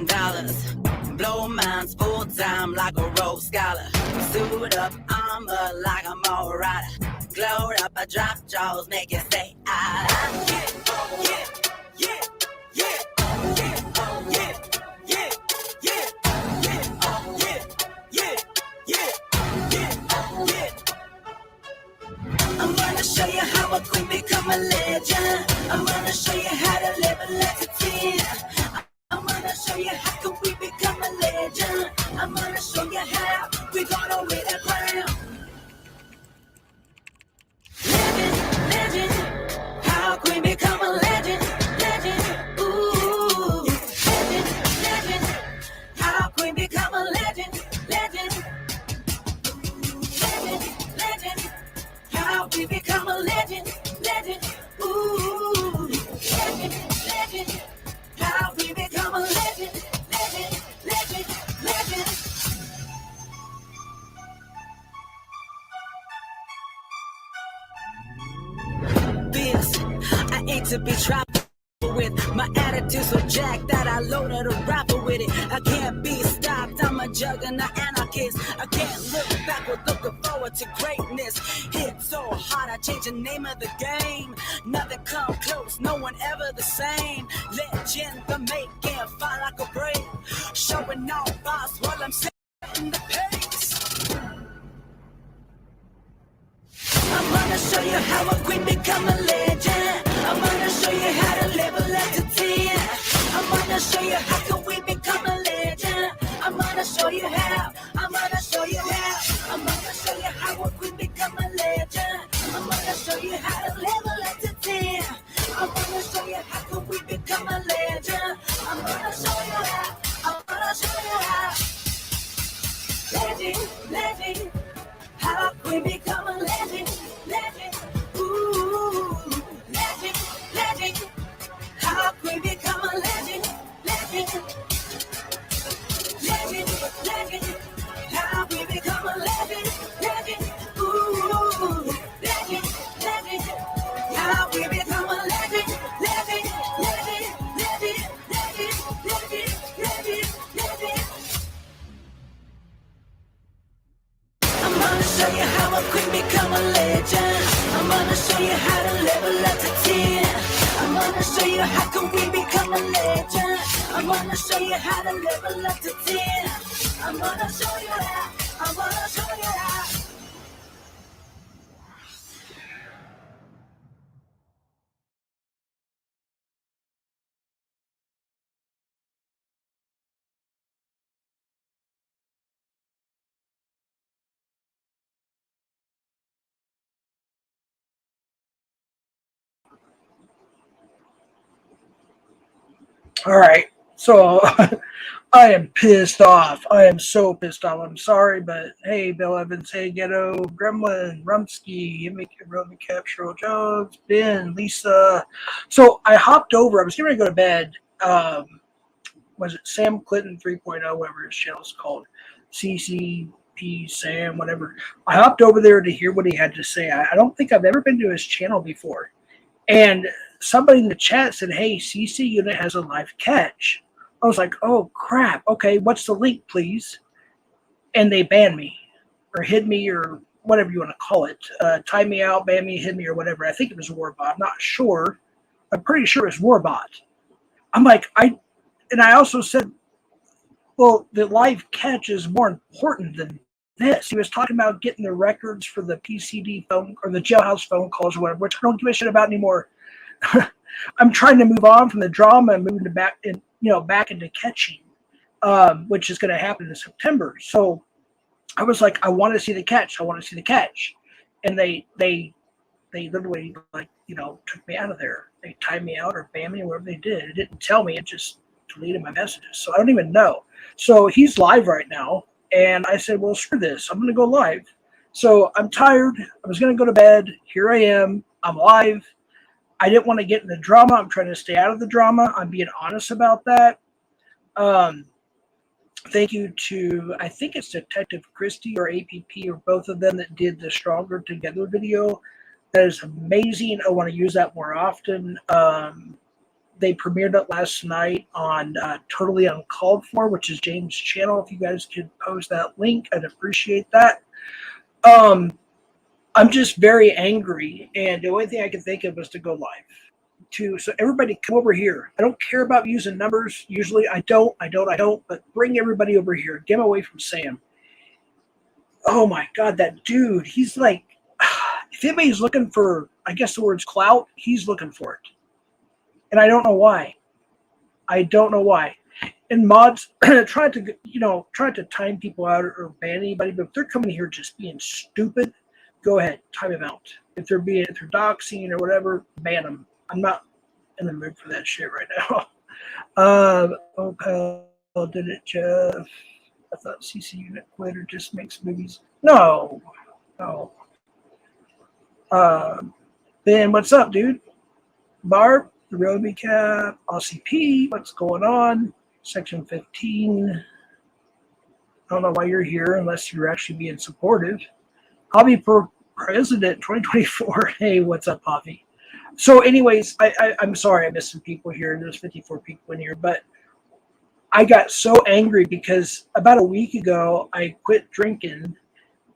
$1,000,000. Blow minds full time like a Rhodes Scholar. Suit up, armor like I'm all rider. Glowed up, I drop jaws, make it say ah. Yeah, yeah, yeah, yeah, yeah, yeah, yeah, yeah, yeah, yeah, yeah, yeah, yeah. I'm gonna show you how a queen become a legend. I'm gonna show you how to live a life of 10. I'm gonna show you how can we become a legend. I'm gonna show you how we gonna win the crown. Legend, how can we become a legend? Legend, ooh, legend, how can we become a legend? Legend, how we become a legend? Legend, ooh, legend, how we become a legend? Legend. This, I ain't to be trapped with. My attitude so jacked that I loaded a rapper with it. I can't be stopped, I'm a juggernaut anarchist. I can't look backward, looking forward to greatness. Hit so hard, I changed the name of the game. Nothing come close, no one ever the same. Legend, the making, fly like a brave. Showing off boss while I'm setting the pace. I'm gonna show you how a queen become a legend. I'm gonna show you how to level up to 10. I'm gonna show you how can we become a legend. I'm gonna show you how. I'm gonna show you how. I'm gonna show you how a queen become a legend. I'm gonna show you how to level up to 10. I'm gonna show you how can we become a legend. I'm gonna show you how. I'm gonna show you how. Legend. How can we become a legend? Legend, ooh, legend. How can we become a legend? Legend. How we become a legend? Legend, ooh, legend. How we become a legend? Legend. I'm gonna show you how a queen become a legend. I'm gonna show you how to level up to 10. I'm gonna show you how can we become a legend. I'm gonna show you how to level up to 10. I'm gonna show you how. I'm gonna show you how. All right, so I am pissed off. I am so pissed off. I'm sorry, but hey, Bill Evans, hey, Ghetto, Gremlin, Rumsky, Roman Capture, Jones, Ben, Lisa. So I hopped over. I was getting ready to go to bed. Was it Sam Clinton 3.0, whatever his channel's called? CCP Sam, whatever. I hopped over there to hear what he had to say. I don't think I've ever been to his channel before. And somebody in the chat said, hey, CC Unit has a live catch. I was like, oh, crap. Okay, what's the link, please? And they banned me or hid me or whatever you want to call it. Tie me out, ban me, hid me or whatever. I think it was Warbot. I'm not sure. I'm pretty sure it was Warbot. I'm like, I also said, well, the live catch is more important than this. He was talking about getting the records for the PCD phone or the jailhouse phone calls or whatever, which I don't give a shit about anymore. I'm trying to move on from the drama and moving back into catching, which is going to happen in September. So I was like, I want to see the catch. And they literally took me out of there. They tied me out or banned me, whatever they did. It didn't tell me. It just deleted my messages. So I don't even know. So he's live right now. And I said, well, screw this. I'm going to go live. So I'm tired. I was going to go to bed. Here I am. I'm live. I didn't want to get in the drama. I'm trying to stay out of the drama. I'm being honest about that. Thank you to, I think it's Detective Christie or APP or both of them that did the Stronger Together video. That is amazing. I want to use that more often. They premiered it last night on Totally Uncalled For, which is James' channel. If you guys could post that link, I'd appreciate that. I'm just very angry, and the only thing I could think of was to go live. So everybody come over here. I don't care about using numbers. Usually I don't, but bring everybody over here. Get away from Sam. Oh my God, that dude, he's like, if anybody's looking for, I guess the word's clout, he's looking for it. And I don't know why. And mods try to time people out or ban anybody, but if they're coming here just being stupid, go ahead, time them out. If they're doxing or whatever, ban them. I'm not in the mood for that shit right now. Opal did it, Jeff. I thought CC Unit quit or just makes movies. No. Ben, what's up, dude? Barb, the Roby Cap, RCP, what's going on? Section 15. I don't know why you're here unless you're actually being supportive. I'll be president 2024. Hey, what's up, Poppy? So anyways, I'm sorry I missed some people here. There's 54 people in here, but I got so angry because about a week ago, I quit drinking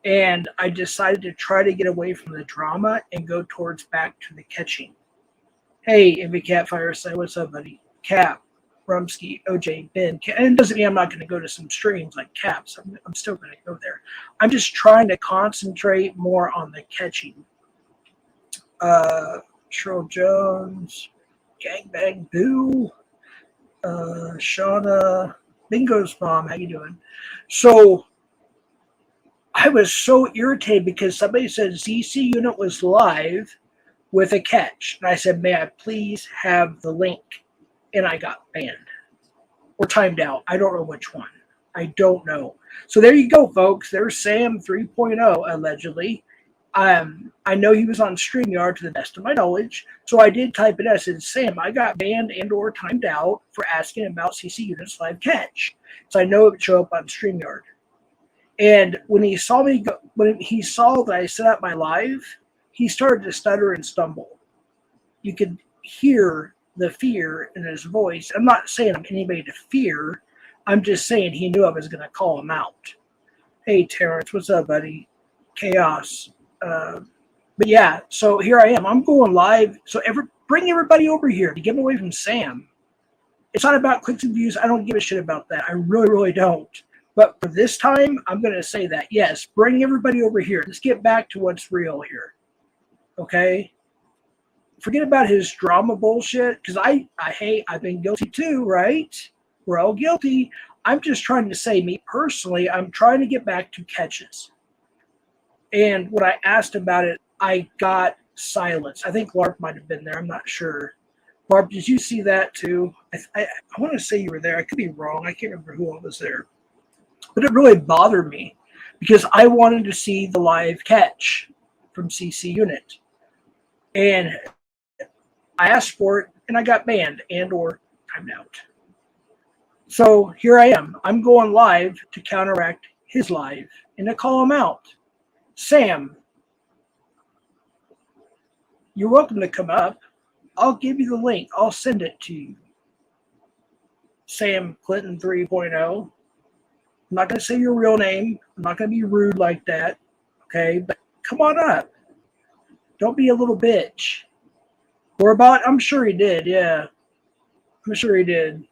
and I decided to try to get away from the drama and go towards back to the catching. Hey, Envy Cat Fireside, what's up, buddy? Cap, Rumsky, OJ, Ben. And it doesn't mean I'm not going to go to some streams like Caps. I'm still going to go there. I'm just trying to concentrate more on the catching. Cheryl Jones, Gangbang Boo, Shauna, Bingo's mom, how you doing? So I was so irritated because somebody said ZC Unit was live with a catch. And I said, may I please have the link? And I got banned or timed out. I don't know which one. I don't know. So there you go, folks. There's Sam 3.0, allegedly. I know he was on StreamYard to the best of my knowledge. So I did type it. I said, Sam, I got banned and or timed out for asking about CC Unit's live catch. So I know it would show up on StreamYard. And when he saw that I set up my live, he started to stutter and stumble. You could hear the fear in his voice. I'm not saying I'm anybody to fear. I'm just saying he knew I was going to call him out. Hey, Terrence, what's up, buddy? Chaos. But yeah, so here I am. I'm going live. So bring everybody over here to get away from Sam. It's not about clicks and views. I don't give a shit about that. I really, really don't. But for this time, I'm going to say that. Yes, bring everybody over here. Let's get back to what's real here. Okay? Forget about his drama bullshit, because I've been guilty too, right? We're all guilty. I'm just trying to say, me personally, I'm trying to get back to catches. And when I asked about it, I got silence. I think Larp might have been there. I'm not sure. Larp, did you see that too? I want to say you were there. I could be wrong. I can't remember who all was there. But it really bothered me because I wanted to see the live catch from CC Unit. And I asked for it, and I got banned and or timed out. So here I am. I'm going live to counteract his live and to call him out. Sam, you're welcome to come up. I'll give you the link. I'll send it to you. Sam Clinton 3.0. I'm not going to say your real name. I'm not going to be rude like that. Okay? But come on up. Don't be a little bitch. I'm sure he did. Yeah. I'm sure he did.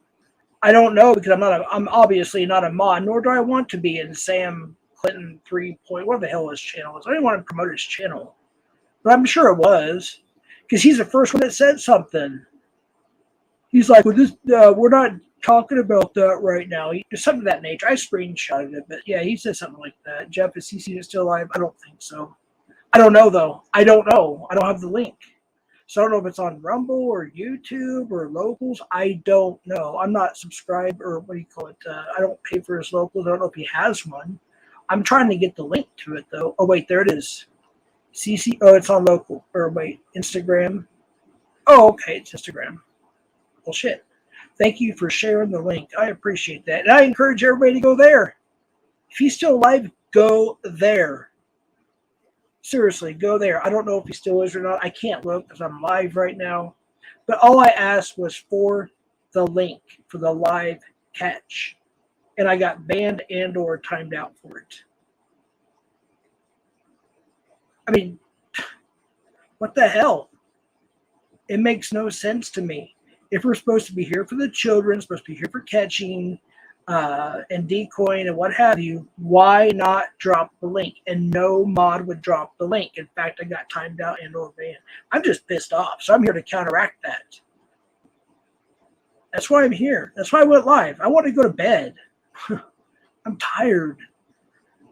I don't know because I'm obviously not a mod, nor do I want to be in Sam Clinton 3. What the hell his channel is. I didn't want to promote his channel. But I'm sure it was. Because he's the first one that said something. He's like, we're not talking about that right now. Something of that nature. I screenshotted it, but yeah, he said something like that. Jeff, is CC still alive? I don't think so. I don't know, though. I don't know. I don't have the link. So I don't know if it's on Rumble or YouTube or locals. I don't know. I'm not subscribed or what do you call it? I don't pay for his locals. I don't know if he has one. I'm trying to get the link to it, though. Oh, wait, there it is. CC. Oh, it's on local. Or wait, Instagram. Oh, okay, it's Instagram. Well, shit. Thank you for sharing the link. I appreciate that. And I encourage everybody to go there. If he's still alive, go there. Seriously, go there. I don't know if he still is or not. I can't look because I'm live right now. But all I asked was for the link for the live catch, and I got banned and or timed out for it. I mean, what the hell? It makes no sense to me. If we're supposed to be here for the children, supposed to be here for catching and decoying and what have you, why not drop the link? And no mod would drop the link. In fact, I got timed out and or banned. I'm just pissed off, so I'm here to counteract that. That's why I'm here. That's why I went live. I want to go to bed. I'm tired.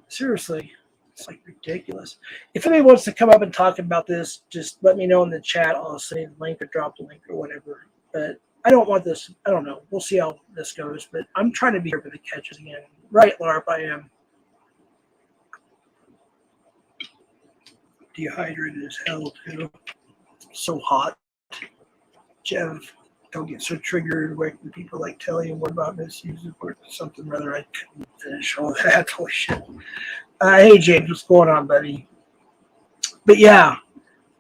Seriously. It's like ridiculous. If anybody wants to come up and talk about this, just let me know in the chat. I'll send the link or drop the link or whatever. But I don't want this. I don't know. We'll see how this goes. But I'm trying to be here for the catches again. Right, LARP, I am. Dehydrated as hell, too. So hot. Jeff, don't get so triggered when people like tell you what about misuse or something. Rather, I couldn't finish all that. Holy shit. Hey, James, what's going on, buddy? But yeah,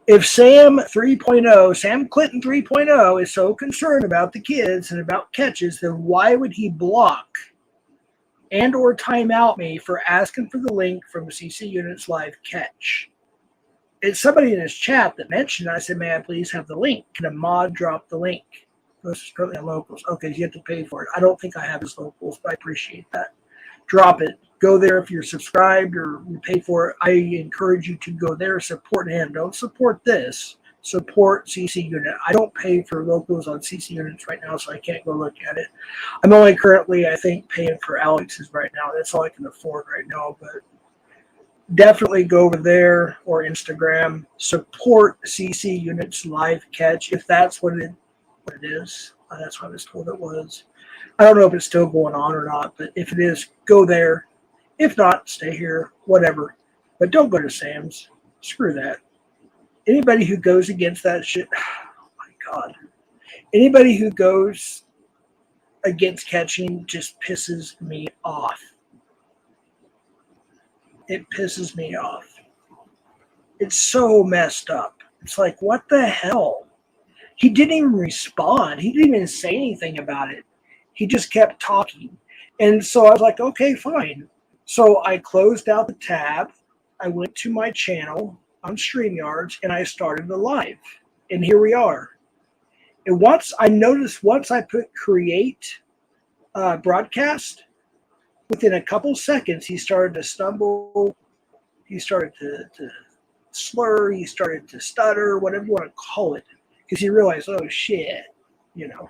if Sam Clinton 3.0 is so concerned about the kids and about catches, then why would he block and or time out me for asking for the link from CC Unit's live catch? It's somebody in his chat that mentioned it. I said, may I please have the link? Can a mod drop the link? This is currently on locals. Okay, you have to pay for it. I don't think I have his locals, but I appreciate that. Drop it. Go there if you're subscribed or you pay for it. I encourage you to go there, support him. Don't support this. Support CC Unit. I don't pay for locals on CC Units right now, so I can't go look at it. I'm only currently, I think, paying for Alex's right now. That's all I can afford right now. But definitely go over there or Instagram. Support CC Unit's live catch if that's what it is. That's what I was told it was. I don't know if it's still going on or not, but if it is, go there. If not, stay here, whatever. But don't go to Sam's. Screw that. Anybody who goes against that shit, oh my God. Anybody who goes against catching just pisses me off. It pisses me off. It's so messed up. It's like, what the hell? He didn't even respond. He didn't even say anything about it. He just kept talking. And so I was like, okay, fine. So I closed out the tab. I went to my channel on StreamYards and I started the live. And here we are. And once I put create broadcast, within a couple seconds, he started to stumble. He started to slur. He started to stutter, whatever you want to call it. Because he realized, oh, shit, you know.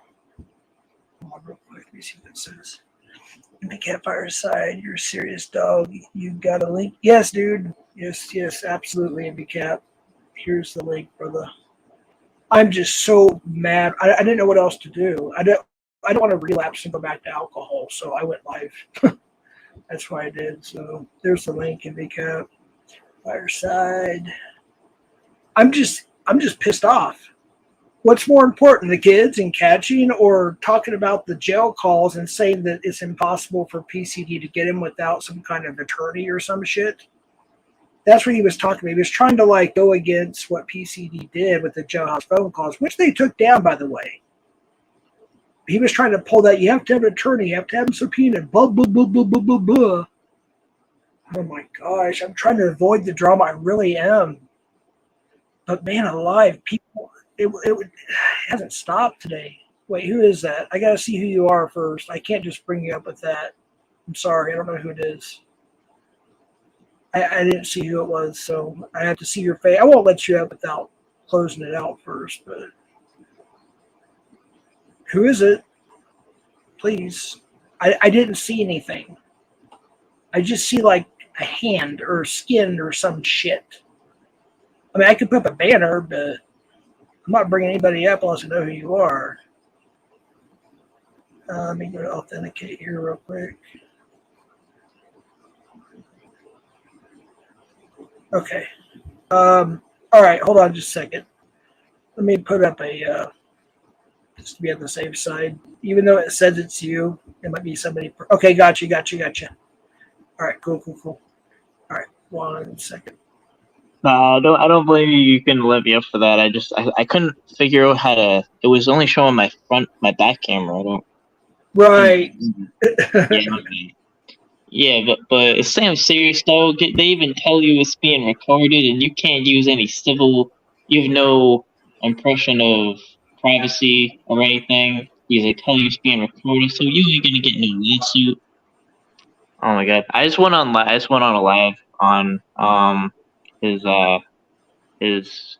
Hold on real quick. Let me see what it says. In the campfire side, you're a serious dog. You got a link? Yes, dude. Yes, absolutely, MBCap. Here's the link, brother. I'm just so mad. I didn't know what else to do. I don't want to relapse and go back to alcohol, so I went live. That's why I did. So there's the link, MBCap. Fireside. I'm just pissed off. What's more important, the kids and catching or talking about the jail calls and saying that it's impossible for PCD to get him without some kind of attorney or some shit? That's what he was talking about. He was trying to like go against what PCD did with the jailhouse phone calls, which they took down, by the way. He was trying to pull that. You have to have an attorney. You have to have him subpoenaed. Blah, blah, blah, blah, blah, blah, blah. Oh, my gosh. I'm trying to avoid the drama. I really am. But, man, alive, people... It hasn't stopped today. Wait, who is that? I got to see who you are first. I can't just bring you up with that. I'm sorry. I don't know who it is. I didn't see who it was, so I have to see your face. I won't let you up without closing it out first, but who is it? Please. I didn't see anything. I just see like a hand or skin or some shit. I mean, I could put up a banner, but I'm not bringing anybody up unless I know who you are. Let me go to authenticate here real quick. Okay. All right. Hold on just a second. Let me put up a, just to be on the safe side. Even though it says it's you, it might be somebody. Okay. Gotcha. All right. Cool. All right. 1 second. No, I don't blame you. You can let me up for that. I couldn't figure out how to. It was only showing my back camera. Couldn't. Right. Yeah, yeah, but it's Sam serious though. They even tell you it's being recorded, and you can't use any civil. You have no impression of privacy or anything because they tell you it's being recorded, so you ain't gonna get no lawsuit. Oh my god! I just went on a live on his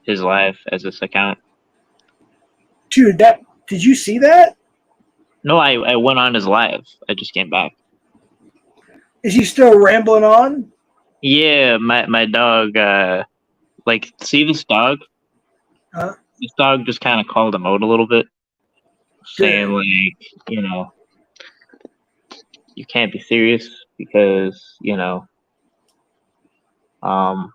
his live as this account. Dude, did you see that? No, I went on his live. I just came back. Is he still rambling on? Yeah, my dog. Like, see this dog? Huh? This dog just kind of called him out a little bit, saying Good. like, you can't be serious because um,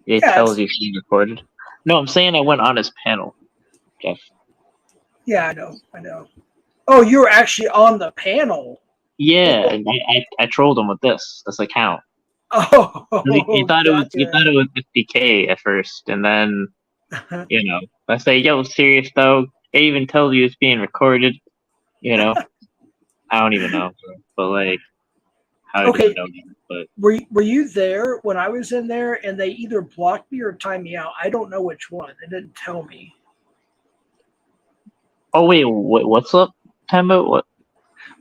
it Yeah, tells you it's being recorded. No, I'm saying I went on his panel, Jeff. yeah, I know. Oh, you were actually on the panel. Yeah, and I trolled him with this account. He Oh, thought he gotcha. thought it was 50K at first, and then I say, yo, serious though. It even tells you it's being recorded. You know, I don't even know, but like, how did he Okay, know that? But were you there when I was in there and they either blocked me or timed me out? I don't know which one. They didn't tell me. oh wait, what's up? Time out. What?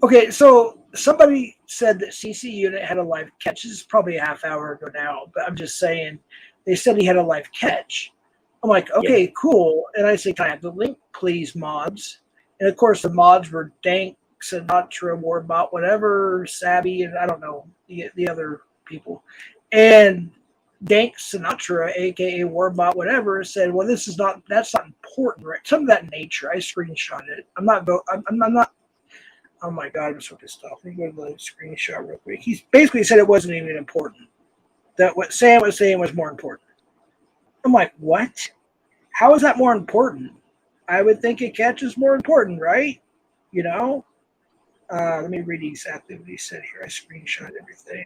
Okay, so somebody said that CC Unit had a live catch. This is probably a half hour ago now, but I'm just saying they said he had a live catch. I'm like, Yeah. okay, cool. And I said, can I have the link, please, mods? And of course, the mods were Dank, Sinatra, Warbot, whatever, Sabby, and I don't know the other people. And Dank Sinatra, aka Warbot, whatever, said, "Well, that's not important, right? Some of that nature." I screenshot it. I'm not. Oh my god, I'm so pissed off. Let me go to the screenshot real quick. He basically said it wasn't even important. That what Sam was saying was more important. I'm like, what? How is that more important? I would think a catch is more important, right? You know? Let me read exactly what he said here. I screenshot everything.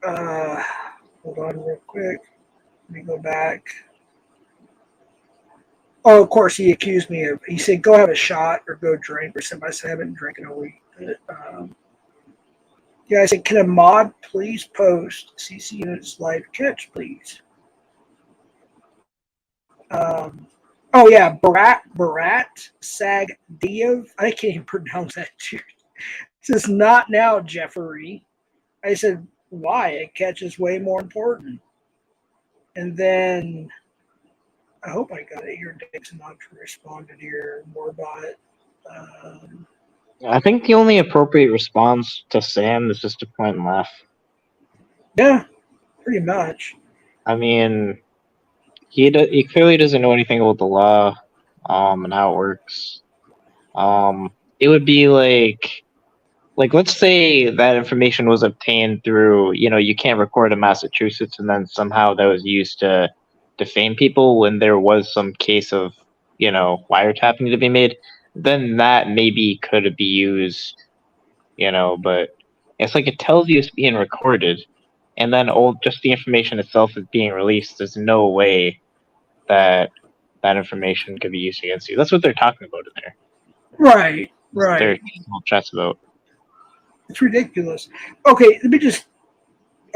Uh, Hold on real quick. Let me go back. Oh, of course, he accused me of, he said, go have a shot or go drink or something. I said, I haven't drinking a week. Yeah, I said, can a mod please post CC Unit's live catch, please? Oh, yeah, Barat Sagdiev. I can't even pronounce that, dude. It says, not now, Jeffrey. I said, why? A catch is way more important. And then I hope I got it here. Dixon not responded here more about it. I think the only appropriate response to Sam is just to point and laugh. Yeah, pretty much. I mean, he clearly doesn't know anything about the law, and how it works. It would be like let's say that information was obtained through, you can't record in Massachusetts, and then somehow that was used to defame people when there was some case of, wiretapping to be made, then that maybe could be used, but it's like it tells you it's being recorded, and then just the information itself is being released. There's no way that that information could be used against you. That's what they're talking about in there. Right, They're right. all chats about. It's ridiculous. Okay, let me just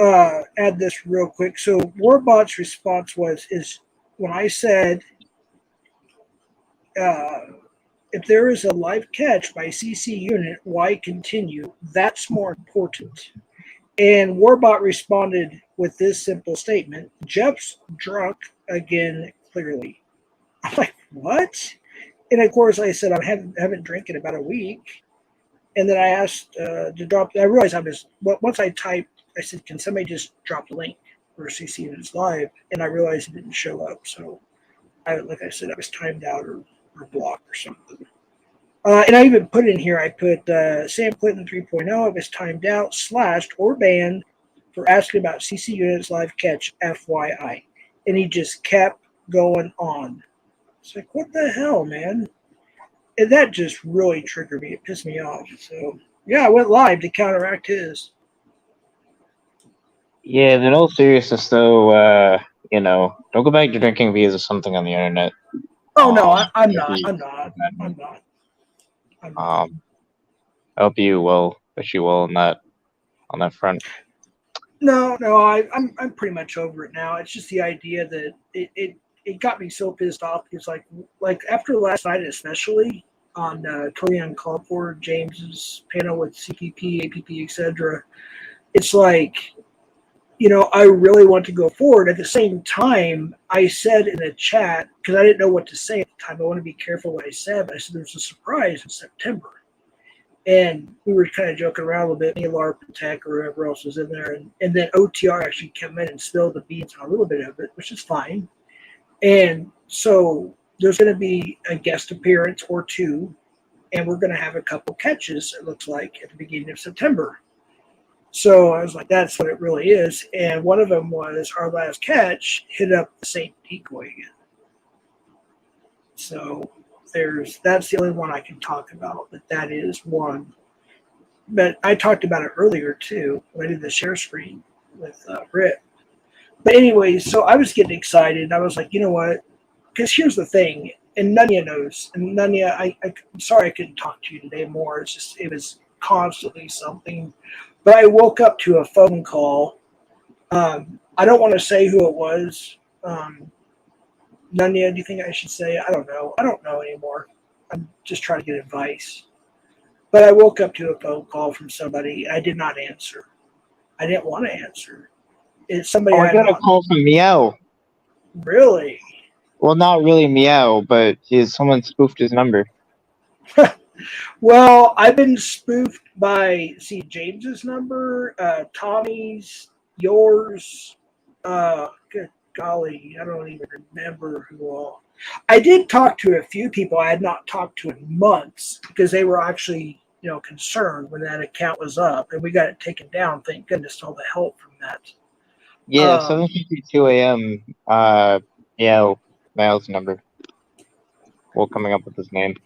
add this real quick. So Warbot's response is when I said uh, if there is a live catch by CC Unit, why continue? That's more important. And Warbot responded with this simple statement: Jeff's drunk again, clearly. I'm like, what? And of course, I said I haven't drank in about a week. And then I asked to drop. I realized once I typed. I said, "Can somebody just drop the link for CC Units Live?" And I realized it didn't show up. So, like I said, I was timed out or blocked or something. And I even put in here. I put Sam Clinton 3.0. It was timed out, slashed, or banned for asking about CC Units Live Catch. FYI, and he just kept going on. It's like, what the hell, man? And that just really triggered me. It pissed me off. So, yeah, I went live to counteract his. Yeah, in all seriousness, though, don't go back to drinking because of something on the internet. Oh no, I'm That'd not. be I'm not. bad I'm news. not. I'm not. I hope you will. Wish you well on that front. No, no, I'm pretty much over it now. It's just the idea that it got me so pissed off because like after last night especially on Totally Uncalled For James's panel with CPP, APP, etc. It's like, I really want to go forward. At the same time, I said in the chat, because I didn't know what to say at the time, I want to be careful what I said, but I said there's a surprise in September. And we were kind of joking around a little bit, me, LARP, and Tech, or whoever else was in there. And then OTR actually came in and spilled the beans on a little bit of it, which is fine. And so there's going to be a guest appearance or two, and we're going to have a couple catches, it looks like, at the beginning of September. So I was like, that's what it really is. And one of them was our last catch hit up the St. Decoy again. So that's the only one I can talk about, but that is one. But I talked about it earlier too when I did the share screen with Rip. But anyway, so I was getting excited. I was like, you know what? Because here's the thing, and Nunya knows. And Nunya, I'm sorry I couldn't talk to you today more. It was constantly something. But I woke up to a phone call. I don't want to say who it was. Nunya, do you think I should say? I don't know. I don't know anymore. I'm just trying to get advice. But I woke up to a phone call from somebody. I did not answer. I didn't want to answer. It's somebody Oh, I I'm got a not call from Meow. really. Well, not really Meow, but someone spoofed his number. Well, I've been spoofed by James's number, Tommy's, yours. Good golly, I don't even remember who all. I did talk to a few people I had not talked to in months because they were actually, concerned when that account was up, and we got it taken down. Thank goodness, all the help from that. Yeah, 7:52 a.m. Meow's number. Well, coming up with his name.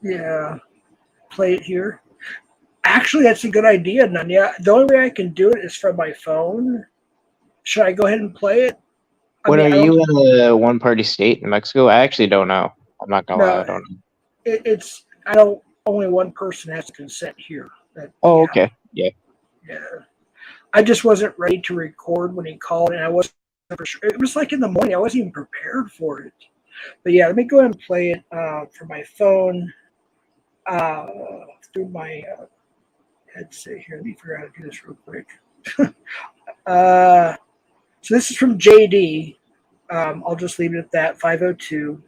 Yeah, play it here. Actually, that's a good idea, Nunya. The only way I can do it is from my phone. Should I go ahead and play it? What, are I you don't. in a one-party state in Mexico? I actually don't know. I'm not gonna lie, I No, don't know. it's. I don't. Only one person has to consent here. Oh, Yeah, okay. Yeah. yeah. I just wasn't ready to record when he called, and I wasn't for sure. It was like in the morning. I wasn't even prepared for it. But yeah, let me go ahead and play it from my phone uh, through my headset here. Let me figure out how to do this real quick. So this is from JD. I'll just leave it at that, 502.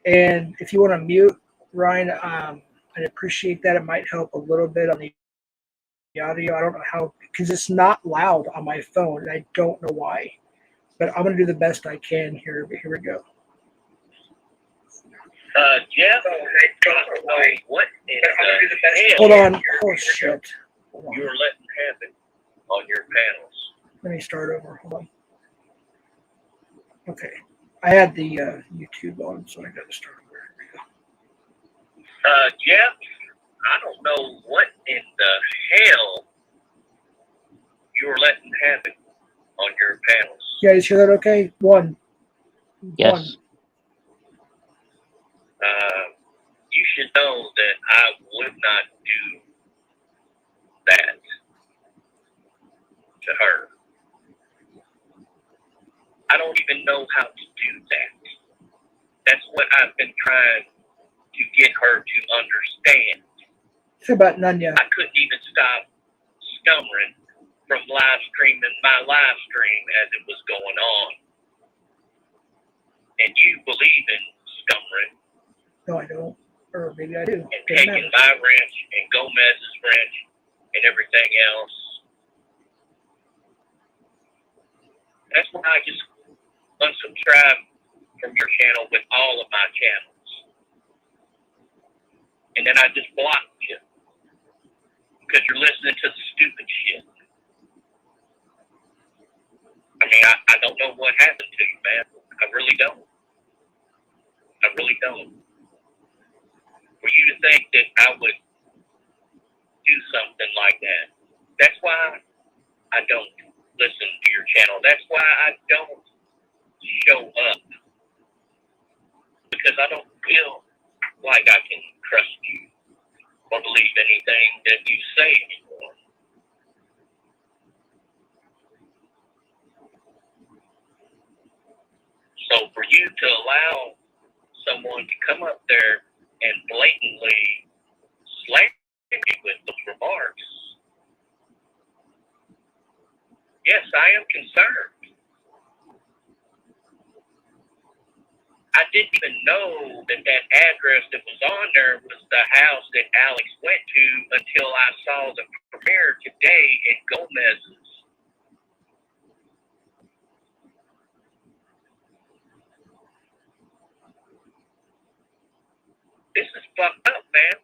And if you want to mute, Ryan, I'd appreciate that. It might help a little bit on the audio. I don't know how, because it's not loud on my phone, and I don't know why. But I'm going to do the best I can here. But here we go. Jeff, what in the hell Hold on. Oh, shit. Hold on. you're letting happen on your panels? Let me start over. Hold on. Okay. I had the YouTube on, so I got to start over. Here we go. Jeff, I don't know what in the hell you're letting happen on your panels. You guys hear that okay? One. Yes. One. You should know that I would not do that to her. I don't even know how to do that. That's what I've been trying to get her to understand. Say about Nunya. I couldn't even stop scummering from live streaming my live stream as it was going on. And you believe in scummering. No, I don't. Or maybe I do. And taking my wrench and Gomez's wrench and everything else. That's why I just unsubscribe from your channel with all of my channels. And then I just block you. Because you're listening to the stupid shit. I mean, I don't know what happened to you, man. I really don't. I really don't. For you to think that I would do something like that, that's why I don't. listen to your channel. That's why I don't show up, because I don't feel like I can trust you or believe anything that you say anymore. So for you to allow someone to come up there and blatantly slander me with those remarks, yes, I am concerned. I didn't even know that that address that was on there was the house that Alex went to until I saw the premiere today at Gomez's. This is fucked up, man.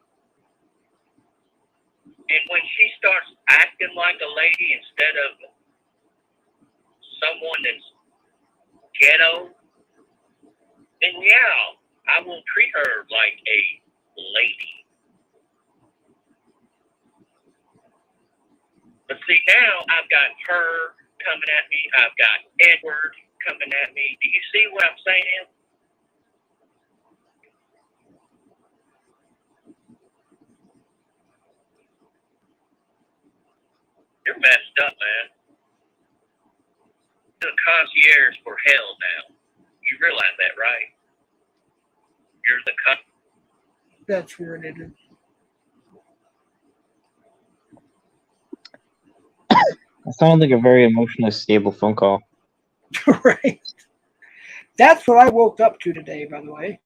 And when she starts acting like a lady instead of someone that's ghetto, then yeah, I will treat her like a lady. But see, now I've got her coming at me. I've got Edward coming at me. Do you see what I'm saying? You're messed up, man. You're the concierge for hell now. You realize that, right? You're the That's weird, isn't it? That sounds like a very emotionally stable phone call. Right. That's what I woke up to today, by the way.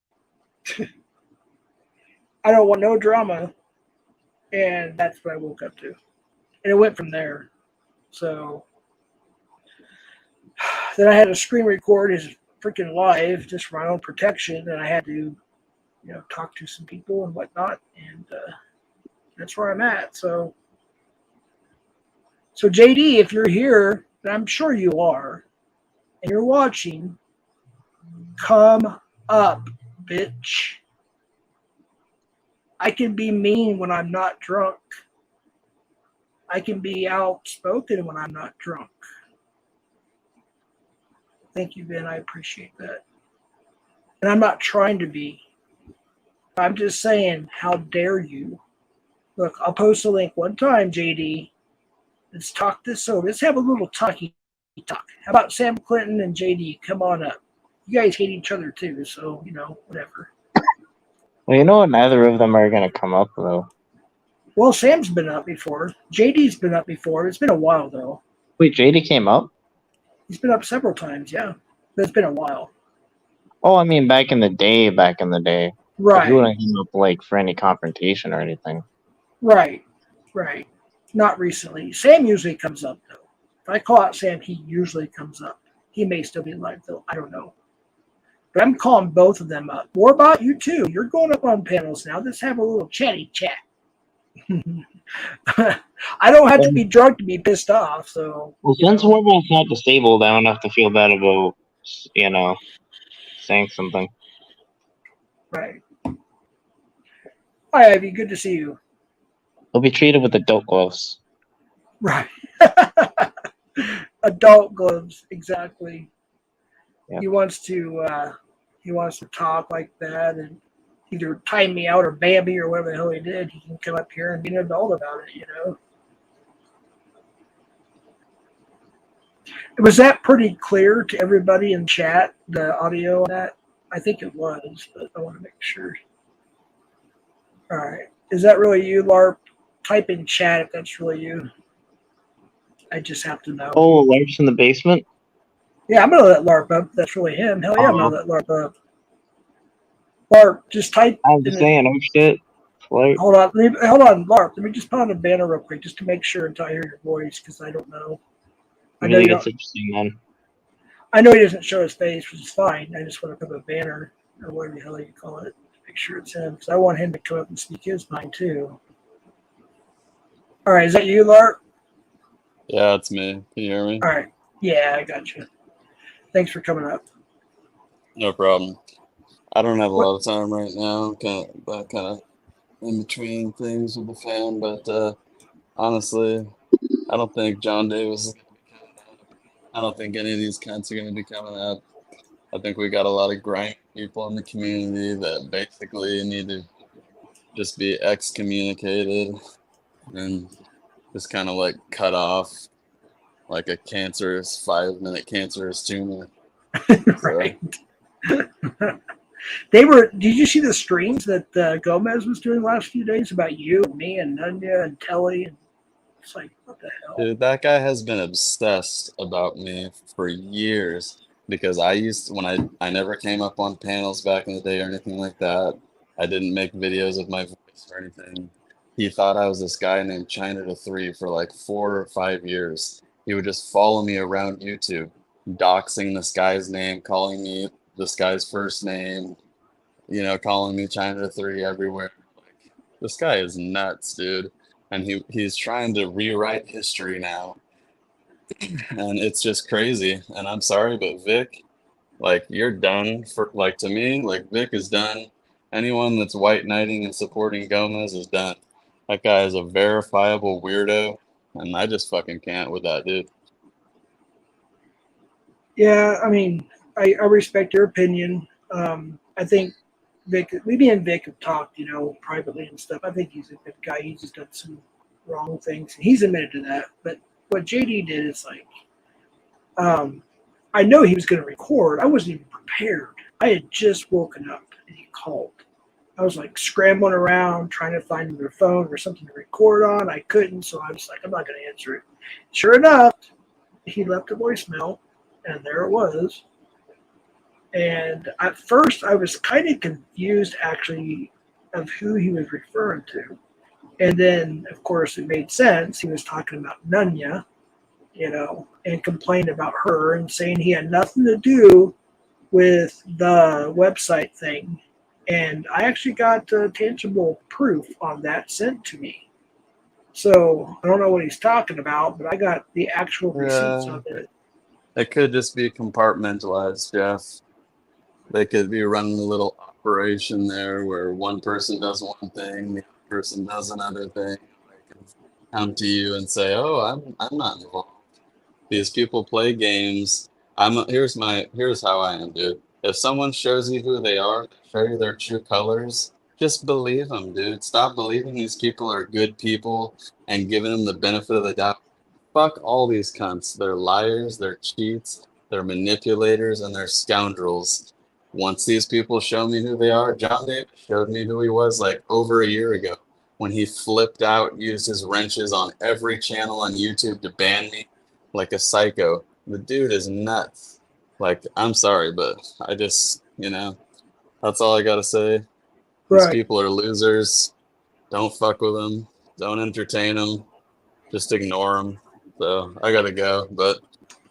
I don't want no drama. And that's what I woke up to. And it went from there. So then I had to screen record his freaking live just for my own protection. And I had to, talk to some people and whatnot. And that's where I'm at. So JD, if you're here, and I'm sure you are, and you're watching, come up, bitch. I can be mean when I'm not drunk. I can be outspoken when I'm not drunk. Thank you, Ben. I appreciate that. And I'm not trying to be. I'm just saying, how dare you? Look, I'll post a link one time, JD. Let's talk this over. Let's have a little talky talk. How about Sam Clinton and JD? Come on up. You guys hate each other too, so, whatever. Well, you know what? Neither of them are going to come up, though. Well, Sam's been up before. JD's been up before. It's been a while, though. Wait, JD came up? He's been up several times, yeah. But it's been a while. Oh, I mean, back in the day. Right. He wouldn't come up, for any confrontation or anything. Right. Not recently. Sam usually comes up, though. If I call out Sam, he usually comes up. He may still be alive, though. I don't know. But I'm calling both of them up. More about you, too. You're going up on panels now. Let's have a little chatty chat. I don't have to be drunk to be pissed off, so... Well, since Warbol's not disabled, I don't have to feel bad about, saying something. Right. Hi, Ivy. Good to see you. He'll be treated with adult gloves. Right. Adult gloves, exactly. Yeah. He wants to talk like that and either time me out or ban me or whatever the hell he did. He can come up here and be an adult about it, Was that pretty clear to everybody in chat, the audio on that? I think it was, but I want to make sure. All right. Is that really you, LARP? Type in chat if that's really you. I just have to know. Oh, LARP's in the basement? Yeah, I'm going to let LARP up. That's really him. Hell yeah, I'm going to let LARP up. LARP, just type. I'm just saying, oh shit. LARP. Hold on, LARP. Let me just put on a banner real quick just to make sure until I hear your voice because I don't know. I know Really, it's interesting, man. I know he doesn't show his face, which is fine. I just want to put a banner or whatever the hell you call it to make sure it's him because I want him to come up and speak his mind too. All right, is that you, LARP? Yeah, it's me. Can you hear me? All right. Yeah, I got you. Thanks for coming up. No problem. I don't have a lot of time right now. Kind of in between things with the fam, but honestly, I don't think John Davis is going to be coming down to I don't think any of these cunts are going to be coming out. I think we got a lot of grimy people in the community that basically need to just be excommunicated and just kind of like cut off like a cancerous 5-minute cancerous tumor. Right. They were. Did you see the streams that Gomez was doing the last few days about you, me, and Nunya and Telly? And it's like, what the hell? Dude, that guy has been obsessed about me for years because when I never came up on panels back in the day or anything like that. I didn't make videos of my voice or anything. He thought I was this guy named China to 3 for like 4 or 5 years. He would just follow me around YouTube, doxing this guy's name, calling me this guy's first name, calling me China to 3 everywhere. Like, this guy is nuts, dude. And he's trying to rewrite history now. And it's just crazy. And I'm sorry, but Vic, like, you're done to me, like, Vic is done. Anyone that's white knighting and supporting Gomez is done. That guy is a verifiable weirdo, and I just fucking can't with that dude. Yeah, I mean, I respect your opinion. I think Vic, me and Vic have talked, privately and stuff. I think he's a good guy. He's just done some wrong things. He's admitted to that. But what JD did is like, I know he was going to record. I wasn't even prepared. I had just woken up and he called. I was like scrambling around trying to find their phone or something to record on. I couldn't, so I was like, I'm not going to answer it. Sure enough, he left a voicemail, and there it was. And at first, I was kind of confused, actually, of who he was referring to. And then, of course, it made sense. He was talking about Nunya, and complained about her and saying he had nothing to do with the website thing. And I actually got tangible proof on that sent to me. So I don't know what he's talking about, but I got the actual receipts of it. It could just be compartmentalized, Jeff. They could be running a little operation there where one person does one thing, the other person does another thing. They can come to you and say, "Oh, I'm not involved." These people play games. Here's how I am, dude. If someone shows you who they are, show you their true colors, just believe them, dude. Stop believing these people are good people and giving them the benefit of the doubt. Fuck all these cunts. They're liars, they're cheats, they're manipulators, and they're scoundrels. Once these people show me who they are, John Davis showed me who he was like over a year ago when he flipped out, used his wrenches on every channel on YouTube to ban me like a psycho. The dude is nuts. Like, I'm sorry, but I just, that's all I gotta say. These Right. people are losers. Don't fuck with them. Don't entertain them. Just ignore them. So I gotta go, but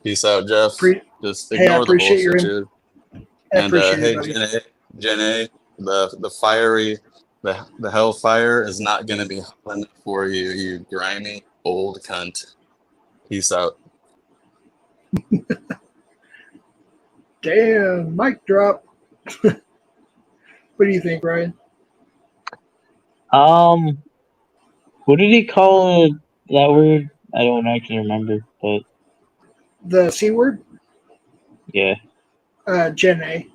peace out, Jeff. Just Hey, I ignore the appreciate bullshit, dude. I And appreciate hey, it, buddy. Jen A, the fiery, the hellfire is not gonna be hot for you, you grimy old cunt. Peace out. Damn, mic drop. What do you think, Ryan? What did he call it? That word? I don't actually remember, but The C word? yeah. Jen A.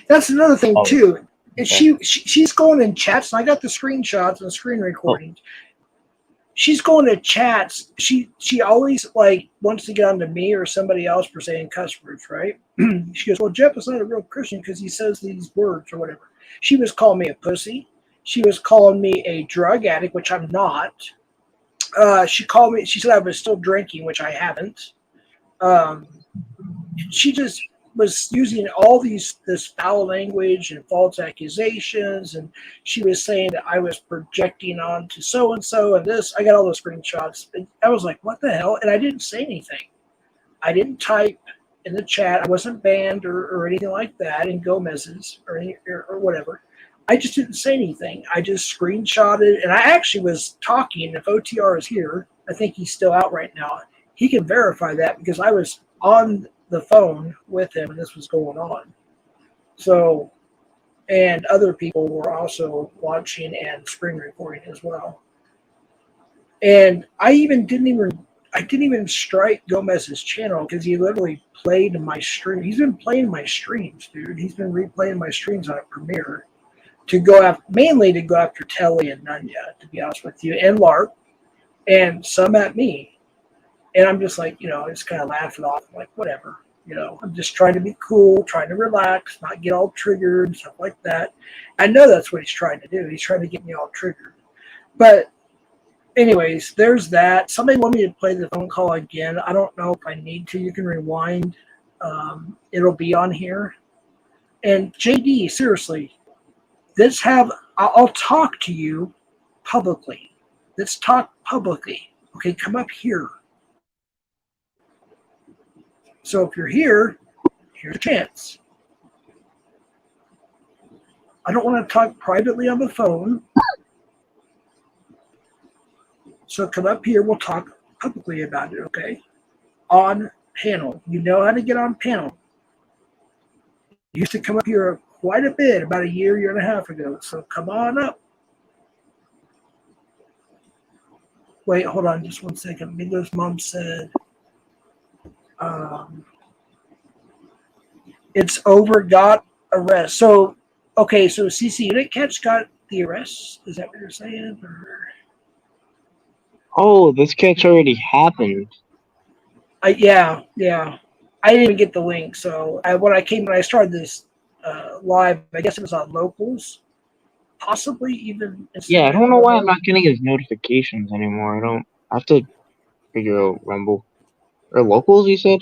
That's another thing Oh, too. And okay. she's going in chats, and I got the screenshots and the screen recordings. She's going to chats. She always like wants to get onto me or somebody else for saying cuss words, right? She goes, "Well, Jeff is not a real Christian because he says these words or whatever." She was calling me a pussy. She was calling me a drug addict, which I'm not. She called me. She said I was still drinking, which I haven't. She just was using all this foul language and false accusations, and she was saying that I was projecting onto so and so and this. I got all the screenshots. And I was like, "What the hell?" And I didn't say anything. I didn't type in the chat. I wasn't banned or anything like that in Gomez's or whatever. I just didn't say anything. I just screenshotted, and I actually was talking. If OTR is here, I think he's still out right now. He can verify that because I was on the phone with him and this was going on. So, and other people were also watching and screen recording as well. And I I didn't even strike Gomez's channel because he literally played my stream. He's been playing my streams, dude. He's been replaying my streams on Premiere to go after, mainly to go after Telly and Nunya, to be honest with you, and Lark, and some at me. And I'm just like, I just kind of laugh it off, like, whatever. I'm just trying to be cool, trying to relax, not get all triggered and stuff like that. I know that's what he's trying to do. He's trying to get me all triggered. But anyways, there's that. Somebody wanted me to play the phone call again. I don't know if I need to. You can rewind. It'll be on here. And JD, seriously, I'll talk to you publicly. Let's talk publicly. Okay, come up here. So if you're here, here's a chance. I don't want to talk privately on the phone. So come up here. We'll talk publicly about it, okay? On panel. You know how to get on panel. You used to come up here quite a bit about a year and a half ago. So come on up. Wait, hold on just 1 second. Mingo's mom said, it's over, got arrest. So, okay, so CC, you didn't catch got the arrest? Is that what you're saying? Or? Oh, this catch already happened. Yeah. I didn't even get the link. So when I started this live, I guess it was on locals, possibly even. Yeah, I don't know why I'm not getting his notifications anymore. I have to figure out Rumble or locals. You said?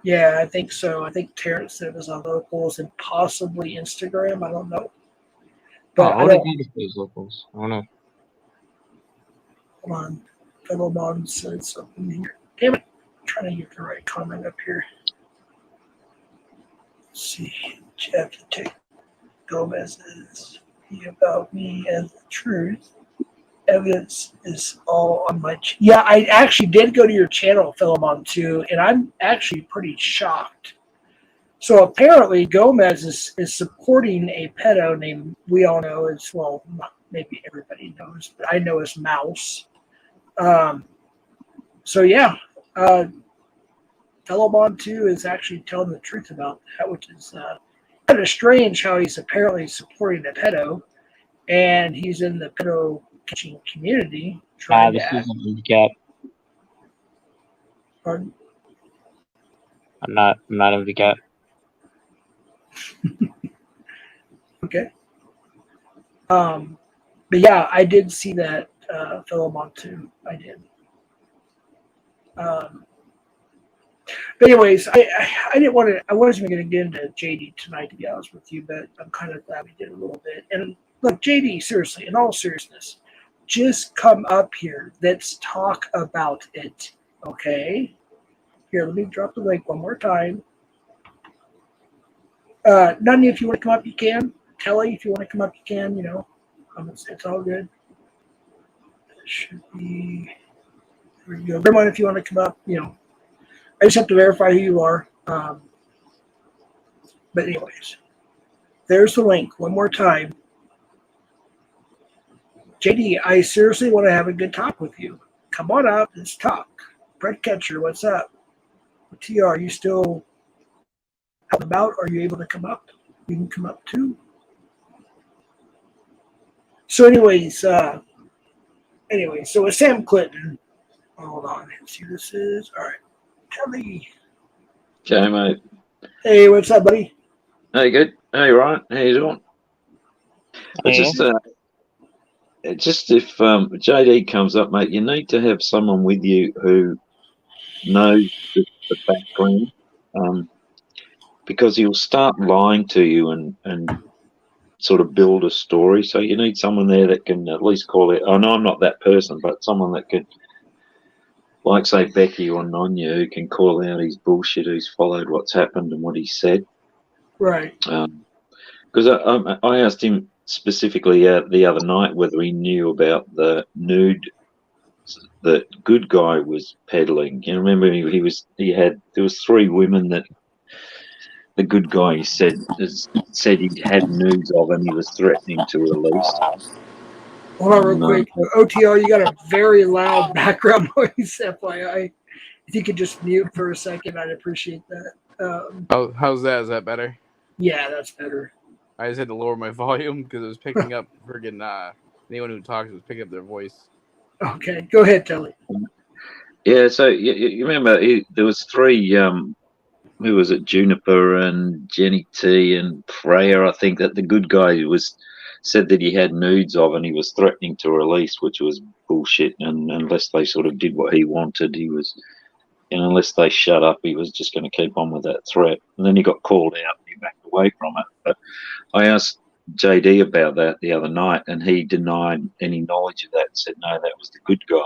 Yeah, I think so. I think Terrence said it was on locals and possibly Instagram. I don't know. But I don't think it's locals. I don't know. Hold on. Fellow Mom said something here. Damn it. I'm trying to get the right comment up here. Let's see. Jeff to take Gomez's be about me as the truth. Evidence is all on my yeah, I actually did go to your channel, Philemon, too, and I'm actually pretty shocked. So apparently Gomez is supporting a pedo named, we all know as well, not maybe everybody knows, but I know as Mouse. So yeah, Philemon, too, is actually telling the truth about that, which is kind of strange how he's apparently supporting a pedo, and he's in the pedo catching community. This isn't MVCAT. Pardon? I'm not MVCAT. Okay. But yeah, I did see that Philemon too. I did. But anyways, I didn't want to. I wasn't going to get into JD tonight, to be honest with you, but I'm kind of glad we did a little bit. And look, JD, seriously, in all seriousness, just come up here. Let's talk about it. Okay. Here, let me drop the link one more time. None, if you want to come up, you can. Kelly, if you want to come up, you can. It's all good. It should be. There you go. Everyone, if you want to come up, I just have to verify who you are. But anyways, there's the link one more time. JD, I seriously want to have a good talk with you. Come on up, let's talk. Brett Catcher, what's up? TR, are you still out and about? Are you able to come up? You can come up too. So anyways, so with Sam Clinton, hold on, let's see who this is. All right, Kelly. Okay, mate. Hey, what's up, buddy? Hey, good. Hey, Ryan. How you doing? Hey. Just if JD comes up, mate, you need to have someone with you who knows the background, because he'll start lying to you and sort of build a story. So you need someone there that can at least call it. Oh no, I'm not that person, but someone that could, like say Becky or Nonya, who can call out his bullshit, who's followed what's happened and what he said. Right. Because I asked him specifically the other night whether he knew about the nude that Good Guy was peddling. You remember there was 3 women that the Good Guy said he had nudes of and he was threatening to release. Hold on real And, quick. OTO, you got a very loud background noise, FYI. If you could just mute for a second, I'd appreciate that. How's that? Is that better? Yeah, that's better. I just had to lower my volume because it was picking up friggin' anyone who talks was picking up their voice. Okay, go ahead, Telly. yeah, so you remember there was three. Who was it? Juniper and Jenny T and Freya. I think that the good guy said that he had nudes of, and he was threatening to release, which was bullshit. And unless they sort of did what he wanted, he was. And unless they shut up, he was just going to keep on with that threat. And then he got called out and he backed away from it. But I asked JD about that the other night, and he denied any knowledge of that and said, no, that was the good guy.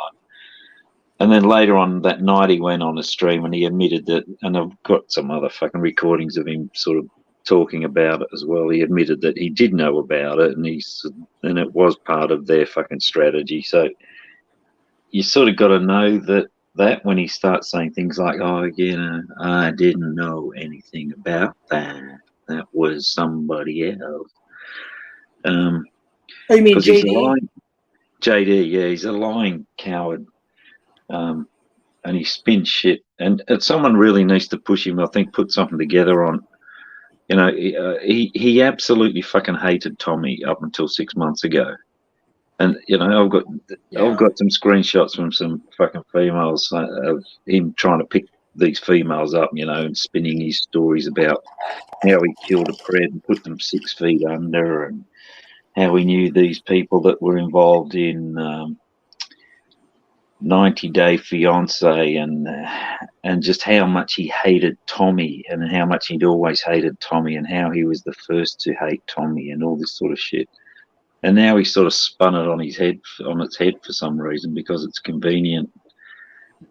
And then later on that night, he went on a stream and he admitted that, and I've got some other fucking recordings of him sort of talking about it as well. He admitted that he did know about it, and and it was part of their fucking strategy. So you sort of got to know that when he starts saying things like, oh, I didn't know anything about that. That was somebody else. Oh, you mean Because he's a JD? lying JD, yeah, he's a lying coward. And he spins shit. And someone really needs to push him, I think, put something together on. You know, he absolutely fucking hated Tommy up until 6 months ago. And you know, I've got some screenshots from some fucking females of him trying to pick these females up, you know, and spinning his stories about how he killed a pred and put them 6 feet under, and how he knew these people that were involved in 90 Day Fiance, and just how much he hated Tommy, and how much he'd always hated Tommy, and how he was the first to hate Tommy, and all this sort of shit. And now he's sort of spun it on its head for some reason, because it's convenient.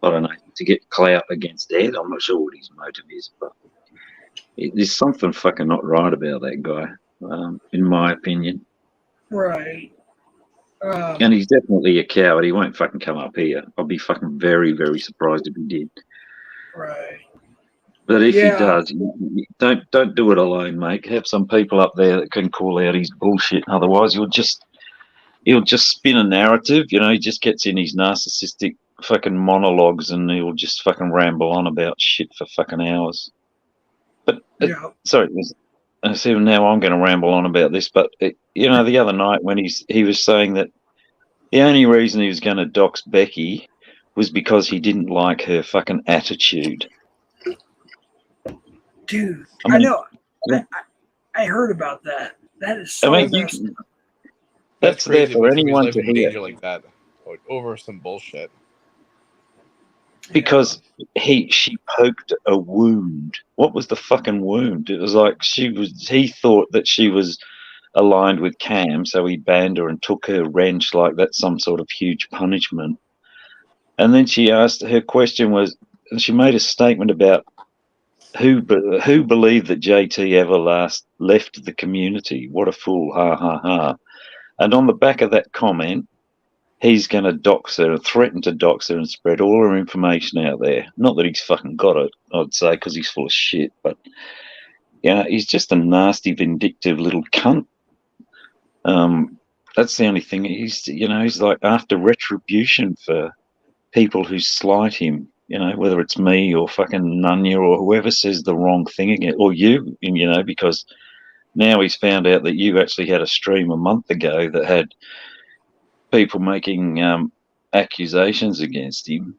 I don't know, to get clout against Ed. I'm not sure what his motive is, but there's something fucking not right about that guy, in my opinion. Right. And he's definitely a coward. He won't fucking come up here. I'll be fucking very, very surprised if he did. Right. But if he does, don't do it alone, mate. Have some people up there that can call out his bullshit. Otherwise, he'll just spin a narrative. You know, he just gets in his narcissistic fucking monologues, and he'll just fucking ramble on about shit for fucking hours. But sorry, I see now I'm going to ramble on about this. But you know, the other night when he was saying that the only reason he was going to dox Becky was because he didn't like her fucking attitude. Dude, I know. I heard about that. That is so messed up. That's there for anyone to hear. Danger like that, over some bullshit. Because she poked a wound. What was the fucking wound? It was like he thought that she was aligned with Cam, so he banned her and took her wrench like that's some sort of huge punishment. And then her question was, and she made a statement about who believed that JT ever last left the community. What a fool, ha ha ha. And on the back of that comment, he's going to dox her, threaten to dox her, and spread all her information out there. Not that he's fucking got it, I'd say, because he's full of shit. But yeah, he's just a nasty, vindictive little cunt. That's the only thing. He's like after retribution for people who slight him. You know, whether it's me or fucking Nunya or whoever says the wrong thing again, or you. You know, because now he's found out that you actually had a stream a month ago that had people making accusations against him.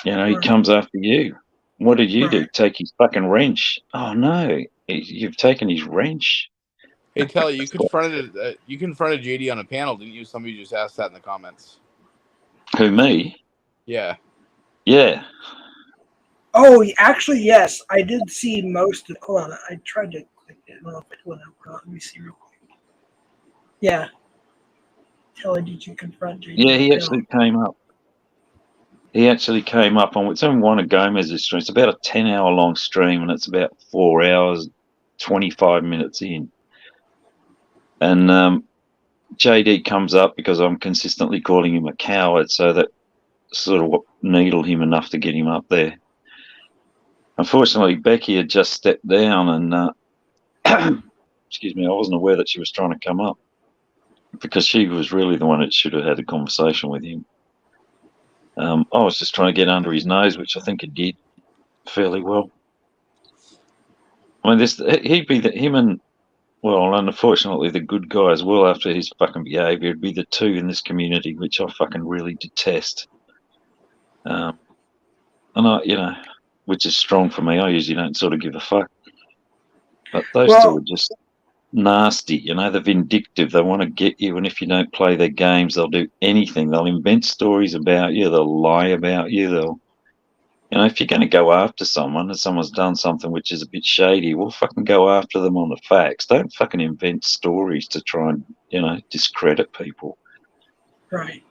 You know, he comes after you. What did you do? Take his fucking wrench? Oh no, you've taken his wrench. Hey, Telly, you confronted JD on a panel, didn't you? Somebody just asked that in the comments. Who, me? Yeah. Yeah. Oh, actually, yes. I did see most of. Hold on, I tried to click it. I don't know if it went up or not. Let me see real quick. Yeah. Telly, did you confront JD? Yeah, he actually came up. He actually came up on. It's on one of Gomez's streams. It's about a 10-hour long stream, and it's about 4 hours, 25 minutes in. And JD comes up because I'm consistently calling him a coward, so that sort of needled him enough to get him up there. Unfortunately, Becky had just stepped down, and excuse me, I wasn't aware that she was trying to come up. because she was really the one that should have had a conversation with him. I was just trying to get under his nose, which I think he did fairly well. I mean, he'd be him and, well, unfortunately, the good guy as well, after his fucking behaviour, would be the two in this community, which I fucking really detest. And which is strong for me. I usually don't sort of give a fuck. But those two are just nasty, they're vindictive. They want to get you, and if you don't play their games, they'll do anything. They'll invent stories about you. They'll lie about you. If you're going to go after someone and someone's done something which is a bit shady, well, fucking go after them on the facts. Don't fucking invent stories to try and, discredit people. Right.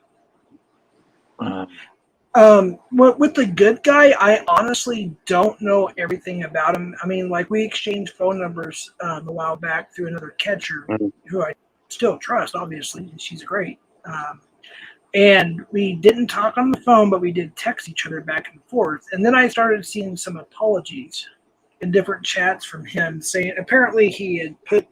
With the good guy, I honestly don't know everything about him. I mean, like, we exchanged phone numbers a while back through another catcher who I still trust, obviously, and she's great. And we didn't talk on the phone, but we did text each other back and forth. And then I started seeing some apologies in different chats from him, saying apparently he had put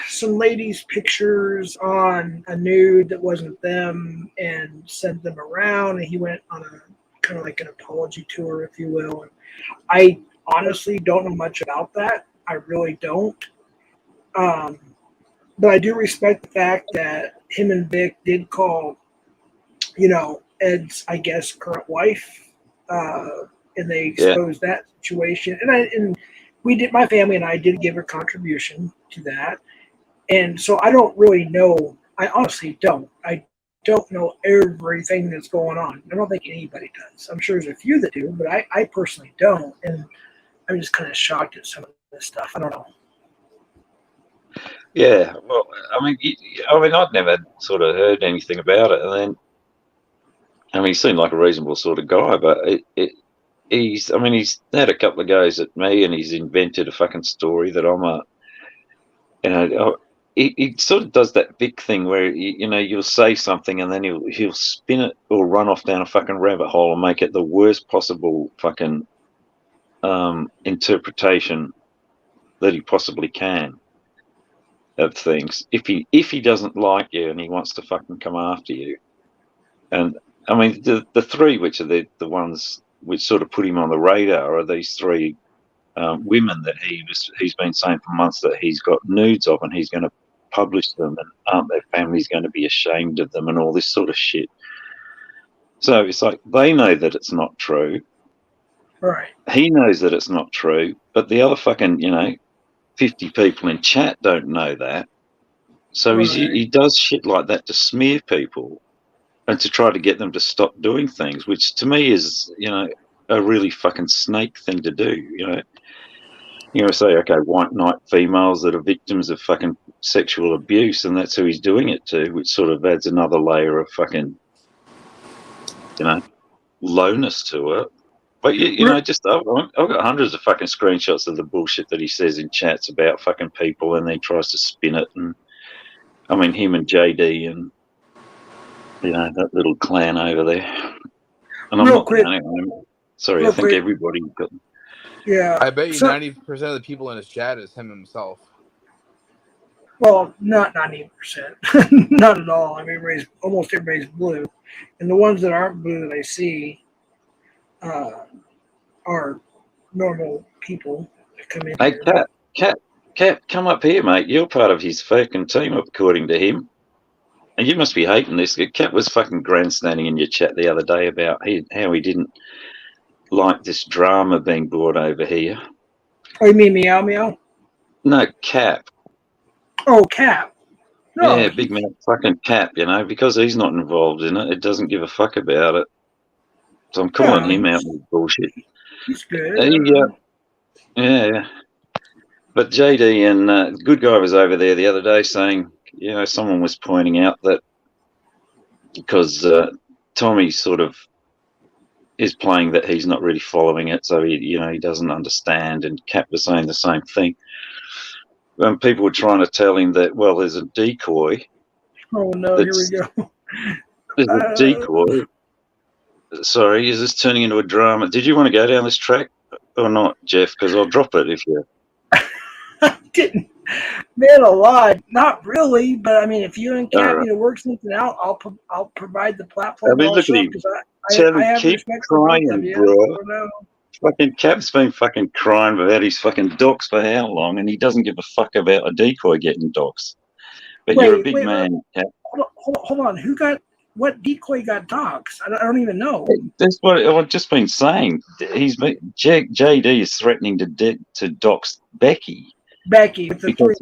some ladies' pictures on a nude that wasn't them and sent them around. And he went on a kind of like an apology tour, if you will. And I honestly don't know much about that. I really don't. But I do respect the fact that him and Vic did call, Ed's, I guess, current wife, and they exposed that situation. And we did, my family and I did give a contribution to that. And so I don't really know. I honestly don't. I don't know everything that's going on. I don't think anybody does. I'm sure there's a few that do, but I personally don't. And I'm just kind of shocked at some of this stuff. I don't know. Yeah, well, I'd never sort of heard anything about it, and then, he seemed like a reasonable sort of guy, but he's had a couple of goes at me, and he's invented a fucking story that I'm he sort of does that Vic thing where, you'll say something and then he'll spin it or run off down a fucking rabbit hole and make it the worst possible fucking interpretation that he possibly can of things. If he doesn't like you and he wants to fucking come after you, and the three which are the ones which sort of put him on the radar are these three women that he's been saying for months that he's got nudes of, and he's going to publish them, and aren't their families going to be ashamed of them, and all this sort of shit. So it's like they know that it's not true. Right. He knows that it's not true, but the other fucking 50 people in chat don't know that. So he does shit like that to smear people and to try to get them to stop doing things, which to me is, a really fucking snake thing to do. You say, okay, white knight females that are victims of fucking sexual abuse, and that's who he's doing it to, which sort of adds another layer of fucking, lowness to it. But I've got hundreds of fucking screenshots of the bullshit that he says in chats about fucking people, and then tries to spin it. And him and JD and that little clan over there. And I'm Real not quick. Sorry, I think everybody got. Yeah. I bet you 90% of the people in his chat is him himself. Well, not 90%. Not at all. Almost everybody's blue. And the ones that aren't blue that I see are normal people that come in. Hey, Cat, come up here, mate. You're part of his fucking team, according to him. And you must be hating this. Cat was fucking grandstanding in your chat the other day about how he didn't like this drama being brought over here. Oh, you mean Meow Meow? No, Cap. Oh, Cap. No, yeah, big mouth fucking Cap, because he's not involved in it. It doesn't give a fuck about it. So I'm calling him out with bullshit. He's good. Yeah. But JD and Good Guy was over there the other day saying, someone was pointing out that because Tommy sort of is playing that he's not really following it, so he doesn't understand, and Cap was saying the same thing. People were trying to tell him that, well, there's a decoy. Oh no, here we go. There's a decoy. Sorry, is this turning into a drama? Did you want to go down this track or not, Jeff? Because I'll drop it if you. I didn't. Man alive, not really, but I mean, if you and All Cat right. need to work something out, I'll provide the I platform and mean, all look at stuff him. because I Terry, have keep respect for both of crying, you. bro. I don't know. Fucking Cap's been fucking crying about his fucking docs for how long, and he doesn't give a fuck about a decoy getting docs. But you're a big Wait, man, Cap. hold on. Who got what decoy got docs? I don't even know. That's what I've just been saying. JD is threatening to dox Becky Becky with because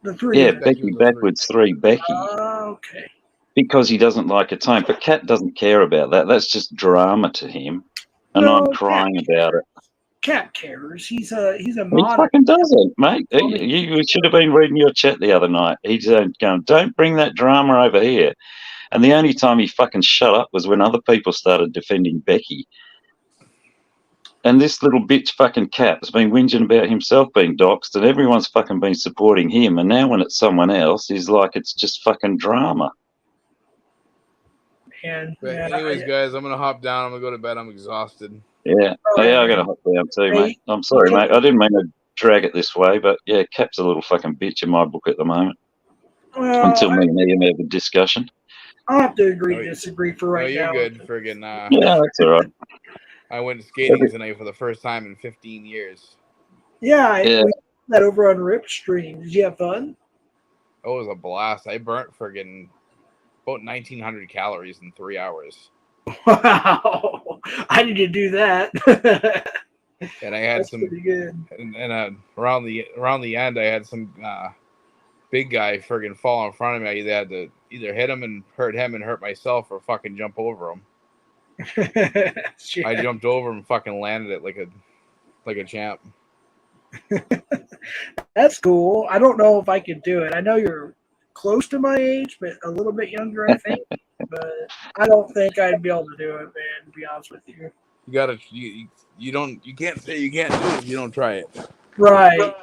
the three of them. Becky Becky with the three. backwards 3 Becky Okay. because he doesn't like her tone. But Cat doesn't care about that. That's just drama to him, and I'm No, crying about it. Cat cares. He's a He modern. fucking doesn't, mate. I mean, You should have been reading your chat the other night. He's going, don't bring that drama over here. And the only time he fucking shut up was when other people started defending Becky. And this little bitch fucking Cap's been whinging about himself being doxxed, and everyone's fucking been supporting him. And now when it's someone else, he's like, it's just fucking drama. man. But Yeah, anyways, guys, I'm gonna hop down. I'm gonna go to bed. I'm exhausted. Yeah. all Yeah, I right, got to man. hop down too, Hey, mate. I'm sorry, mate. I didn't mean to drag it this way, but yeah, Cap's a little fucking bitch in my book at the moment. well, Until me and him have a discussion. I'll have to agree No, to disagree for No, right you're now. good. Friggin' Yeah, that's all right. I went skating tonight for the first time in 15 years. Yeah, Yeah. we did that over on Rip Stream. Did you have fun? It was a blast. I burnt friggin' about 1,900 calories in 3 hours. Wow, I need to do that. And I had That's some, pretty good. and around the end, I had some big guy friggin' fall in front of me. I either had to hit him and hurt myself, or fucking jump over him. I jumped over him and fucking landed it like a champ. That's cool. I don't know if I could do it. I know you're close to my age, but a little bit younger, I think. But I don't think I'd be able to do it, man. To be honest with you. You gotta you can't say you can't do it if you don't try it. Right.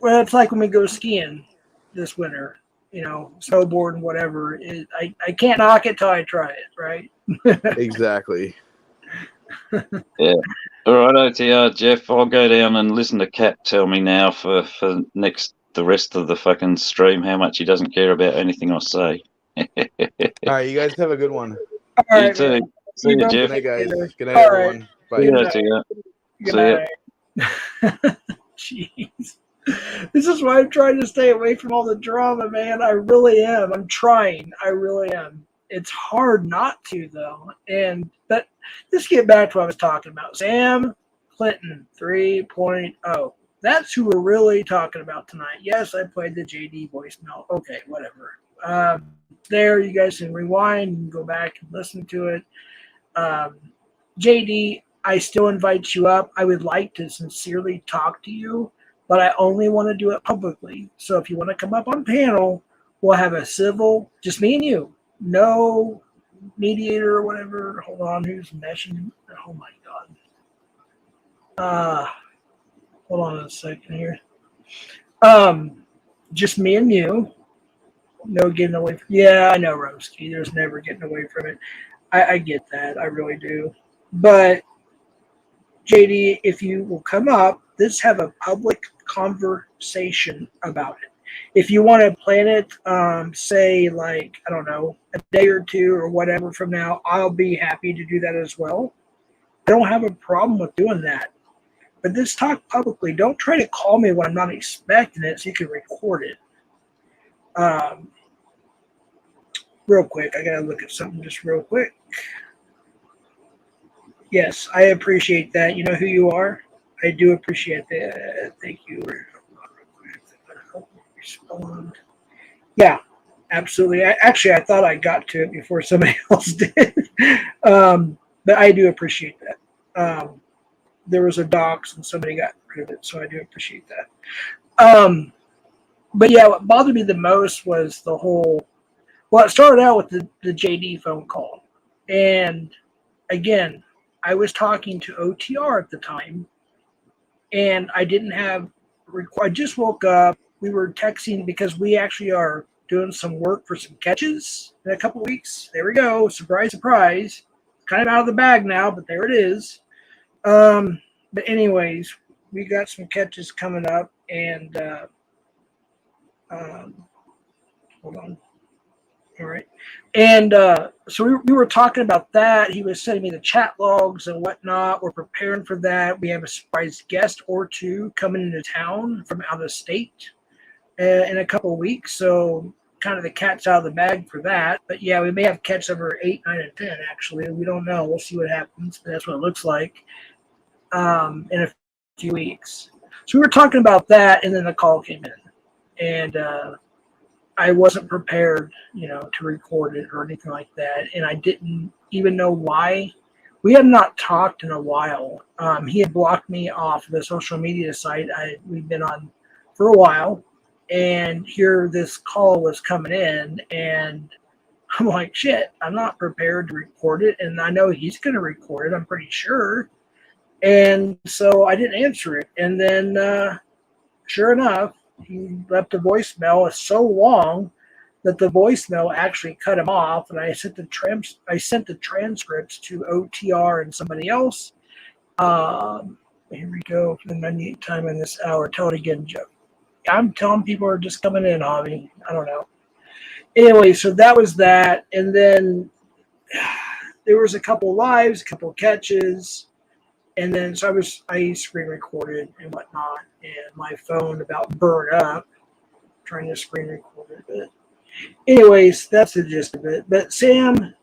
Well, it's like when we go skiing this winter. You know, snowboarding, whatever. I can't knock it till I try it. Right. Exactly. Yeah. All right, OTR, Jeff. I'll go down and listen to Cat tell me now for the rest of the fucking stream how much he doesn't care about anything I say. All right, you guys have a good one. All You right, too. man. See you, both Jeff. Good night, guys. together. Good night, All everyone. Bye. See Good ya, night. OTR. Good See ya. night. Jeez. This is why I'm trying to stay away from all the drama, man. I really am. I'm trying. I really am. It's hard not to, though. But let's get back to what I was talking about. Sam Clinton 3.0. That's who we're really talking about tonight. Yes, I played the JD voicemail. Okay, whatever. There, you guys can rewind and go back and listen to it. JD, I still invite you up. I would like to sincerely talk to you, but I only want to do it publicly. So if you want to come up on panel, we'll have a civil, just me and you. No mediator or whatever. Hold on, who's meshing? Oh my god. Hold on a second here. Just me and you. No getting away from. Yeah, I know, Roski. There's never getting away from it. I get that. I really do. But JD, if you will come up, let's have a public conversation about it. If you want to plan it, say like, I don't know, a day or two or whatever from now, I'll be happy to do that as well. I don't have a problem with doing that. But let's talk publicly. Don't try to call me when I'm not expecting it so you can record it. Real quick, I gotta look at something just real quick. Yes, I appreciate that. You know who you are? I do appreciate that. Thank you. Respond. Yeah, absolutely. I thought I got to it before somebody else did. But I do appreciate that. There was a dox and somebody got rid of it, so I do appreciate that. But yeah, what bothered me the most was the whole. Well, it started out with the JD phone call, and again, I was talking to OTR at the time, and I didn't have. I just woke up. We were texting because we actually are doing some work for some catches in a couple weeks. There we go. Surprise, surprise. Kind of out of the bag now, but there it is. But anyways, we got some catches coming up, and Hold on. All right. And so we were talking about that. He was sending me the chat logs and whatnot. We're preparing for that. We have a surprise guest or two coming into town from out of state in a couple of weeks. So kind of the cat's out of the bag for that. But yeah, we may have catch number 8, 9, and 10, actually. We don't know. We'll see what happens. But that's what it looks like in a few weeks. So we were talking about that, and then the call came in. And I wasn't prepared, to record it or anything like that. And I didn't even know why. We had not talked in a while. He had blocked me off the social media site we've been on for a while. And here this call was coming in. And I'm like, shit, I'm not prepared to record it. And I know he's going to record it, I'm pretty sure. And so I didn't answer it. And then sure enough, he left a voicemail so long that the voicemail actually cut him off, and I sent the transcripts to OTR and somebody else. Here we go. For the 98th time in this hour. Tell it again, Joe. I'm telling people are just coming in, Hobby. I don't know. Anyway, so that was that, and then there was a couple lives, a couple catches. And then so I screen recorded and whatnot, and my phone about burned up trying to screen record it. But anyways, that's the gist of it. But Sam,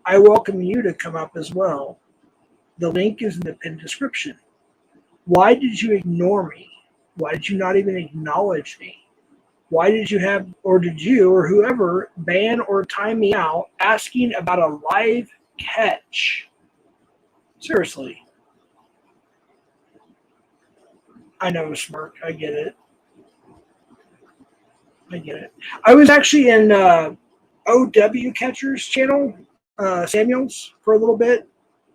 I welcome you to come up as well. The link is in the pinned description. Why did you ignore me? Why did you not even acknowledge me? Why did you did you or whoever ban or time me out asking about a live catch? Seriously. I know, Smirk. I get it. I was actually in OW Catcher's channel, Samuel's, for a little bit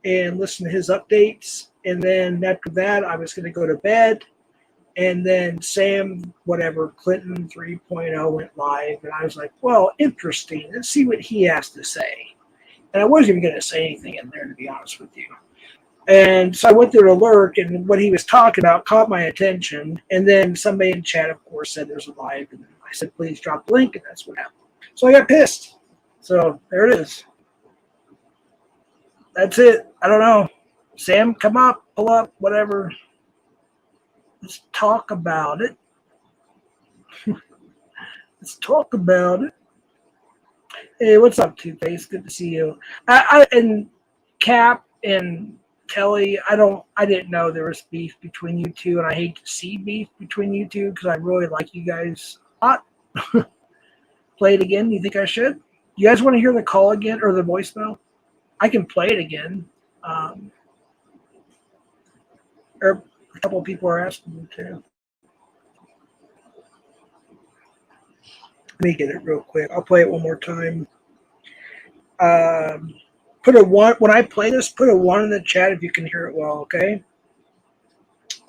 and listened to his updates. And then after that, I was going to go to bed. And then Sam, Clinton 3.0 went live. And I was like, well, interesting. Let's see what he has to say. And I wasn't even going to say anything in there, to be honest with you. And so I went there to lurk, and what he was talking about caught my attention. And then somebody in chat, of course, said there's a live. And I said, please drop the link, and that's what happened. So I got pissed. So there it is. That's it. I don't know. Sam, come up, pull up, whatever. Let's talk about it. Let's talk about it. Hey, what's up, Two-Face? Good to see you. And Cap and Kelly, I didn't know there was beef between you two, and I hate to see beef between you two because I really like you guys a lot. Play it again. You think I should? You guys want to hear the call again or the voicemail? I can play it again. Or a couple of people are asking me to. Let me get it real quick. I'll play it one more time. Put a 1 when I play this. Put a 1 in the chat if you can hear it well. Okay.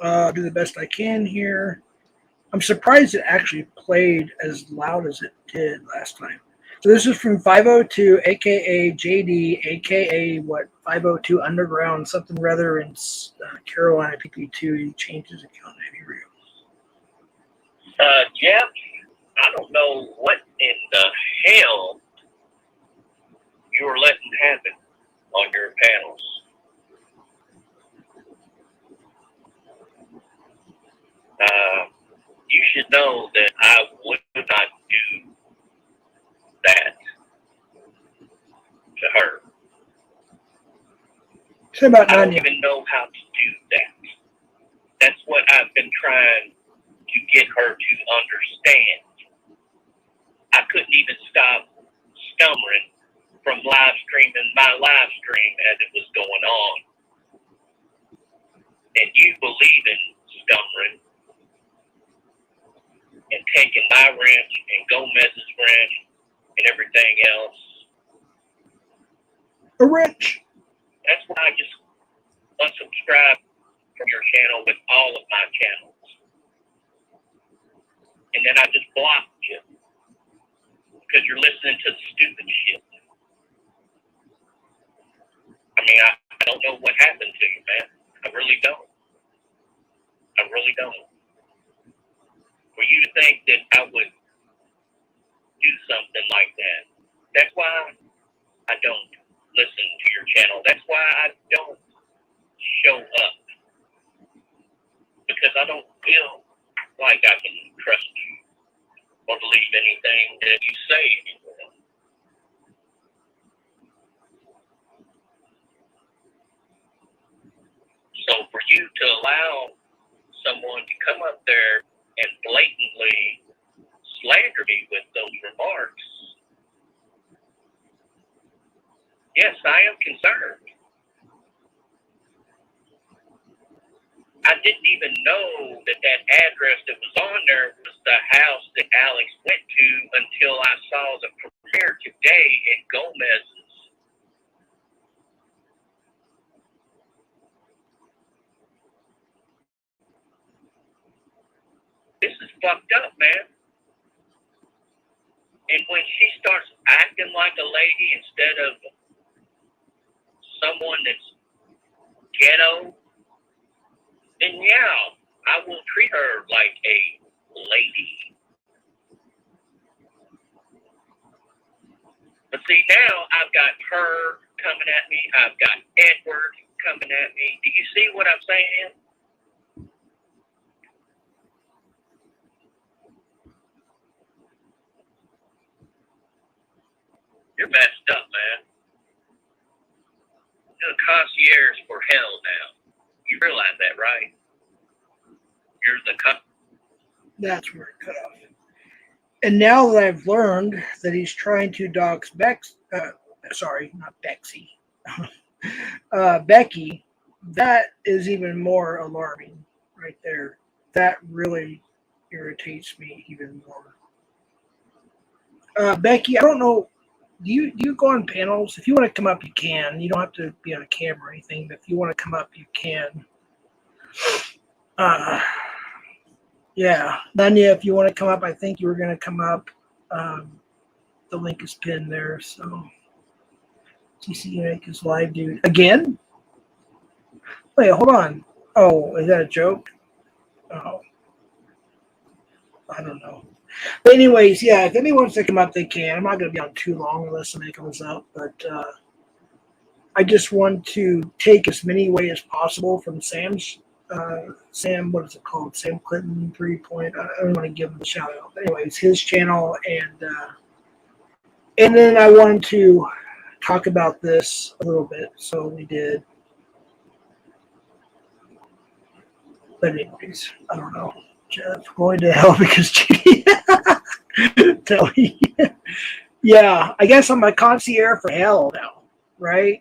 Do the best I can here. I'm surprised it actually played as loud as it did last time. So this is from 502, aka JD, aka 502 Underground something rather in Carolina PP2. He changed his account. Heavy real. Jeff, I don't know what in the hell you were letting happen on your panels. You should know that I would not do that to her. Say about I don't 9. even know how to do that. That's what I've been trying to get her to understand. I couldn't even stop stammering from live streaming my live stream as it was going on. And you believe in stammering and taking my wrench and Gomez's wrench and everything else. A wrench. That's why I just unsubscribed from your channel with all of my channels. And then I just blocked you because you're listening to the stupid shit. I mean, I don't know what happened to you, man. I really don't. I really don't. For you to think that I would do something like that. That's why I don't listen to your channel. That's why I don't show up. Because I don't feel like I can trust you or believe anything that you say anymore. So for you to allow someone to come up there and blatantly slander me with those remarks, yes, I am concerned. I didn't even know that that address that was on there was the house that Alex went to until I saw the premiere today at Gomez's. This is fucked up, man. And when she starts acting like a lady instead of someone that's ghetto, then yeah, I will treat her like a lady. But see, now I've got her coming at me. I've got Edward coming at me. Do you see what I'm saying? You're messed up, man. You're the concierge for hell now. You realize that, right? You're the That's where it cut off. And now that I've learned that he's trying to dox sorry, not Bexy, Becky, that is even more alarming right there. That really irritates me even more. Becky, I don't know. Do you go on panels? If you want to come up, you can. You don't have to be on a camera or anything, but if you want to come up, you can. Yeah, Nanya, if you want to come up, I think you were going to come up. The link is pinned there. So, TC Unique is live, dude. Again? Wait, hold on. Oh, is that a joke? Oh, I don't know. But anyways, yeah, if anyone wants to come up, they can. I'm not going to be on too long unless somebody comes up. But I just want to take as many away as possible from Sam's. Sam, what is it called? Sam Clinton 3 Point. I don't want to give him a shout out. But anyways, his channel, and then I wanted to talk about this a little bit, so we did. But anyways, I don't know. Jeff going to hell because tell me. Yeah, I guess I'm a concierge for hell now, right?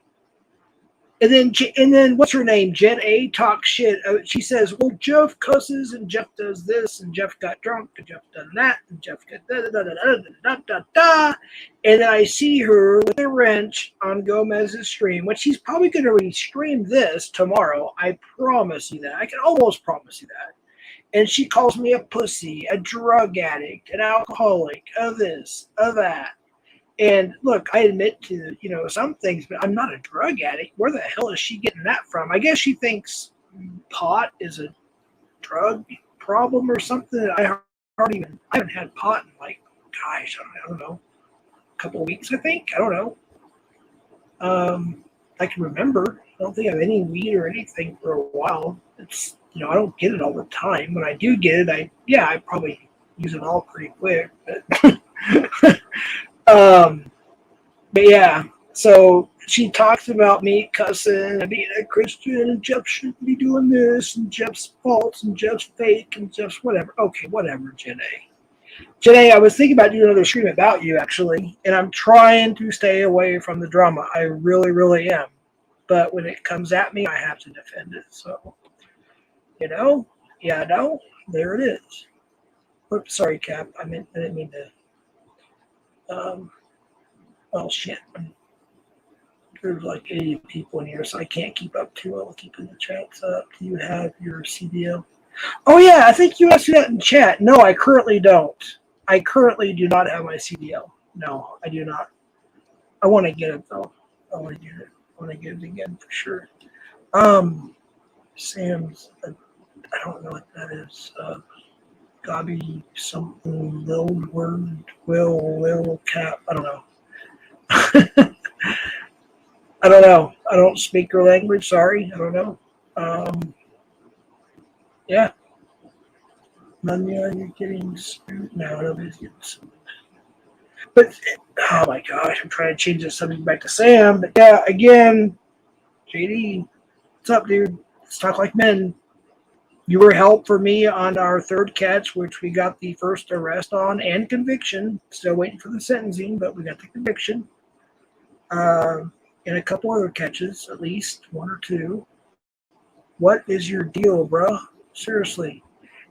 And then what's her name? Jen A talks shit. She says, well, Jeff cusses and Jeff does this and Jeff got drunk and Jeff done that and Jeff got da. And then I see her with a wrench on Gomez's stream, which she's probably going to restream this tomorrow. I promise you that. I can almost promise you that. And she calls me a pussy, a drug addict, an alcoholic, of this, of that. And look, I admit to, some things, but I'm not a drug addict. Where the hell is she getting that from? I guess she thinks pot is a drug problem or something. I haven't had pot in like, gosh, I don't know, a couple of weeks, I think. I don't know. I can remember. I don't think I have any weed or anything for a while. It's, I don't get it all the time. When I do get it, I probably use it all pretty quick. But but yeah, so she talks about me cussing and being a Christian and Jeff shouldn't be doing this and Jeff's false and Jeff's fake and Jeff's whatever. Okay, whatever, Jen A. Jen A, I was thinking about doing another stream about you actually, and I'm trying to stay away from the drama. I really, really am. But when it comes at me, I have to defend it. So, there it is. Oops, sorry, Cap. I didn't mean to. Well, shit. There's like 80 people in here, so I can't keep up too well keeping the chats up. Do you have your CDL? Oh, yeah, I think you asked that in chat. No, I currently don't. I currently do not have my CDL. No, I do not. I want to get it, though. I want to get it. I want to get it again for sure. Sam's, I don't know what that is. Gobby something, the old word, will, cap, I don't know. I don't know. I don't speak your language, sorry, I don't know. Yeah. Nanya, you're getting screwed. No, nobody's getting screwed. But, oh my gosh, I'm trying to change the subject back to Sam. But yeah, again, JD, what's up, dude? Let's talk like men. You were help for me on our third catch, which we got the first arrest on and conviction. Still waiting for the sentencing, but we got the conviction. And a couple other catches, at least one or two. What is your deal, bro? Seriously.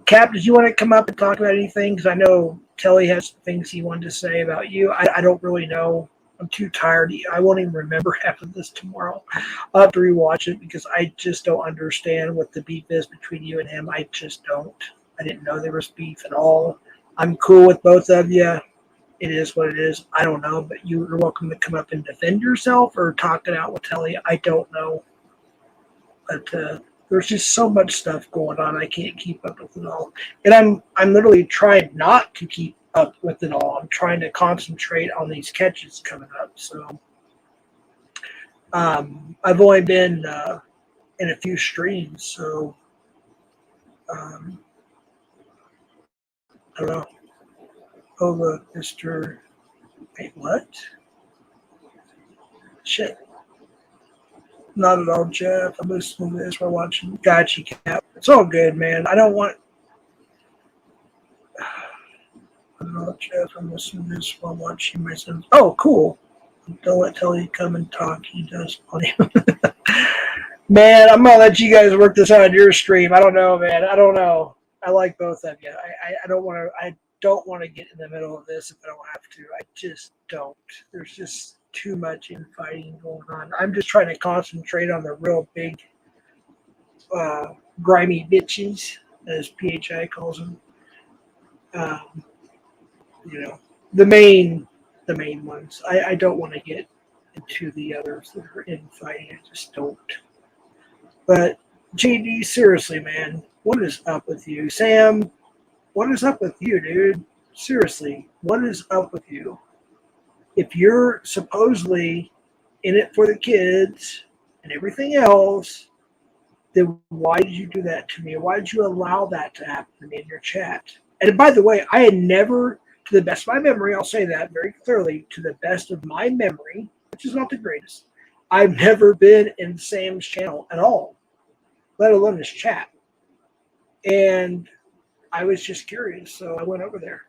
Cap, did you want to come up and talk about anything? Because I know Telly has things he wanted to say about you. I don't really know. I'm too tired. I won't even remember half of this tomorrow. I'll have to rewatch it because I just don't understand what the beef is between you and him. I just don't. I didn't know there was beef at all. I'm cool with both of you. It is what it is. I don't know, but you're welcome to come up and defend yourself or talk it out with Telly. I don't know. But there's just so much stuff going on. I can't keep up with it all. And I'm literally trying not to keep up with it all. I'm trying to concentrate on these catches coming up. So I've only been in a few streams, so I don't know. Oh look, Mr. Wait, what? Shit. Not at all, Jeff. I'm listening to this while watching. Got you, Cap. It's all good, man. I don't want. Not at all, Jeff. I'm listening to this while watching my son. Oh, cool. Don't let Telly come and talk. He does plenty. Man, I'm gonna let you guys work this out on your stream. I don't know, man. I don't know. I like both of you. I don't want to. I don't want to get in the middle of this if I don't have to. I just don't. There's just too much infighting going on. I'm just trying to concentrate on the real big, grimy bitches, as PHI calls them. You know, the main ones. I don't want to get into the others that are infighting. I just don't. But JD, seriously, man, what is up with you? Sam, what is up with you, dude? Seriously, what is up with you? If you're supposedly in it for the kids and everything else, then why did you do that to me? Why did you allow that to happen to me in your chat? And by the way, I had never, to the best of my memory, I'll say that very clearly, to the best of my memory, which is not the greatest, I've never been in Sam's channel at all, let alone his chat. And I was just curious, so I went over there.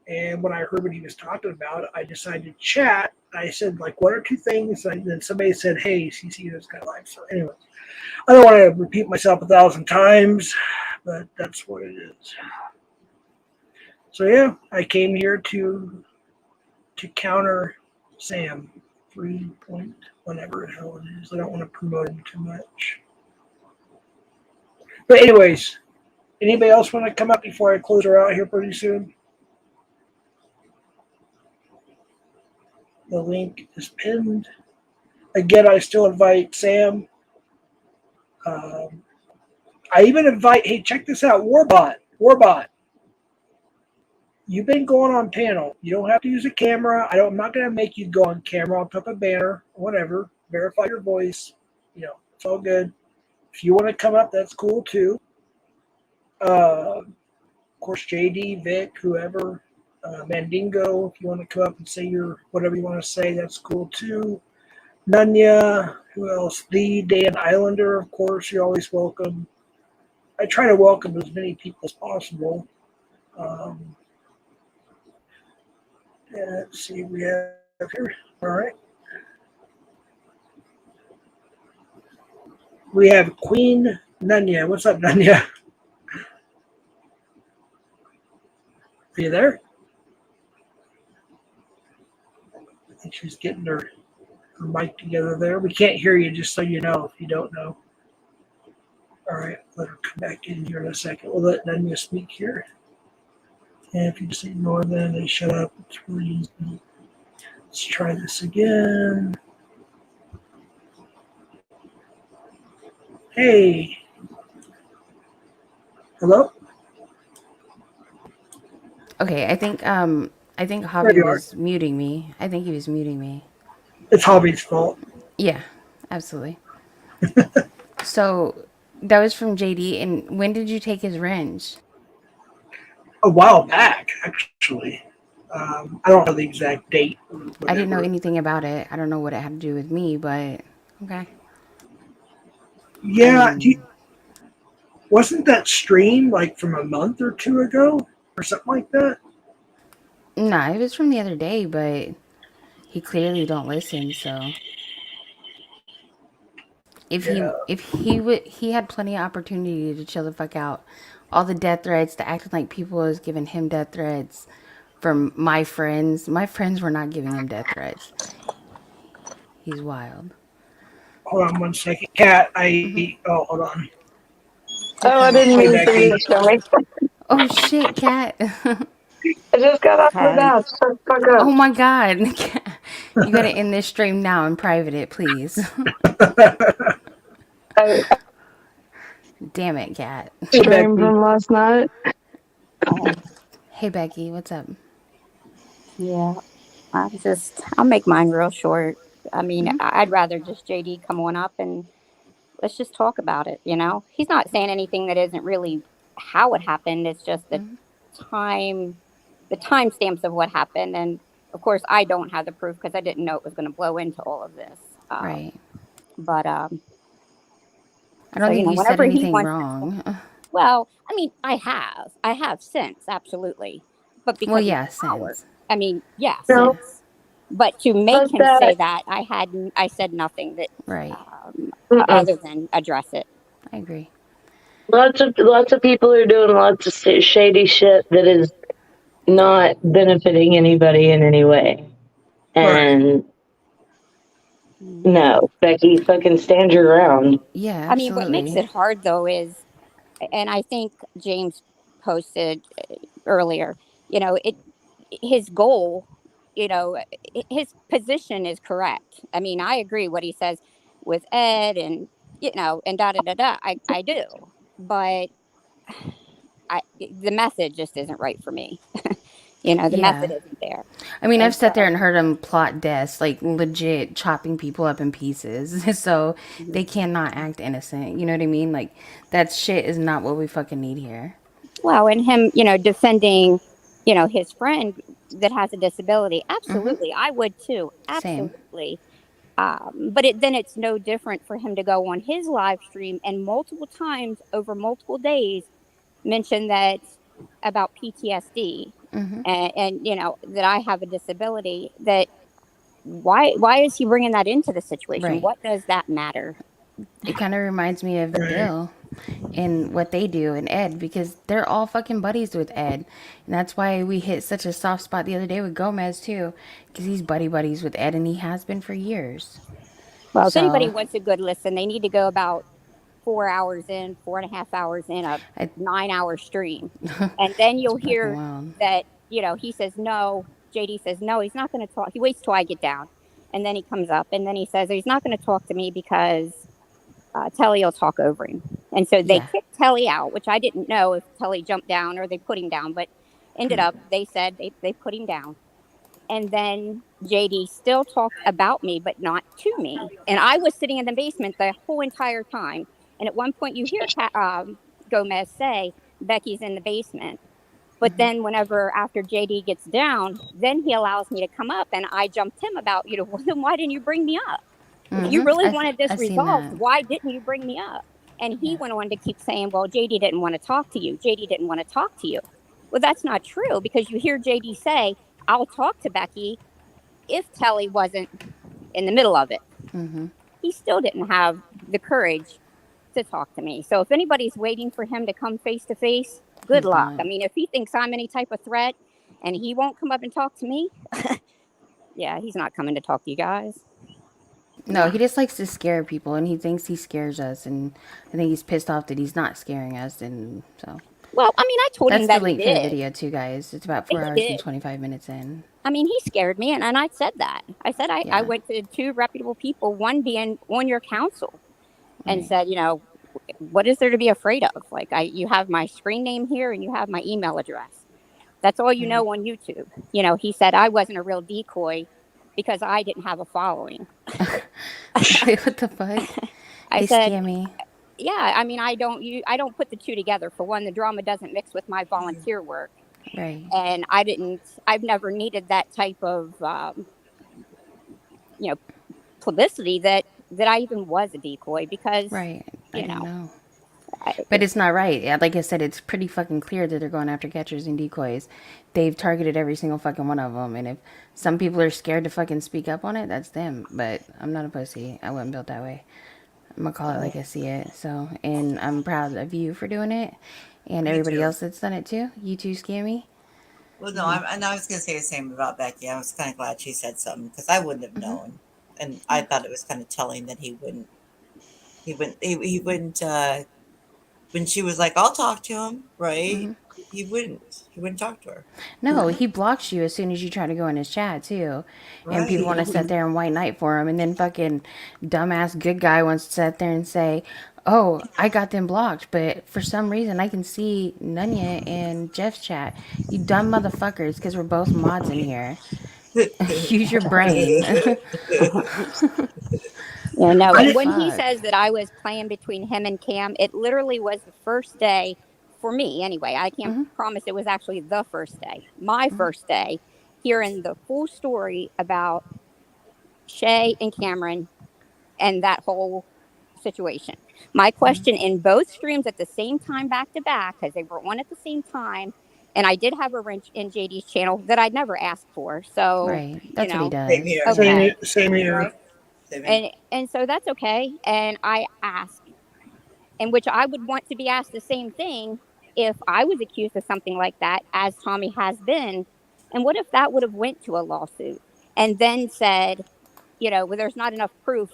And when I heard what he was talking about, I decided to chat. I said, like, one or two things. And then somebody said, hey, CC, this guy live. So anyway, I don't want to repeat myself 1,000 times, but that's what it is. So yeah, I came here to counter Sam 3 point whatever the hell it is. I don't want to promote him too much. But anyways, anybody else want to come up before I close her out here pretty soon? The link is pinned. Again, I still invite Sam. I even invite, hey, check this out, Warbot. You've been going on panel. You don't have to use a camera. I'm not going to make you go on camera. I'll put up a banner, whatever. Verify your voice. You know, it's all good. If you want to come up, that's cool too. Of course, JD, Vic, whoever, Mandingo, if you want to come up and say your whatever you want to say, that's cool too. Nunya, who else? The Dan Islander, of course, you're always welcome. I try to welcome as many people as possible. Let's see, we have here. All right. We have Queen Nunya. What's up, Nunya? Are you there? I think she's getting her mic together there. We can't hear you, just so you know, if you don't know. All right, let her come back in here in a second. We'll let Nunya speak here. And if you just ignore them, they shut up. It's really easy. Let's try this again. Hey. Hello? Okay, I think There Javi you are. was muting me. I think he was muting me. It's Hobby's fault. Yeah, absolutely. So that was from JD. And when did you take his wrench? A while back, actually. I don't know the exact date or I didn't know whatever. anything about it. I don't know what it had to do with me, but okay. I Yeah, mean, wasn't that stream like from a month or two ago or something like that? nah, it was from the other day, but he clearly don't listen. So Yeah. he had plenty of opportunity to chill the fuck out. All the death threats, the acting like people was giving him death threats from my friends. My friends were not giving him death threats. He's wild. Hold on one second. Cat, Hmm. hold on. What Oh, I cat? didn't Hey, mean for you Becky. to kill me. Oh shit, cat. I just got off the Cat. bat. Shut the fuck up. Oh my god. You gotta end this stream now and private it, please. I Damn it, cat. Hey, streamed Becky. from last night. Oh, Hey Becky, what's up? yeah. I'll make mine real short. I mean, Hmm. I'd rather just JD come on up and let's just talk about it. He's not saying anything that isn't really how it happened. It's just Hmm. time, the timestamps of what happened. And of course, I don't have the proof because I didn't know it was going to blow into all of this. Right. But I so don't think you said whenever he anything wants to, wrong. well, I mean, I have since absolutely, but Well, because he's yeah, a coward. since. I mean, yeah, No, since. But to make fuck him say that. that, I said nothing that Right. Mm-mm. other than address it. I agree. Lots of people are doing lots of shady shit that is not benefiting anybody in any way. Right. And Mm. no, Becky, fucking stand your ground. Yeah, I mean, what makes absolutely. it hard though is, and I think James posted earlier, it his goal, his position is correct. I mean, I agree what he says with Ed and and da da da da. I do, but the method just isn't right for me. The method Yeah. isn't there, I mean, I've and sat there so and heard him plot deaths, like legit chopping people up in pieces. So they cannot act innocent. You know what I mean? Like, that shit is not what we fucking need here. well, and him, defending, his friend that has a disability. Hmm. Absolutely, I would too. Same. Absolutely. But then it's no different for him to go on his live stream and multiple times over multiple days mention that about PTSD Hmm. and that I have a disability. That why is he bringing that into the situation? Right. What does that matter? It kind of reminds me of Right. Bill and what they do and Ed because they're all fucking buddies with Ed. And that's why we hit such a soft spot the other day with Gomez too because he's buddies with Ed and he has been for years. Well, if anybody So, wants a good listen, they need to go about 4 hours in, 4.5 hours in a I 9 hour stream. And then it's you'll fucking hear wild. that, he says no. JD says no, he's not going to talk. He waits till I get down. And then he comes up and then he says he's not going to talk to me because Telly will talk over him. And so they Yeah. kicked Telly out, which I didn't know if Telly jumped down or they put him down, but ended up, they said they put him down. And then JD still talked about me, but not to me. And I was sitting in the basement the whole entire time. And at one point, you hear Gomez say, Becky's in the basement. But Hmm. then, whenever after JD gets down, then he allows me to come up. And I jumped him about, well, then why didn't you bring me up? If you Hmm. really wanted this I've seen resolved, that. why didn't you bring me up? And he Yeah. went on to keep saying, well, JD didn't want to talk to you. JD didn't want to talk to you. Well, that's not true because you hear JD say, I'll talk to Becky if Telly wasn't in the middle of it. Hmm. He still didn't have the courage to talk to me. So if anybody's waiting for him to come face to face, good He's luck. I not. mean, if he thinks I'm any type of threat and he won't come up and talk to me, yeah, he's not coming to talk to you guys. No, Nah. he just likes to scare people and he thinks he scares us. And I think he's pissed off that he's not scaring us. And so Well, I mean, I told him that's the that he link for the did. video, too, guys. It's about He 4 hours and did. 25 minutes in. I mean, he scared me, and I said that. I said I Yeah. went to two reputable people, one being on your council, and Right. said, what is there to be afraid of? Like, you have my screen name here, and you have my email address. That's all you know on YouTube. You know, he said I wasn't a real decoy because I didn't have a following. What the fuck? I Hey, said, Scammy. yeah, I mean, I don't put the two together. For one, the drama doesn't mix with my volunteer work, Right. and I've never needed that type of, you know, publicity that I even was a decoy because, Right. I you didn't know, know. But it's not right. Yeah, like I said, it's pretty fucking clear that they're going after catchers and decoys. They've targeted every single fucking one of them. And if some people are scared to fucking speak up on it, that's them. But I'm not a pussy. I wasn't built that way. I'm gonna call it like I see it. So, and I'm proud of you for doing it, and Me everybody too. else that's done it too. You too, Scammy. Well, no, and I was going to say the same about Becky. I was kind of glad she said something because I wouldn't have known, and I thought it was kind of telling that he wouldn't. When she was like, "I'll talk to him," right? He wouldn't talk to her, No, he blocks you as soon as you try to go in his chat too, and people want to right? sit there and white knight for him, and then fucking dumbass good guy wants to sit there and say, "Oh, I got them blocked," but for some reason I can see Nunya and Jeff's chat. You dumb motherfuckers, because we're both mods in here. Use your brain. you know. I And didn't. when he Fuck. says that I was playing between him and Cam, it literally was the first day for me. Anyway, I can't promise it was actually the first day. My first day hearing the full story about Shay and Cameron and that whole situation. My question in both streams at the same time, back to back, because they were on at the same time, and I did have a wrench in JD's channel that I'd never asked for. So, Right. you That's what he know, Same does. here. Yeah. okay, Same here. right? Same here. And so that's okay. And I ask, in which I would want to be asked the same thing if I was accused of something like that, as Tommy has been. And what if that would have went to a lawsuit and then said, you know, well, there's not enough proof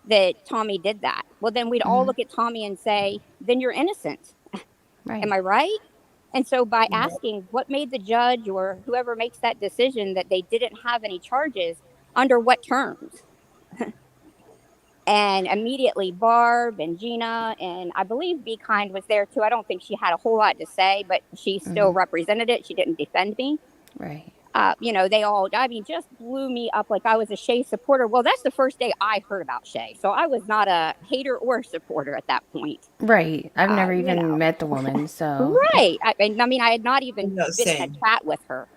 that Tommy did that. Well, then we'd all look at Tommy and say, then you're innocent. Am Right. I right? And so by asking what made the judge or whoever makes that decision that they didn't have any charges, under what terms? And immediately Barb and Gina, and I believe Be Kind was there too. I don't think she had a whole lot to say, but she still represented it. She didn't defend me. Right. You know, they all, I mean, just blew me up like I was a Shay supporter. Well, that's the first day I heard about Shay. So I was not a hater or a supporter at that point. Right. I've never You even know, met the woman, so right. I mean, I had not even No, been in a same. chat with her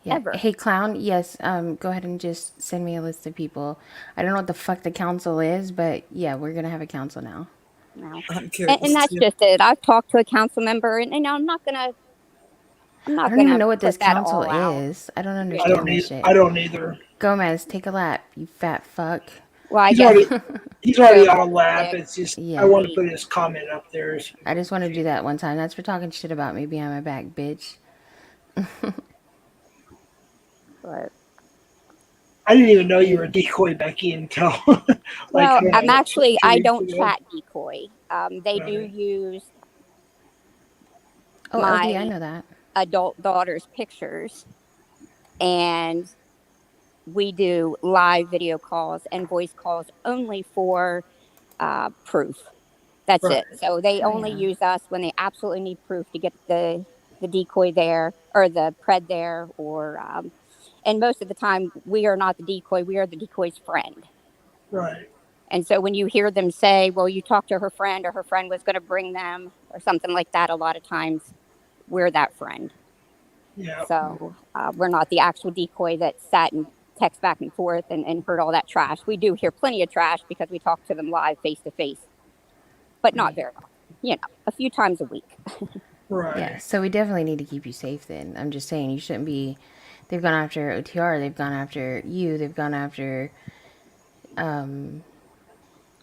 yeah. ever. Hey, clown. Yes. Go ahead and just send me a list of people. I don't know what the fuck the council is, but yeah, we're gonna have a council now. No. I'm And curious that's too. just it. I've talked to a council member, and I'm I not don't even gonna know what this put that council all out. is. I don't You I know. don't understand this need. shit. I don't either. Gomez, take a lap, you fat fuck. Well, I He's guess already. He's already on a Snowball's lap. sick. It's just I Yeah. want to put his comment up there. So I just want to see. do that one time. That's for talking shit about me behind my back, bitch. But I didn't even know you Hey. were a decoy, Becky, until like I well, don't I'm know, actually two I weeks don't ago. chat decoy. They do Right. use Oh, LD, I my know that. adult daughter's pictures, and we do live video calls and voice calls only for proof. That's Right. it. So they Oh only yeah. use us when they absolutely need proof to get the decoy there or the pred there, or and most of the time we are not the decoy. We are the decoy's friend. Right. And so when you hear them say, well, you talked to her friend or her friend was going to bring them or something like that, a lot of times we're that friend. Yeah. So we're not the actual decoy that sat and text back and forth and heard all that trash. We do hear plenty of trash because we talk to them live face to face, but not Right. very often, you know, a few times a week. Yeah. Right. So we definitely need to keep you safe. Then I'm just saying you shouldn't be. They've gone after OTR. They've gone after you. They've gone after um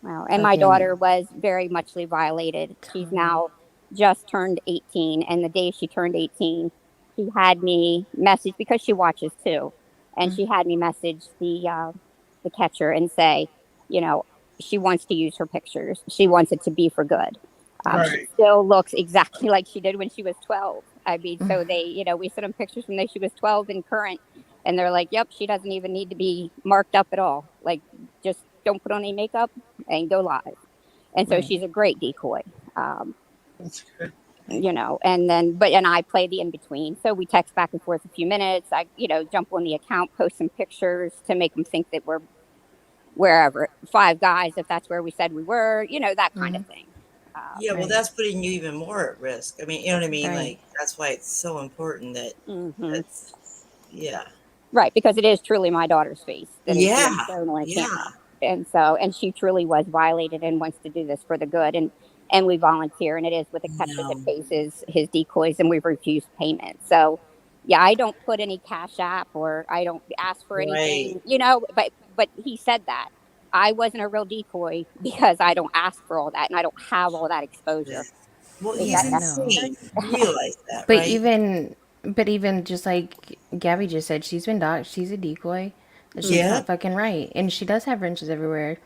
Well, and my fucking daughter was very muchly violated. She's Tommy. now just turned 18, and the day she turned 18, she had me message because she watches too, and she had me message the catcher and say, you know, she wants to use her pictures. She wants it to be for good. She Right. still looks exactly like she did when she was 12. I mean, so they, you know, we sent them pictures from when she was 12 and current, and they're like, yep, she doesn't even need to be marked up at all. Like, just don't put on any makeup and go live. And so Right. she's a great decoy. Um, That's good. you know, and then, and I play the in between. So we text back and forth a few minutes. I, you know, jump on the account, post some pictures to make them think that we're wherever, Five Guys, if that's where we said we were, you know, that kind of thing. Yeah, well, Right. that's putting you even more at risk. I mean, you know what I mean? Right. Like, that's why it's so important that that's, yeah. Right, because it is truly my daughter's face that is being Yeah. shown on Yeah. camera. And so, and she truly was violated and wants to do this for the good. And we volunteer, and it is with a catch as it No. pays his decoys, and we've refused payment. So, yeah, I don't put any cash app or I don't ask for Right. anything, you know, but he said that. I wasn't a real decoy because I don't ask for all that and I don't have all that exposure. Well, Is he's that No. insane. You realize that, But right? even just like Gabby just said, she's been doxxed. She's a decoy. That shit's Yeah. not fucking right. And she does have wrenches everywhere.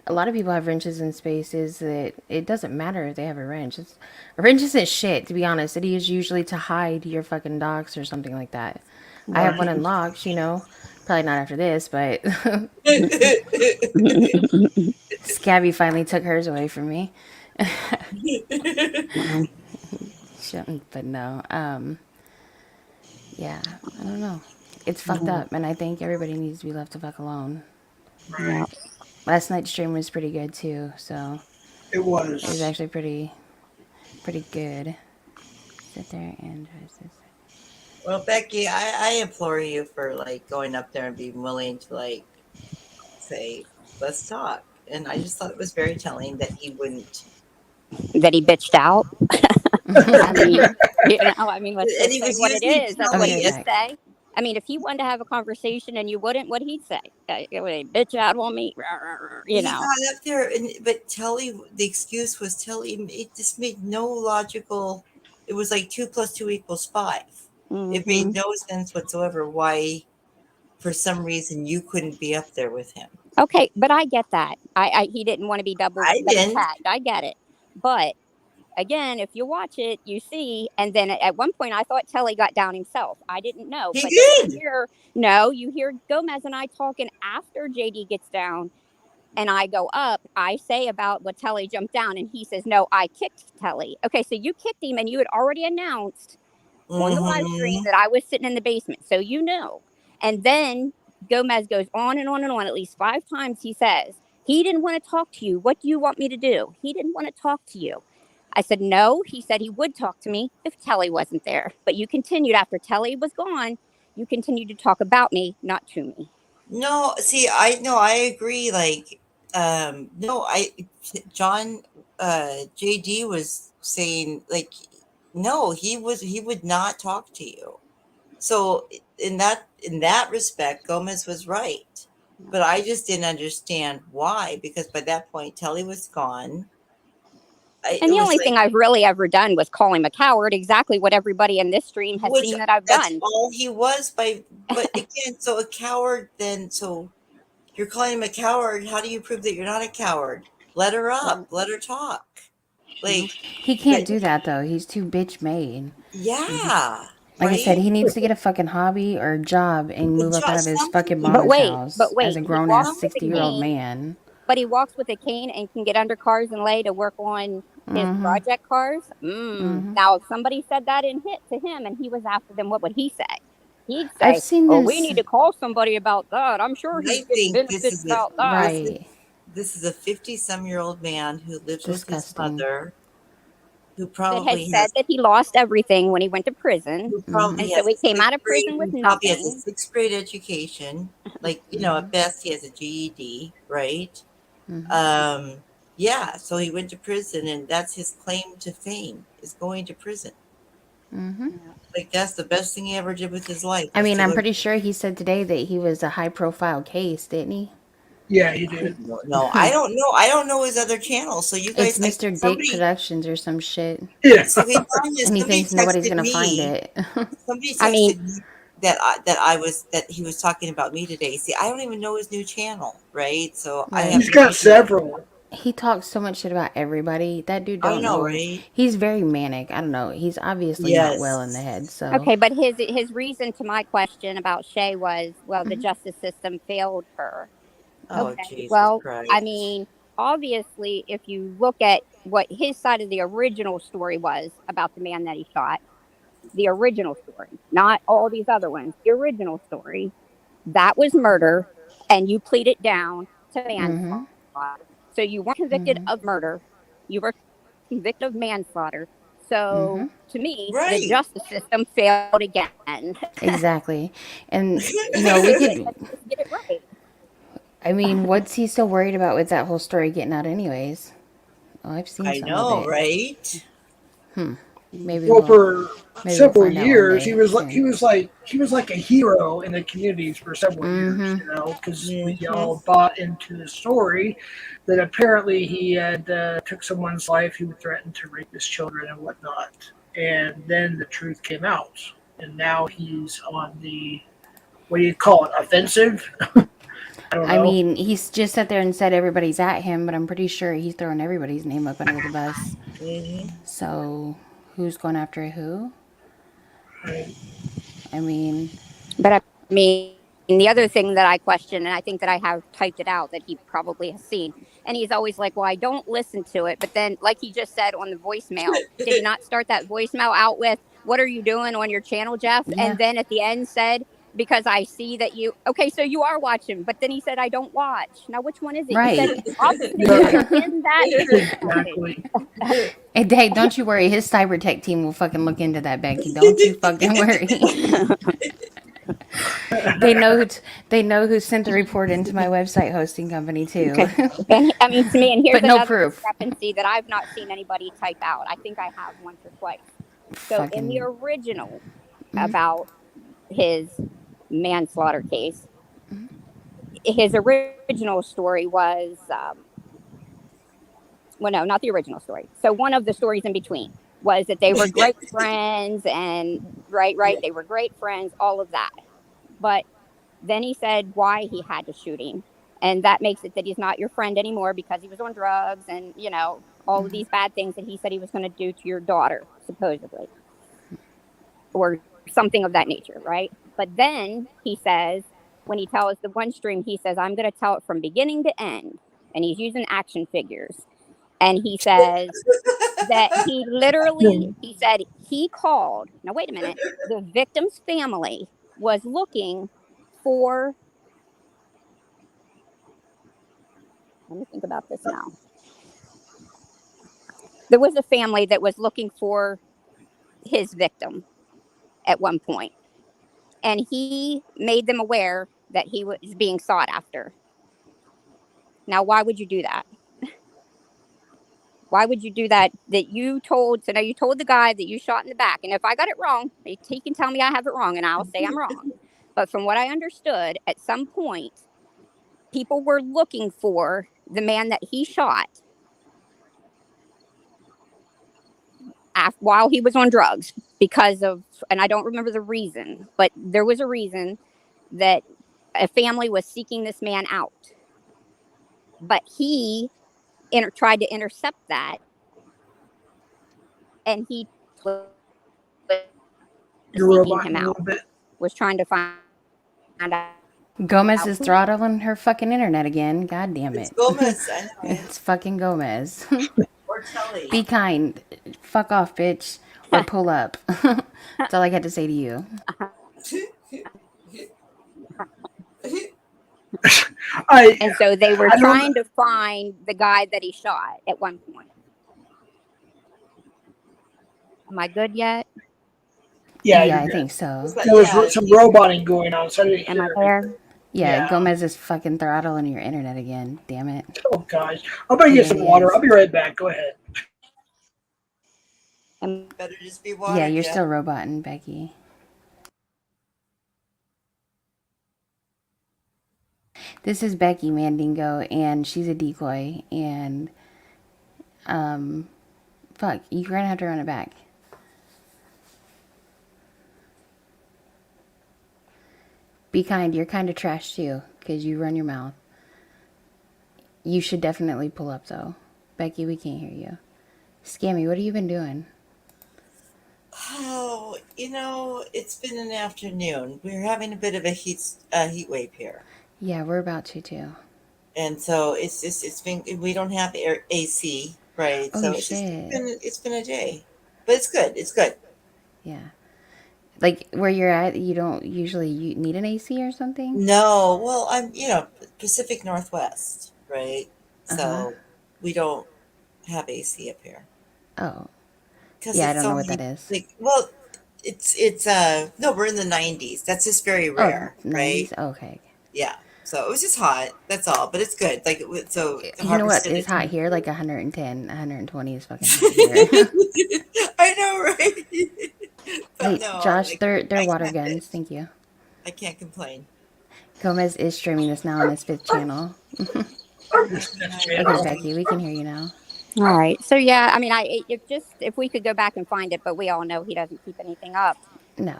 A lot of people have wrenches in spaces that it doesn't matter if they have a wrench. A wrench isn't shit, to be honest. It is usually to hide your fucking docs or something like that. I have one Right. in locks, you know. Probably not after this, but Scabby finally took hers away from me. But no, yeah, I don't know. It's fucked up, and I think everybody needs to be left the fuck alone. Yeah. Last night's stream was pretty good too, so It it was was. actually pretty good. Sit there and Well, Becky, I implore you for like going up there and being willing to like say, let's talk. And I just thought it was very telling that he wouldn't. That he bitched out. I mean, you know, I mean, let's And just he say was what it using is. That's I'll what be he right Kelly would as back. say. I mean, if he wanted to have a conversation and you wouldn't, what'd he say? Would he bitch out on me? You he know. got up there, and but Telly, the excuse was Telly. It just made no logical. It was like 2 + 2 = 5. It Hmm. made no sense whatsoever why, for some reason, you couldn't be up there with him. Okay, but I get that. He didn't want to be I double didn't. tagged. I get it. But again, if you watch it, you see, and then at one point I thought Telly got down himself. I didn't know, He but then you did. hear no, you hear Gomez and I talking after JD gets down, and I go up. I say about what Telly jumped down, and he says, "No, I kicked Telly." Okay, so you kicked him, and you had already announced on the live stream Mm-hmm. that I was sitting in the basement, so you know. And then Gomez goes on and on and on. At least 5 times he says he didn't want to talk to you. What do you want me to do? He didn't want to talk to you. I said no. He said he would talk to me if Telly wasn't there. But you continued after Telly was gone. You continued to talk about me, not to me. No, see, I no, I agree. Like, no, John, JD was saying like, no, he would not talk to you. So in that respect, Gomez was right, but I just didn't understand why, because by that point, Telly was gone. And It the was only like, thing I've really ever done was call him a coward. Exactly what everybody in this stream has which seen that I've that's done. all he was by. But again, so a coward then so. You're calling him a coward. How do you prove that you're not a coward? Let her up. Let her talk. Like, He but can't do that though. He's too bitch made. yeah, Like I said, right. he needs to get a fucking hobby or a job and move up out of his Something fucking you But mama's wait, house as a he grown ass walks with a 60-year-old something. cane. man. But he walks with a cane and can get under cars and lay to work on his project cars. Now, if somebody said that in hit to him and he was after them, what would he say? He'd I've say, seen "Oh, we this. need to call somebody about that. I'm sure I he's getting think this benefits is a about that." this is Right. this is a 50-some-year-old man who lives with his Disgusting. mother, who That had probably said has that he lost everything when he went to prison, who and probably so has he a came out sixth of grade prison with who probably has a nothing. sixth grade education. Like, at best he has a GED, right? Um, yeah, so he went to prison, and that's his claim to fame, is going to prison. Like, that's the best thing he ever did with his life, I was mean, to I'm go to pretty sure he said today that he was a high profile case, didn't he? Yeah, he did. no, I don't know. I don't know his other channel. So you It's guys, like, Mr. Dick somebody, Productions or some shit. Yeah. so hey, Tanya, And he somebody thinks nobody's texted gonna find me. it. Somebody I mean, texted me that he was talking about me today. See, I don't even know his new channel, right? So I Right. have He's no got idea. several. He talks so much shit about everybody. That dude I don't know, know. right? He's very manic. I don't know. He's obviously not well in the Yes. head. So okay, but his reason to my question about Shay was, well, the justice system failed her. Oh, Okay, Jesus well, I Christ. mean, obviously, if you look at what his side of the original story was about the man that he shot, the original story, not all these other ones, the original story, that was murder, and you plead it down to manslaughter. So you weren't convicted of murder, you were convicted of manslaughter. So to me, the Right. justice system failed again. Exactly. And, we could. Let's get it right. I mean, what's he so worried about with that whole story getting out, anyways? Oh, I've seen I some of know, it. right? Maybe Well, for we'll several find out one years, he day was like soon. a hero in the communities for several years, because we all bought into the story that apparently he had took someone's life, he would threaten to rape his children and whatnot, and then the truth came out, and now he's on the, what do you call it, offensive? I don't I know. mean, he's just sat there and said everybody's at him, but I'm pretty sure he's throwing everybody's name up under the bus. So, who's going after who? I mean, But I mean, the other thing that I question, and I think that I have typed it out that he probably has seen, and he's always like, "Well, I don't listen to it." But then, like he just said on the voicemail, did he not start that voicemail out with, "What are you doing on your channel, Jeff?" yeah. And then at the end said, "Because I see that you." Okay, so you are watching, but then he said, "I don't watch." Now, which one is it? You said Right. obviously Yeah, you're in that group message. exactly. And hey, don't you worry. His cyber tech team will fucking look into that, Becky. Don't you fucking worry. They know who sent the report into my website hosting company too. Okay. And I mean, to me, and here's But no another proof. discrepancy that I've not seen anybody type out. I think I have once or twice. So in the Fucking. original about his manslaughter case, his original story was, well, no, not the original story. So one of the stories in between was that they were great friends and right, they were great friends, all of that. But then he said why he had to shoot him. And that makes it that he's not your friend anymore because he was on drugs and, all of these bad things that he said he was going to do to your daughter, supposedly, or something of that nature, right? But then he says, when he tells the one stream, he says, I'm going to tell it from beginning to end. And he's using action figures. And he says that he said he called. Now, wait a minute. The victim's family was looking for, let me think about this now. There was a family that was looking for his victim at one point, and he made them aware that he was being sought after. Now, why would you do that? Why would you do that? That you told, so now you told the guy that you shot in the back. And if I got it wrong, he can tell me I have it wrong and I'll say I'm wrong. But from what I understood, at some point, people were looking for the man that he shot while he was on drugs because of, and I don't remember the reason, but there was a reason that a family was seeking this man out. But he tried to intercept that, and he was You're seeking him roboting a out, little bit. was trying to find Gomez out is who. throttling her fucking internet again. God damn It's it. Gomez. I know. It's fucking Gomez. Or Tully. Be kind. Fuck off, bitch. Or pull up. That's all I got to say to you. And so they were I don't. trying to find the guy that he shot at one point. Am I good yet? Yeah, Yeah, you're I good. think so. There was some roboting going on, so I didn't Am I hear there? everything. Yeah, Yeah. Gomez is fucking throttling your internet again. Damn it. Oh gosh, I'm gonna He get some really water. is. I'll be right back. Go ahead. Better just be water, Yeah, you're Jeff. still roboting, Becky. This is Becky Mandingo, and she's a decoy, and, fuck, you're gonna have to run it back. Be kind, you're kind of trash too, because you run your mouth. You should definitely pull up, though. Becky, we can't hear you. Scammy, what have you been doing? Oh, it's been an afternoon. We're having a bit of a heat wave here. Yeah, we're about to, too. and so it's been, we don't have AC, right? Oh So shit. it's been a day, but it's good. It's good. Yeah. Like where you're at, you don't usually you need an AC or something? No, well, I'm Pacific Northwest, right? Uh-huh. So we don't have AC up here Oh. because Yeah, I it's don't know what that only is. like, well, it's no, we're in the 90s. That's just very Oh, rare, right? 90s? Okay. Yeah. So it was just hot. That's all, but it's good. Like so, You know Harper what said is it. hot here? Like 110, 120 is fucking hot here. I know, right? But Hey, no, Josh, like they're I water can't. guns. Thank you. I can't complain. Gomez is streaming this now on his fifth channel. This fifth Okay, channel. Becky, we can hear you now. All right. So yeah, I mean, if we could go back and find it, but we all know he doesn't keep anything up. No.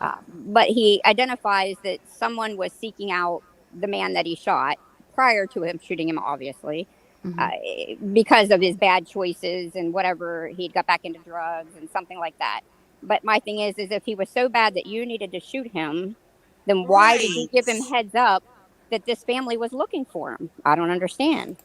But he identifies that someone was seeking out the man that he shot prior to him shooting him, obviously, uh, because of his bad choices and whatever he'd got back into drugs and something like that. But my thing is if he was so bad that you needed to shoot him, then why did you Right. give him heads up that this family was looking for him? I don't understand.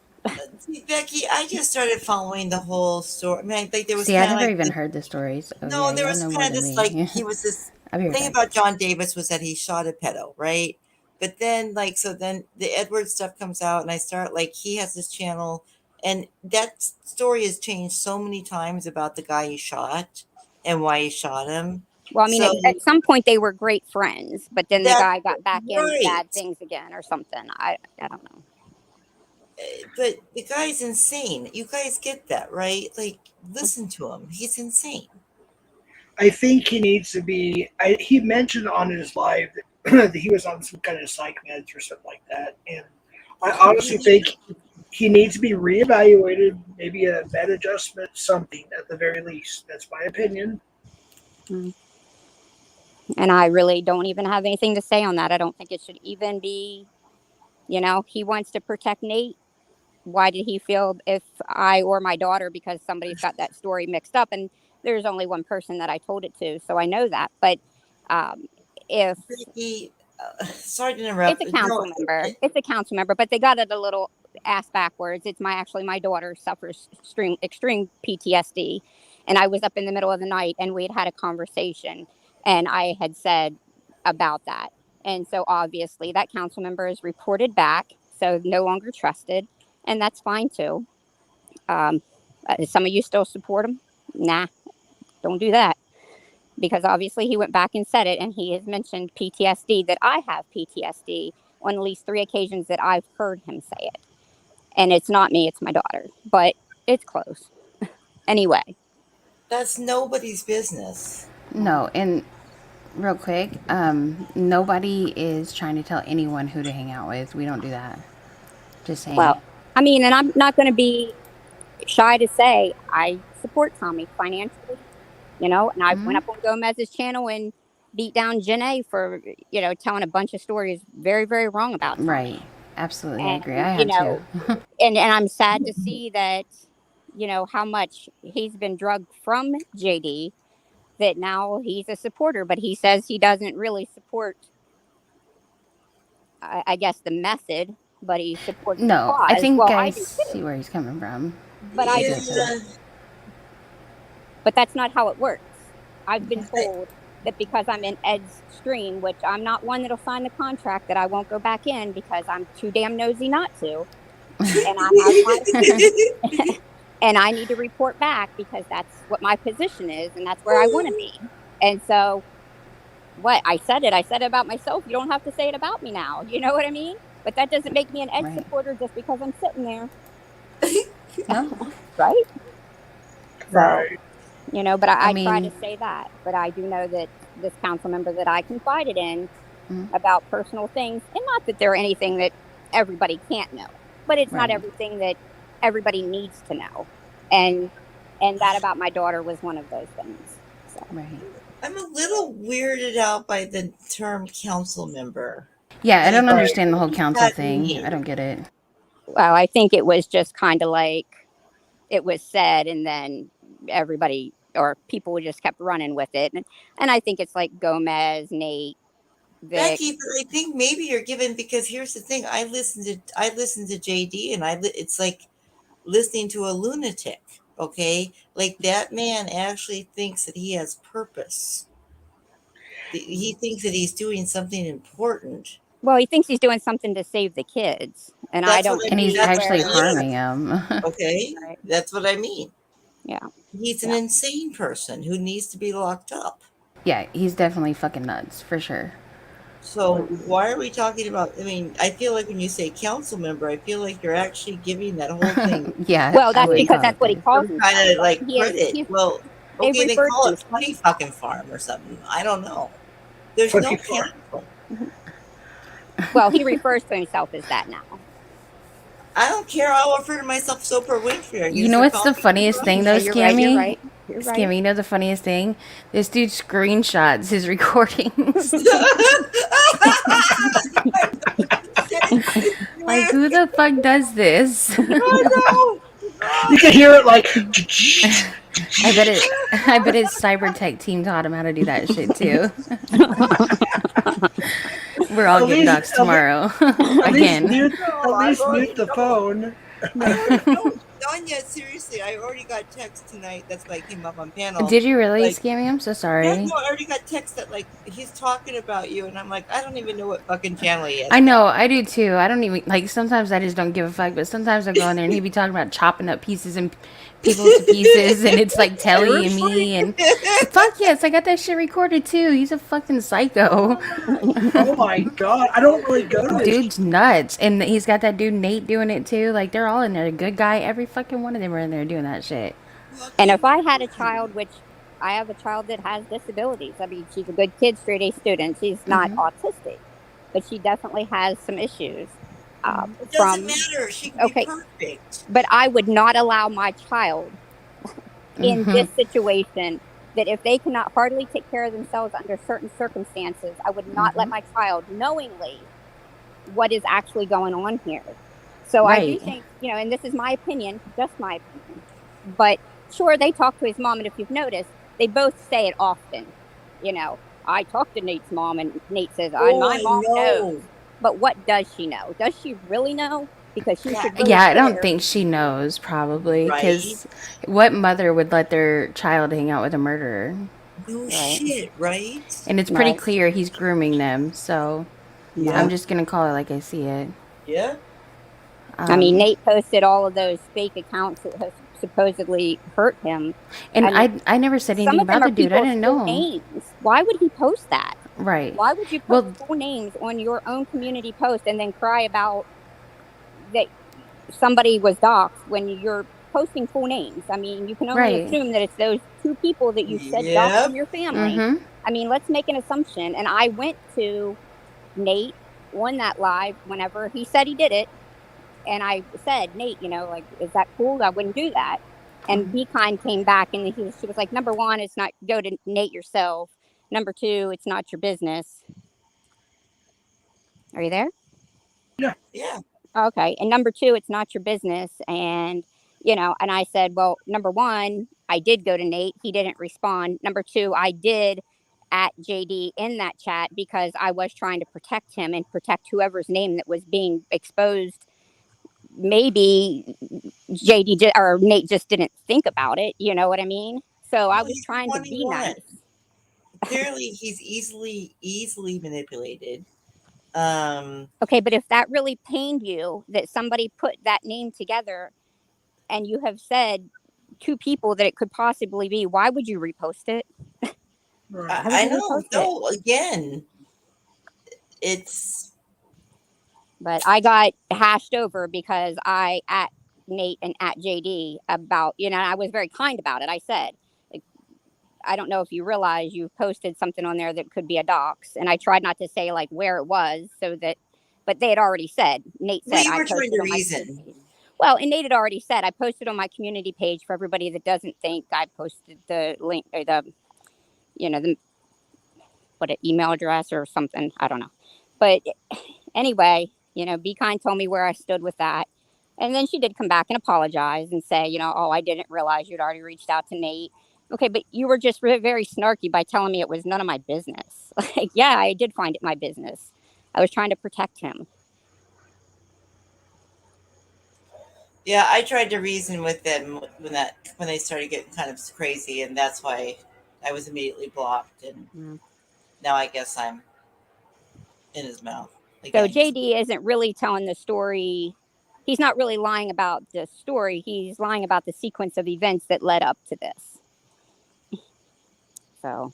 See, Becky, I just started following the whole story. I mean, like there was See, I kind of never like even heard the stories. Oh no, yeah, there y'all was know more kind of than this like me. he was this I'll be right thing back. about John Davis was that he shot a pedo, right? But then like so then the Edward stuff comes out and I start like he has this channel and that story has changed so many times about the guy he shot and why he shot him. Well, I mean, So at some point they were great friends, but then the that guy got back into bad right. things again or something. I don't know. But the guy's insane. You guys get that, right? Like listen to him. He's insane. I think he needs to be. He mentioned on his live that, that he was on some kind of psych meds or something like that, and I honestly think he needs to be reevaluated. Maybe a bed adjustment, something at the very least. That's my opinion. Mm. And I really don't even have anything to say on that. I don't think it should even be, he wants to protect Nate. Why did he feel if I or my daughter, because somebody's got that story mixed up? And there's only one person that I told it to, so I know that. But um, if Becky, sorry to it's interrupt. a council No, member, but they got it a little ass backwards. It's my daughter suffers extreme PTSD, and I was up in the middle of the night, and we had a conversation, and I had said about that, and so obviously that council member is reported back, so no longer trusted, and that's fine too. Um, some of you still support him? Nah, don't do that because obviously he went back and said it, and he has mentioned PTSD, that I have PTSD on at least 3 occasions that I've heard him say it. And it's not me, it's my daughter, but it's close. Anyway. that's nobody's business. No, and real quick, nobody is trying to tell anyone who to hang out with. We don't do that. Just saying. Well, I mean, and I'm not going to be shy to say I support Tommy financially, and I went up on Gomez's channel and beat down Janae for, telling a bunch of stories very, very wrong about Right. Tommy. Absolutely, I agree. And, I had to. and I'm sad to see that, how much he's been drugged from JD, that now he's a supporter, but he says he doesn't really support, I guess, the method, but he supports the No, I cause. think Well, I I do see too, where he's coming from. but I I do get too. that. Yeah, But that's not how it works. I've been told that because I'm in Ed's stream, which I'm not one that'll sign the contract, that I won't go back in because I'm too damn nosy not to. And I have my and I need to report back because that's what my position is and that's where I want to be. And so what I said it about myself. You don't have to say it about me now. You know what I mean? But that doesn't make me an Ed Right. supporter just because I'm sitting there. No, Right? So, Right. but I I try to mean, say that. But I do know that this council member that I confided in mm, about personal things, and not that they're anything that everybody can't know, but it's not right, everything that everybody needs to know. And that about my daughter was one of those things. So, right. I'm a little weirded out by the term council member. Yeah, I Like, don't Right. understand the whole what does council that thing. I mean? don't get it. well, I think it was just kind of like it was said, and then everybody or people just kept running with it. And I think it's like Gomez, Nate, that Becky, but I think maybe you're given, because here's the thing. I listened to JD, and it's like listening to a lunatic. Okay, like that man actually thinks that he has purpose. He thinks that he's doing something important. well, he thinks he's doing something to save the kids, and I That's what don't I And mean. he's see That's actually where. harming him. okay. Right. That's what I mean. Yeah. He's an Yeah. insane person who needs to be locked up. Yeah, he's definitely fucking nuts, for sure. So why are we talking about? I mean, I feel like when you say council member, I feel like you're actually giving that whole thing Yeah, Well, I that's wouldn't because call that's it what he that. calls some kind himself. of like He is. credit. He's. Well, They've okay, then referred call to it himself. Putty fucking farm or something. I don't know. There's no Putty farm. council. Well, he refers to himself as that now. I don't care. I'll refer to myself as Oprah Winfrey. Are you You know gonna what's call the me funniest thing Yeah, though, you're right. You're Scammy? right. You're right. Scammy, you know the funniest thing? This dude screenshots his recordings. Like, who the fuck does this? Oh, You can hear it like. I bet his cyber tech team taught him how to do that shit too. We're all At getting least, doxxed tomorrow. at least Again. mute. no, At I've least already mute the no. phone. I already know. Danya, seriously, I already got text tonight. That's why I came up on panel. Did you really, Like, Scammy? I'm so yeah, sorry. no, I already got text that like he's talking about you, and I'm like, I don't even know what fucking channel he is. I know, I do too. I don't even like. Sometimes I just don't give a fuck. But sometimes I go in there and he be talking about chopping up pieces and people to pieces, and it's like Telly and me. And fuck yes, I got that shit recorded too. He's a fucking psycho. Oh my god! I don't really go to his. Dude's nuts, and he's got that dude Nate doing it too. Like they're all in there. Good guy, every fucking one of them are in there doing that shit. And if I had a child, which I have a child that has disabilities, I mean, she's a good kid, straight A student. She's not autistic, but she definitely has some issues. It doesn't matter. She can Okay. be perfect. But I would not allow my child in this situation that if they cannot hardly take care of themselves under certain circumstances, I would not let my child knowingly what is actually going on here. So I do Right. think, and this is my opinion, just my opinion, but sure, they talk to his mom, and if you've noticed, they both say it often. I talked to Nate's mom, and Nate says, my mom knows. But what does she know? Does she really know? Because she should really Yeah, I don't care. think she knows probably Right. because what mother would let their child hang out with a murderer? No Right. shit, right? And it's pretty Right. clear he's grooming them. So Yeah. I'm just gonna call it like I see it. Yeah. I mean, Nate posted all of those fake accounts that have supposedly hurt him. And I never said some anything of them about are the dude. I people's didn't full know. names. Why would he post that? Right. Why would you Well- post full names on your own community post and then cry about that somebody was doxxed when you're posting full names? I mean, you can only Right. assume that it's those two people that you said Yep. doxxed in your family. Mm-hmm. I mean, let's make an assumption. And I went to Nate on that live whenever he said he did it. And I said, Nate, is that cool? I wouldn't do that. And Be Kind came back and she was like, number one, it's not, go to Nate yourself. Number two, it's not your business. Are you there? Yeah. Okay. And number two, it's not your business. And, and I said, well, number one, I did go to Nate. He didn't respond. Number two, I did at JD in that chat because I was trying to protect him and protect whoever's name that was being exposed. Maybe JD or Nate just didn't think about it. You know what I mean? So I was trying to be 21. nice. Clearly, he's easily manipulated. Okay, but if that really pained you that somebody put that name together and you have said two people that it could possibly be, why would you repost it? I know. No, again, it's. But I got hashed over because I at Nate and at JD about, I was very kind about it. I said, I don't know if you realize you posted something on there that could be a dox, and I tried not to say like where it was but they had already said. Nate said We I were trying posted to on my reason. community page. Well, and Nate had already said I posted on my community page for everybody that doesn't think I posted the link or the email address or something. I don't know, but anyway, Be Kind told me where I stood with that. And then she did come back and apologize and say, I didn't realize you'd already reached out to Nate. Okay, but you were just very snarky by telling me it was none of my business. Like, yeah, I did find it my business. I was trying to protect him. Yeah, I tried to reason with them when they started getting kind of crazy, and that's why I was immediately blocked. And Mm. now I guess I'm in his mouth So again. JD isn't really telling the story. He's not really lying about the story. He's lying about the sequence of events that led up to this. So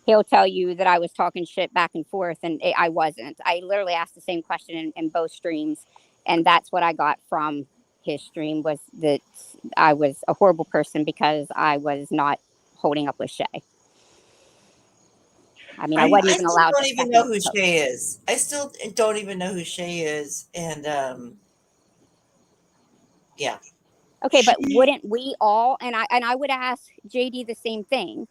he'll tell you that I was talking shit back and forth, and I wasn't. I literally asked the same question in both streams, and that's what I got from his stream, was that I was a horrible person because I was not holding up with Shay. I mean, I wasn't I even still allowed don't to even second know his who post. Shay is. I still don't even know who Shay is, and yeah. Okay, but wouldn't we all? And I would ask JD the same thing.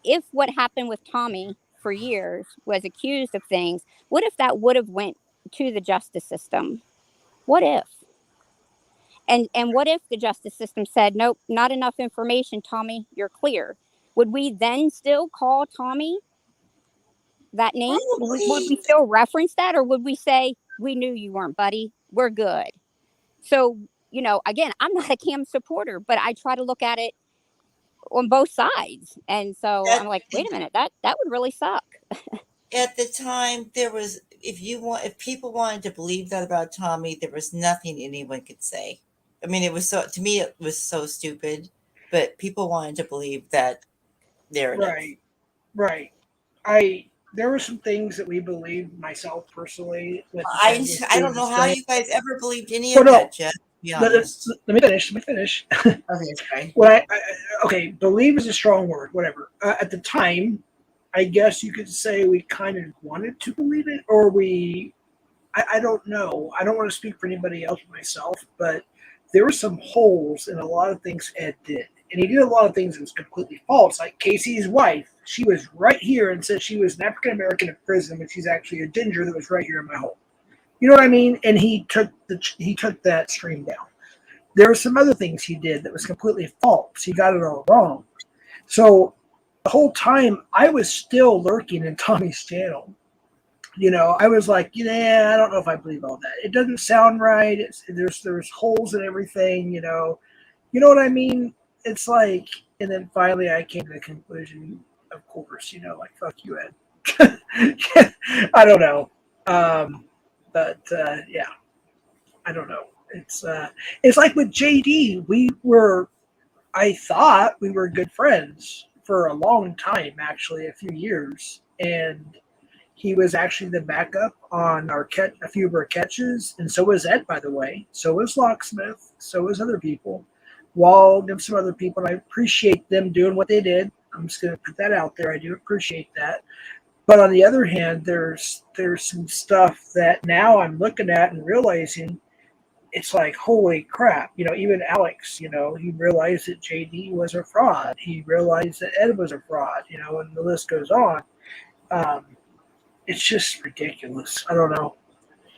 If what happened with Tommy for years was accused of things, what if that would have went to the justice system? What if? And what if the justice system said, nope, not enough information, Tommy, you're clear? Would we then still call Tommy that name? Would we Probably. still reference that, or would we say, we knew you weren't, buddy, we're good? So, again, I'm not a Cam supporter, but I try to look at it on both sides. And so At, I'm like, wait a minute, that would really suck. at the time, there was if people wanted to believe that about Tommy, there was nothing anyone could say. I mean, it was so to me it was so stupid, but people wanted to believe that narrative. Right. Right. There were some things that we believed, myself personally, with I Ted was I doing don't know this how thing. you guys ever believed any Oh of no, that, Jeff. To be let, let honest. let me finish. Let me finish. Okay, sorry. When okay, believe is a strong word. Whatever. At the time, I guess you could say we kind of wanted to believe it, or I don't know. I don't want to speak for anybody else but myself, but there were some holes in a lot of things Ed did. And he did a lot of things that was completely false. Like Casey's wife, she was right here and said she was an African American in prison, but she's actually a ginger that was right here in my home. You know what I mean? And he took that stream down. There were some other things he did that was completely false. He got it all wrong. So the whole time I was still lurking in Tommy's channel. I was like, yeah, I don't know if I believe all that. It doesn't sound right. There's holes in everything. You know what I mean? It's like, and then finally I came to the conclusion. Of course, like fuck you, Ed. I don't know, but yeah, I don't know. It's like with JD. I thought we were good friends for a long time, actually, a few years, and he was actually the backup on a few of our catches, and so was Ed, by the way. So was Locksmith. So was other people. Wald and some other people, and I appreciate them doing what they did. I'm just going to put that out there. I do appreciate that. But on the other hand, there's some stuff that now I'm looking at and realizing it's like, holy crap. Even Alex, he realized that JD was a fraud. He realized that Ed was a fraud, and the list goes on. It's just ridiculous. I don't know.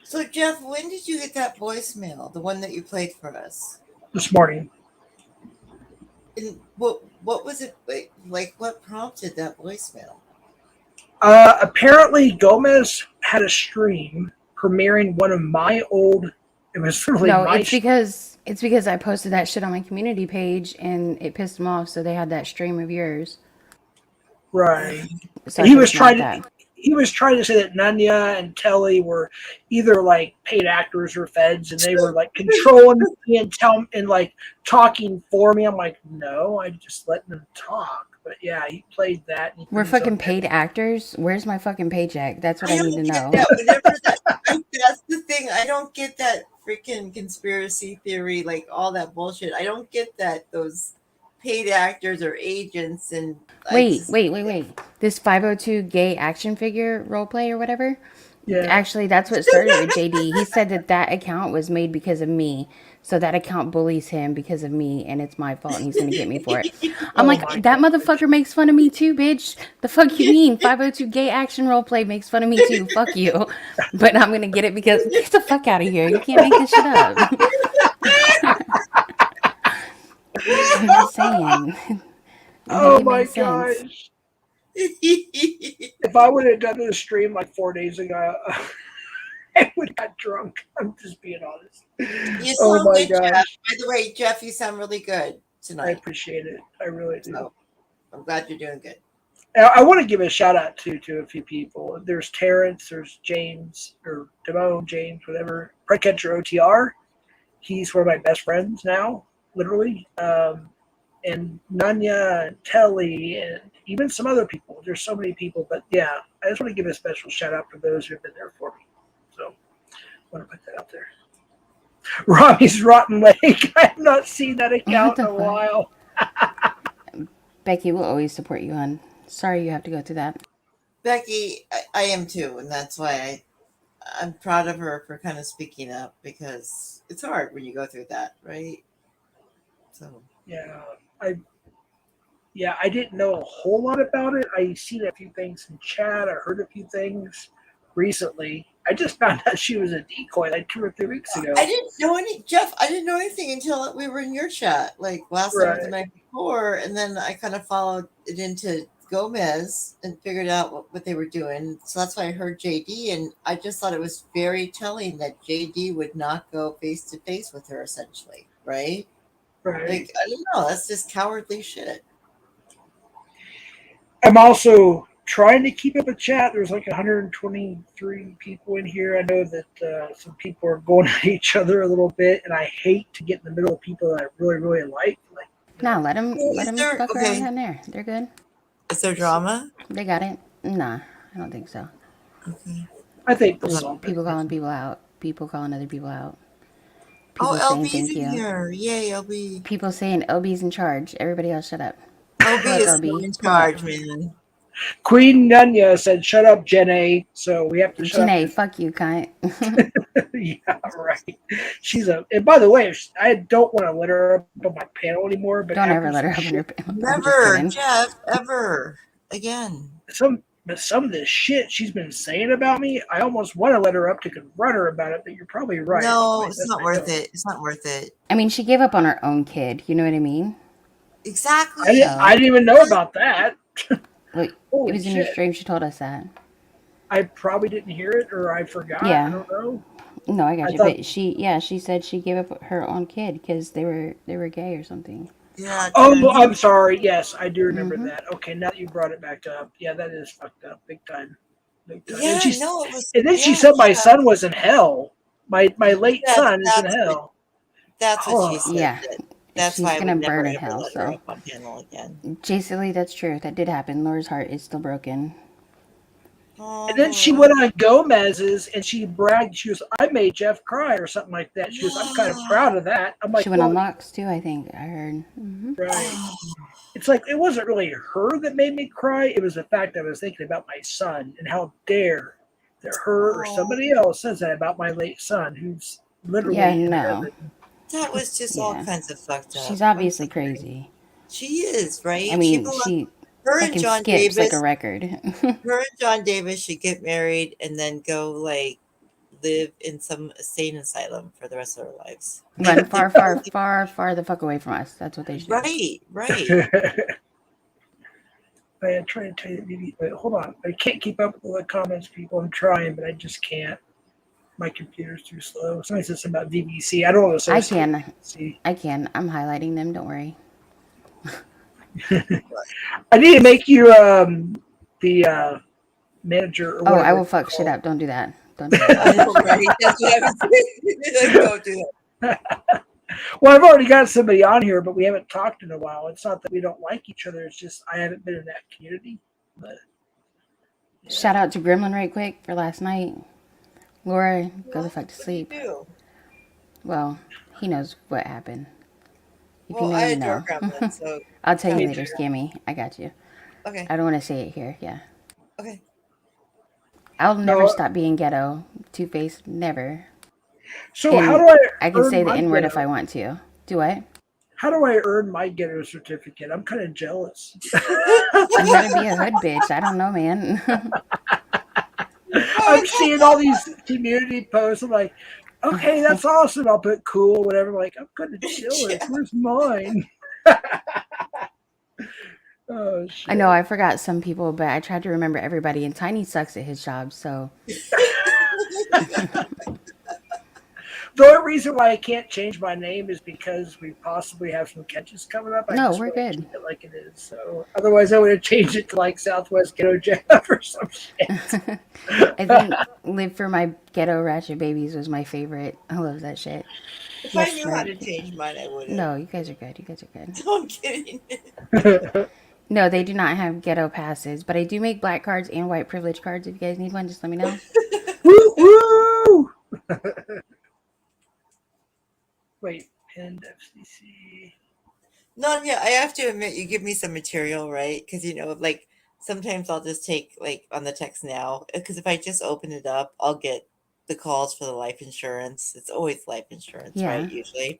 So Jeff, when did you get that voicemail? The one that you played for us? This morning. And what was it like? What prompted that voicemail? Apparently, Gomez had a stream premiering one of my old. It was really No, my. it's because I posted that shit on my community page and it pissed them off, so they had that stream of yours. Right. So He was trying to say that Nanya and Kelly were either like paid actors or feds, and they were like controlling me and like talking for me. I'm like, no, I'm just letting them talk. But yeah, he played that. And We're fucking paid actors. Where's my fucking paycheck? That's what I need to know. That's the thing. I don't get that freaking conspiracy theory, like all that bullshit. I don't get that those paid actors or agents and wait. This 502 gay action figure roleplay or whatever. Yeah. Actually, that's what started with JD. He said that account was made because of me. So that account bullies him because of me, and it's my fault, and he's going to get me for it. I'm like, that motherfucker makes fun of me too, bitch. The fuck you mean? 502 gay action roleplay makes fun of me too. Fuck you. But I'm going to get it because get the fuck out of here. You can't make this shit up. I'm just saying. Oh It my makes sense. gosh. If I would have done this stream like 4 days ago, I would have got drunk. I'm just being honest. You Oh sound my good, Jeff. gosh. By the way, Jeff, you sound really good I tonight. appreciate it. I really do. So I'm glad you're doing good. I want to give a shout out to a few people. There's Terrence, there's James, or Damone, James, whatever. Predcatcher OTR. He's one of my best friends now, literally. And Nanya, and Telly, and even some other people. There's so many people, but yeah, I just want to give a special shout out for those who have been there for me. So I want to put that out there. Robbie's Rotten Lake. I have not seen that account in a while. Becky will always support you, hon. Sorry you have to go through that. Becky, I am too, and that's why I'm proud of her for kind of speaking up, because it's hard when you go through that, right? So Yeah, I didn't know a whole lot about it. I seen a few things in chat. I heard a few things recently. I just found out she was a decoy like 2 or 3 weeks ago. I didn't know Jeff. I didn't know anything until we were in your chat, like last night or the night before, and then I kind of followed it into Gomez and figured out what they were doing. So that's why I heard JD, and I just thought it was very telling that JD would not go face to face with her, essentially, right? Right. Like, I don't know. That's just cowardly shit. I'm also trying to keep up a chat. There's like 123 people in here. I know that some people are going at each other a little bit, and I hate to get in the middle of people that I really, really like. No, let them fuck around down there. They're good. Is there drama? They got it. Nah, I don't think so. Okay. I think people calling people out. People calling other people out. People LB's in here. Yay, LB. People saying LB's in charge. Everybody else shut up. LB is still in charge, man. Queen Nunya said, "Shut up, Jen A." So we have to shut up. Jen A, fuck you, cunt. Yeah, right. She's a. And by the way, I don't want to let her up on my panel anymore. But don't ever let her up on your panel. Never, Jeff, ever again. Some of the shit she's been saying about me, I almost want to let her up to confront her about it. But you're probably right. No, it's not worth it. It's not worth it. I mean, she gave up on her own kid. You know what I mean? Exactly. I didn't even know about that. Look, it was in your stream. She told us that. I probably didn't hear it, or I forgot. Yeah. I don't know. No, I got you. But she said she gave up her own kid because they were gay or something. Yeah. Oh, I'm sorry. Yes, I do remember that. Okay, now that you brought it back up, yeah, that is fucked up, big time. Big time. Yeah, and then she said my son was in hell. My late son is in hell. That's what she said. Yeah. That's she's why gonna burn in hell. So, on panel again. Lee, that's true. That did happen. Laura's heart is still broken. And then she went on Gomez's and she bragged. She was, "I made Jeff cry" or something like that. She was, "I'm kind of proud of that." I'm like, she went on Locks too. I think I heard. Mm-hmm. Right. It's like it wasn't really her that made me cry. It was the fact that I was thinking about my son and how dare that her or somebody else says that about my late son, who's literally in heaven. That was just all kinds of fucked up. She's obviously crazy. She is, right? I mean, her and John Davis like a record. Her and John Davis should get married and then go like live in some insane asylum for the rest of their lives. Run far, far, far, far the fuck away from us. That's what they should do. Right. I'm trying to tell you, wait, hold on. I can't keep up with all the comments, people. I'm trying, but I just can't. My computer's too slow. Somebody said something about VBC. I don't know what to say. I can. I'm highlighting them. Don't worry. I need to make you the manager. Or I will fuck shit up. Don't do that. Don't do that. Don't do that. Well, I've already got somebody on here, but we haven't talked in a while. It's not that we don't like each other. It's just I haven't been in that community. But yeah. Shout out to Gremlin right quick for last night. Laura, go the fuck to sleep. Well, he knows what happened. If you know, you know. Gremlin, so I'll tell you later, Scammy. I got you. Okay. I don't want to say it here. Yeah. Okay. I'll never stop being ghetto. Two-Face, never. So and how do I can say the N-word if I want to. Do what? How do I earn my ghetto certificate? I'm kind of jealous. You gotta be a hood bitch. I don't know, man. I'm seeing all these community posts. I'm like, okay, that's awesome. I'll put cool, whatever. I'm like, I'm kind of jealous. Where's mine? Oh shit! I know I forgot some people, but I tried to remember everybody. And Tiny sucks at his job, so The only reason why I can't change my name is because we possibly have some catches coming up. I no, just we're want to good. keep it like it is. So otherwise, I would have changed it to like Southwest Ghetto Jeff or some shit. I think "Live for My Ghetto Ratchet Babies" was my favorite. I love that shit. If I Yes, knew how sir. to change mine, I would have. No, you guys are good. You guys are good. No, I'm kidding. No, they do not have ghetto passes, but I do make black cards and white privilege cards. If you guys need one, just let me know. Woo woo! Wait, pinned FCC. No, yeah, I have to admit, you give me some material, right? Because like sometimes I'll just take like on the text now. Because if I just open it up, I'll get the calls for the life insurance. It's always life insurance, right? Yeah. Usually,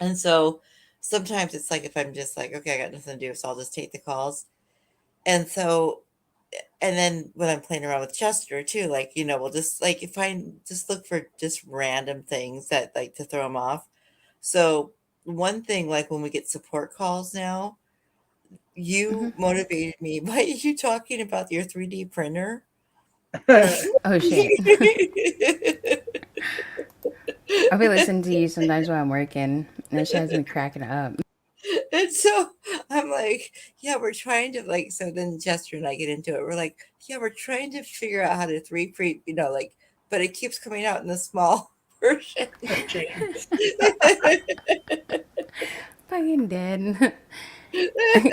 and so sometimes it's like if I'm just like, okay, I got nothing to do, so I'll just take the calls. And so, and then when I'm playing around with Chester too, like we'll just like if I just look for just random things that like to throw him off. So one thing, like when we get support calls now, Hmm. you motivated me by you talking about your 3D printer. Oh shit. I'll be listening to you sometimes while I'm working, and it has me cracking up. And so I'm like, yeah, we're trying to like. So then Chester and I get into it. We're like, yeah, we're trying to figure out how to 3D print, like, but it keeps coming out in the small version. James. Fucking dead.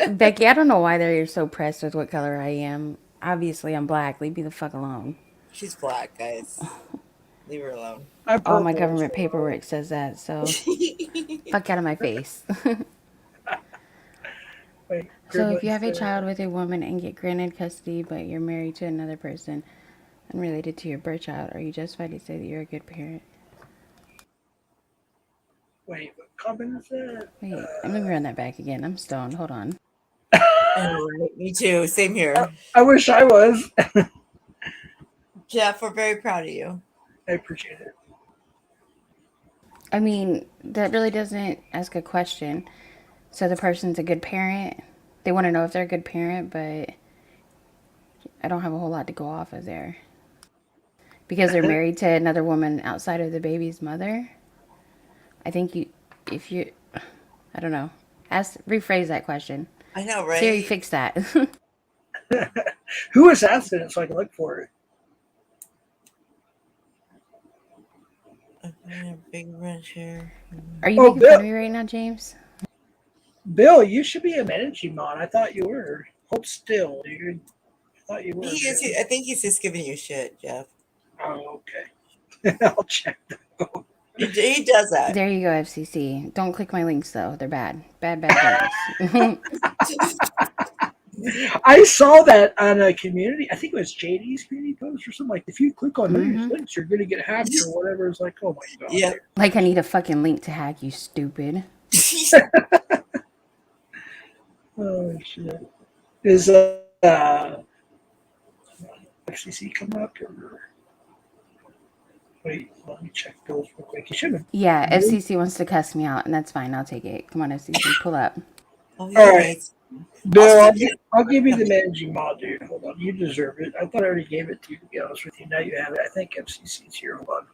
Becky, I don't know why they're so pressed with what color I am. Obviously, I'm black. Leave me the fuck alone. She's black, guys. Leave her alone. I'm All my purple. government So, paperwork says that, so fuck out of my face. wait, So, if you Gremlin have a child said, with a woman and get granted custody, but you're married to another person unrelated to your birth child, are you justified to say that you're a good parent? wait, what comment is that? Wait, let me run that back again. I'm stoned. Hold on. I know, right? Me too. Same I, here. I wish I was. Jeff, we're very proud of you. I appreciate it. I mean, that really doesn't ask a question. So the person's a good parent. They want to know if they're a good parent, but I don't have a whole lot to go off of there. Because they're married to another woman outside of the baby's mother. I think if you, I don't know. Rephrase that question. I know, Siri, right? fix that. Who was asking it so I can look for it? A big wrench here. Are you Oh, making fun of me right now, James? Bill, you should be a managing mod. I thought you were. Hold still, dude. I thought you were. He is. I think he's just giving you shit, Jeff. Oh, okay. I'll check. He does that. There you go, FCC. Don't click my links, though. They're bad. Bad links. I saw that on a community. I think it was JD's community post or something. Like, if you click on these links, you're going to get hacked or whatever. It's like, oh my god. Yeah. Like I need a fucking link to hack, you stupid. Oh shit. Is FCC coming up or? Wait, let me check those real quick. You should have. Yeah, FCC wants to cuss me out, and that's fine. I'll take it. Come on, FCC, pull up. Oh, All right. Bill, still I'll give you the managing mod, dude. Hold on. You deserve it. I thought I already gave it to you, to be honest with you. Now you have it. I think FCC's here. Hold on.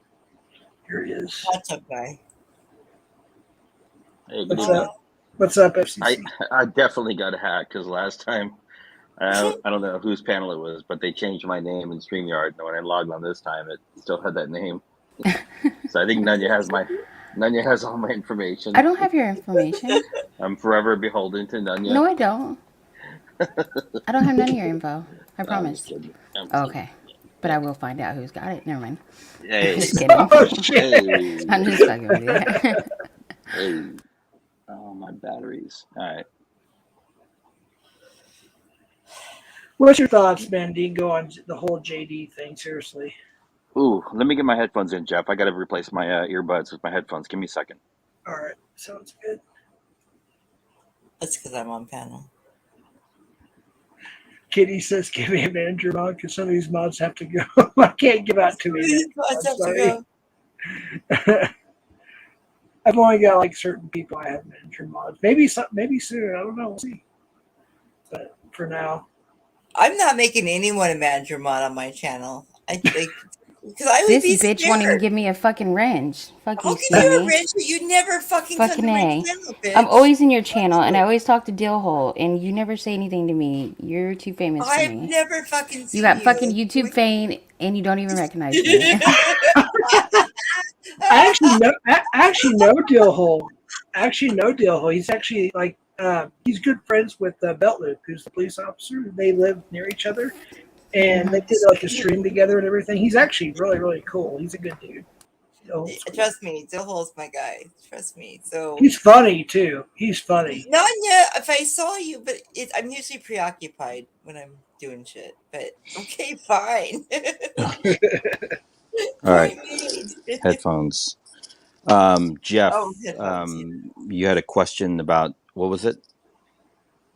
Here it is. That's okay. Hey, good What's evening. up? What's up, FCC? I definitely got hacked because last time, I don't know whose panel it was, but they changed my name in StreamYard. And when I logged on this time, it still had that name. So I think Nunya has all my information. I don't have your information. I'm forever beholden to Nunya. No, I don't. I don't have none of your info. I I'm promise. just kidding. Okay. But I will find out who's got it. Never mind. Hey. I'm just kidding. Oh, shit. Hey. I'm just fucking with you. Hey. Oh, my batteries. All right. What's your thoughts, Mandingo, on the whole JD thing? Seriously. Ooh, let me get my headphones in, Jeff. I got to replace my earbuds with my headphones. Give me a second. All right. Sounds good. That's because I'm on panel. Kitty says, give me a manager mod because some of these mods have to go. I can't give out too many. These mods have to Sorry. go. I've only got like certain people I have manager mods. Maybe soon. I don't know. We'll see. But for now, I'm not making anyone a manager mod on my channel. I like because I would This be bitch won't even scared. give me a fucking wrench. Fuck How you, can you Scammy. arrange it? You never fucking come Fucking to my A. channel, bitch. I'm always in your channel, and I always talk to Dillhole, and you never say anything to me. You're too famous for I've me. never fucking You seen got you. fucking YouTube fame, and you don't even recognize me. I actually know Dillhole. He's actually like he's good friends with Beltloop, who's the police officer. They live near each other, and they did like a stream together and everything. He's actually really cool. He's a good dude. Dillhole's cool. Trust me, Dillhole's my guy. Trust me. So He's funny too. He's funny. not yet. If I saw you, but I'm usually preoccupied when I'm doing shit. But okay, fine. All right. Point made. Headphones. Jeff, Oh, headphones. you had a question about what was it?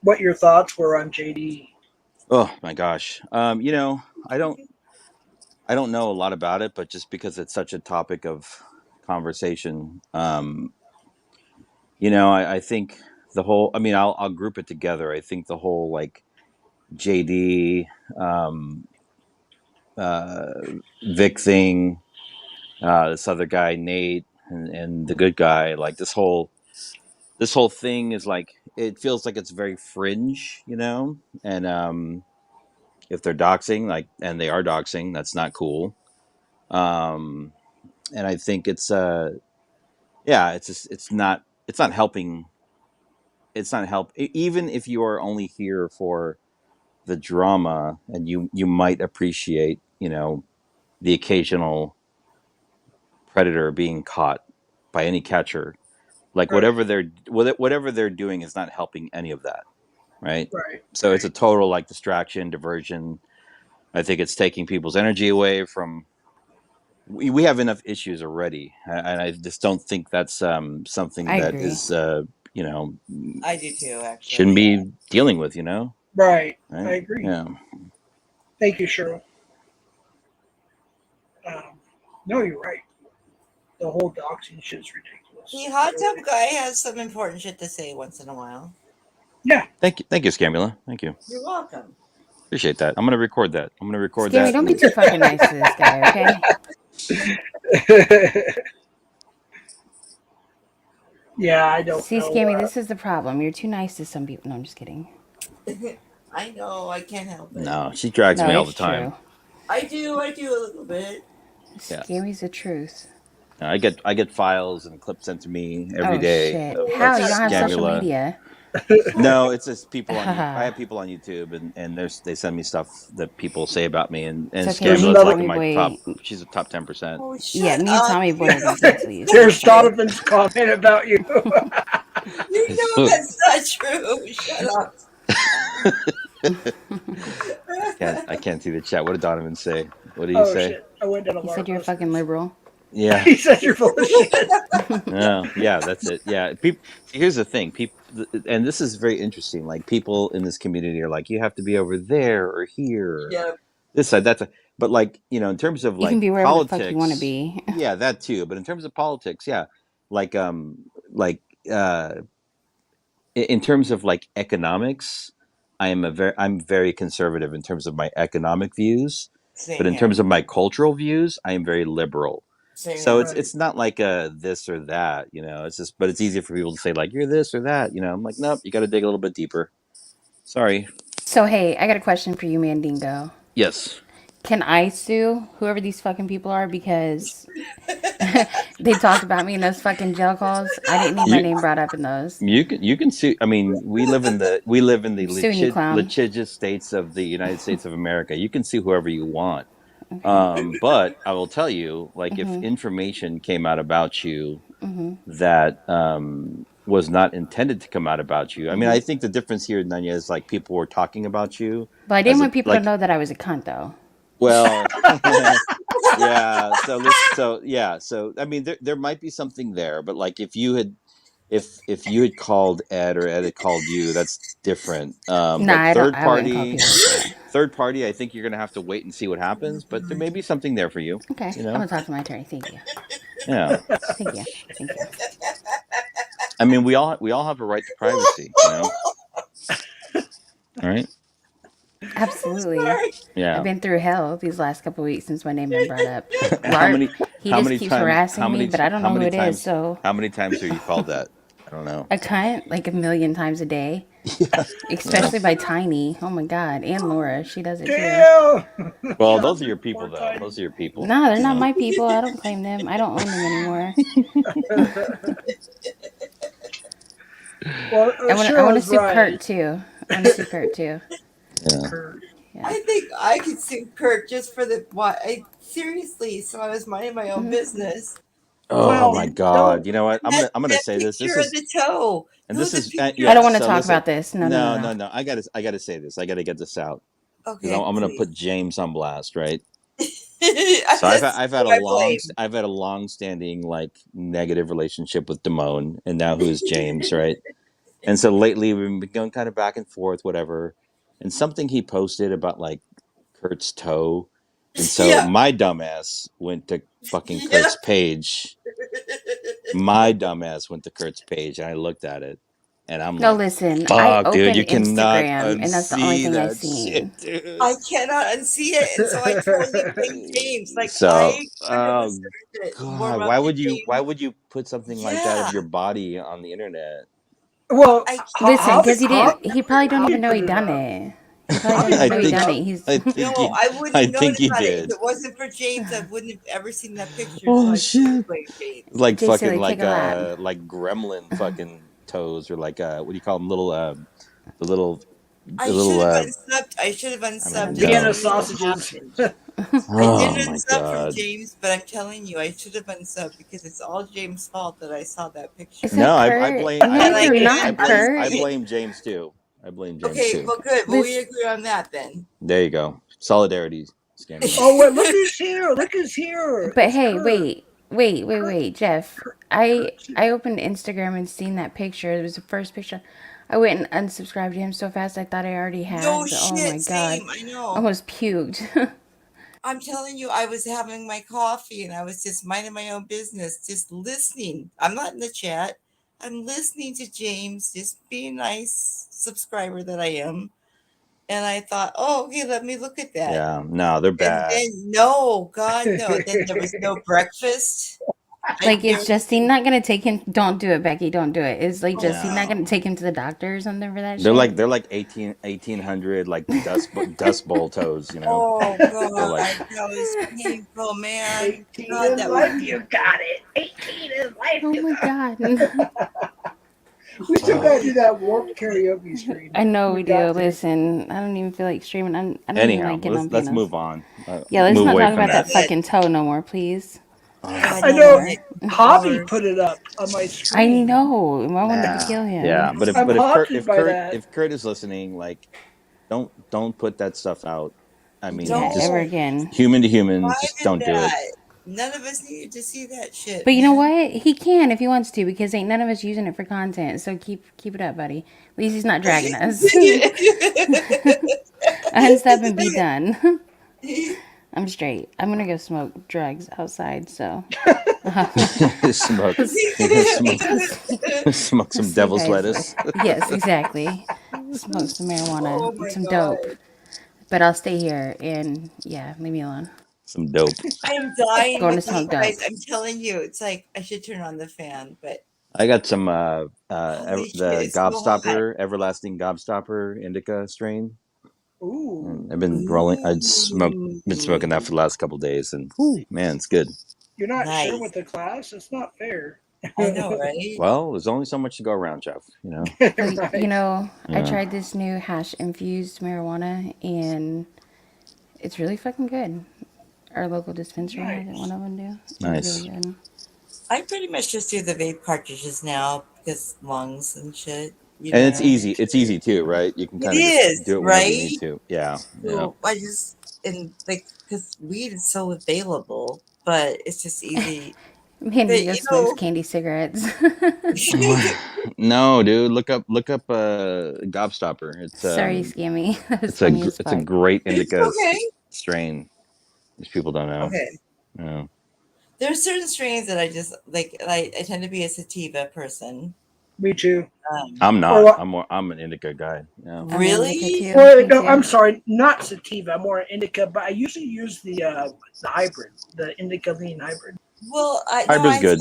What your thoughts were on JD? Oh my gosh. I don't know a lot about it, but just because it's such a topic of conversation, I think the whole. I mean, I'll group it together. I think the whole like JD, uh, Vic thing, this other guy Nate, and the good guy, like this whole thing is like it feels like it's very fringe, and if they're doxing, like, and they are doxing, that's not cool. um and I think it's just it's not helping. It's not even if you are only here for the drama, and you might appreciate the occasional predator being caught by any catcher, like Right. whatever they're doing is not helping any of that, right? Right. So it's a total like distraction, diversion. I think it's taking people's energy away from. We have enough issues already, and I just don't think that's something I that agree. is I do too, actually. shouldn't be dealing with. Right. I Right? agree. Yeah. Thank you, Cheryl. No, you're right. The whole doxing shit is ridiculous. The hot tub guy has some important shit to say once in a while. Yeah. Thank you, Scamula. Thank you. You're welcome. Appreciate that. I'm gonna record that. Scammy, that. don't be too fucking nice to this guy, okay? Yeah, I don't See, know. Scammy, this is the problem. You're too nice to some people. No, I'm just kidding. I know, I can't help it. No, she drags No, me all the it's time. true. I do a little bit. Yeah. Scammy's the truth. I get files and clips sent to me every Oh, day. shit. Oh, How? that's You don't have social Scamula. media? No, it's just people on. I have people on YouTube, and they send me stuff that people say about me, and It's okay. Me Scamula's and like in Tommy my Boy. top. She's a top 10%. Oh, shut Yeah, me and up. Tommy Boy will cancel you. There's Donovan's comment about you. You know that's not true. Shut up. I can't see the chat. What did Donovan say? What did he say? Shit. I went down a He lot said of you're a listeners. fucking liberal. Yeah. He said you're full of shit. Oh, yeah, that's it. Yeah, here's the thing. People, and this is very interesting. Like people in this community are like, you have to be over there or here, Yeah. this side, that side. But like, in terms of You can like be wherever politics, the fuck you want to be. yeah, that too. But in terms of politics, yeah, like like uh, in terms of like economics, I'm very conservative in terms of my economic views. Same But in here. terms of my cultural views, I am very liberal. Same So here. it's not like a this or that, It's just, but it's easier for people to say like you're this or that, I'm like, nope, you got to dig a little bit deeper. Sorry. So, hey, I got a question for you, Mandingo. Yes. Can I sue whoever these fucking people are because they talked about me in those fucking jail calls? I didn't need my name brought up in those. You can sue. I mean, we live in the I'm suing you, clown. litigious states of the United States of America. You can sue whoever you want. But I will tell you, like, if information came out about you that was not intended to come out about you. I mean, I think the difference here, Nanya, is like people were talking about you. But I didn't want people to know that I was a cunt, though. Well, yeah. So I mean, there might be something there, but like if you had called Ed or Ed had called you, that's different. But I wouldn't call people like that. Third party, I think you're gonna have to wait and see what happens. But there may be something there for you. Okay, I'm gonna talk to my attorney. Thank you. Yeah. Thank you. I mean, we all have a right to privacy, All Absolutely. I've Yeah. been through hell these last couple weeks since my name been brought up. How Lart, many he how just many keeps times harassing me, but I don't know who it is. So how many times are you called that? I don't know. a cunt like a million times a day, Yeah. especially by Tiny. Oh my god, and Laura, she does it too. Damn. Well, Shut those are your up, people poor though. Tiny. Those are your people. No, they're You not know. my people. I don't claim them. I don't own them anymore. Well, I want to Cheryl's sue right. Kurt too. I want to sue Kurt too. Yeah. Kurt. Yeah. I think I could sue Kurt just for the what? Seriously, so I was minding my own business. Oh Well, my And no, God! You know what? that I'm gonna that say this. This picture of is the toe. and Who this the is picture I of don't the want to so talk listen. about this. No, no, no, No, no. no, no. I gotta say this. I gotta get this out because Okay, I'm gonna please. put James on blast, right? So That's who I blame. I've had a long standing like negative relationship with Damone, and now who is James, right? And so lately we've been going kind of back and forth, whatever. And something he posted about like Kurt's toe, and so Yeah, my dumbass went to fucking yeah. Kurt's page. My dumbass went to Kurt's page, and I looked at it, and I'm No, like, listen. I "Fuck, dude, you opened cannot Instagram, and that's the only unsee thing I that shit, seen. dude." I cannot unsee it, and so I totally blame James. Like So, I couldn't have asserted it more God, up to why James. would you put something like that Yeah, of your body on the internet? well, I Listen, can't. because he didn't. He probably don't Hobby even know put he it done up. it. He probably don't Hobby even I know put he it think done up. it. He's I No, think he I wouldn't I have known think he about it if did. it wasn't for James. I wouldn't have ever seen that picture. So Oh I totally shit. blame James. Like Jay fucking Silly, take a lap. like gremlin fucking toes or like what do you call them, little the little I the should little have unsubbed. I should have I mean I unsubbed just so Vienna know. this didn't sausages. happen. I Oh didn't my unsub from God. James, but I'm telling you, I should have unsubbed because it's all James' fault that I saw that Is picture that No, Kurt? No, and I you're can't not, I Kurt. unsee it. blame James too. I blame James Okay, too. well, good. Well, we Listen, agree on that then. There you go. Solidarity, Scammy. Oh wait, look who's here! Look who's here! but It's hey, Kurt. Kurt. wait, Jeff. Kurt. I opened Instagram and seen that picture. It was the first picture. I went and unsubscribed to him so fast I thought I already No had. But oh my shit, god, same. I know. almost puked. I'm telling you, I was having my coffee and I was just minding my own business, just listening. I'm not in the chat. I'm listening to James, just being a nice subscriber that I am. And I thought, oh, okay, let me look at that. Yeah, no, they're And bad. then, no, God, no. Then there was no breakfast. Like, There is was, Justine not gonna take him? Don't do it, Becky. Don't do it. Is like oh, Justine not No. gonna take him to the doctor or something for that They're shit? like 1800 like dust bowl toes, you know. oh, They're God, like that was painful, man. 18 God, in that was life, you got it. 18 in life, Oh you my got god. it. We still gotta do that warped karaoke stream. I know We we do. got to. Listen, I don't even feel like streaming. I don't even anyhow, like getting on let's pianos. move on. Yeah, let's Move not away talk from about that's that that. it. fucking toe no more, please. God, I No no, know more. thank Hobby Lord. put it up on my I screen. know. I wanted to Nah, kill him. yeah, but I'm haunted by that. If Kurt is listening, like don't put that stuff out. I mean, Yeah, just ever Don't. again. human to human, Why just did don't do it. that? None of us needed to see that shit, But you know man. what? He can if he wants to because ain't none of us using it for content. So keep it up, buddy. At least he's not dragging us. Unstep and be done. I'm straight. I'm gonna go smoke drugs outside. So smoke, smoke, smoke some see you devil's guys. lettuce. Yes, exactly. Smoke some marijuana Oh and my some dope. God. But I'll stay here and yeah, leave me alone. Some dope. I am dying Going to with you smoke guys. dope. I'm telling you, it's like I should turn on the fan, but I got some holy shit, the it's so hot. everlasting gobstopper indica strain. Ooh, And I've been rolling. Been smoking that Ooh, for the last couple of days, and whew, man, it's good. you're not sharing nice. with the class? That's not fair. I know, right? Well, there's only so much to go around, Jeff. You know. Well, you Right. know, I Yeah. tried this new hash infused marijuana and it's really fucking good. Our local dispensary has it. One Nice. of them do. It's Nice. really good. I pretty much just do the vape cartridges now because lungs and shit, you And it's know. easy. It's easy too, right? You can It kind of just is, do it whenever you need right? to. Yeah. Yeah. So I just, and like, because weed is so available, but it's just easy. But, Mandy you smokes know, candy cigarettes. No, dude. Look up Gobstopper. Sorry, Scammy. That was funny as It's a fuck. great it's indica okay. strain. These people don't know. Okay. Yeah. There's certain strains that I just like. I tend to be a sativa person. Me too. I'm Or not. like, I'm an indica guy. Yeah. I'm indica Really? too. or Me no, I'm too. sorry, not sativa. I'm more indica, but I usually use the hybrid, the indica lean hybrid. Well, Hybrid's good.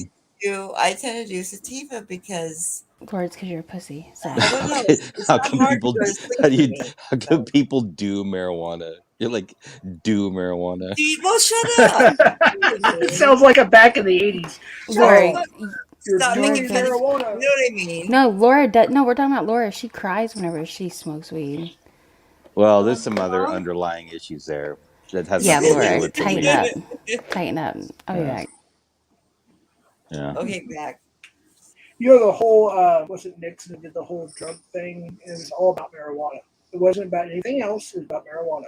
I tend to do sativa because Or it's because you're a pussy. Sorry. I don't know. It's How not come hard to people? go to sleep How do for you? me. How come people do marijuana? You're like, do marijuana. Well, shut up. It sounds like a back in the '80s. Shut the Lori, Oh, fuck up. you're Stop making doing fun of me. marijuana. You know what I mean? no, Laura does. No, we're talking about Laura. She cries whenever she smokes weed. Well, there's some other Uh-huh. underlying issues there that has Yeah, nothing to do Laura, with the tighten weed. up. Tighten up. I'll be Yeah. back. Yeah. Okay, back. You know the whole was it Nixon did the whole drug thing? It was all about marijuana. It wasn't about anything else. It was about marijuana.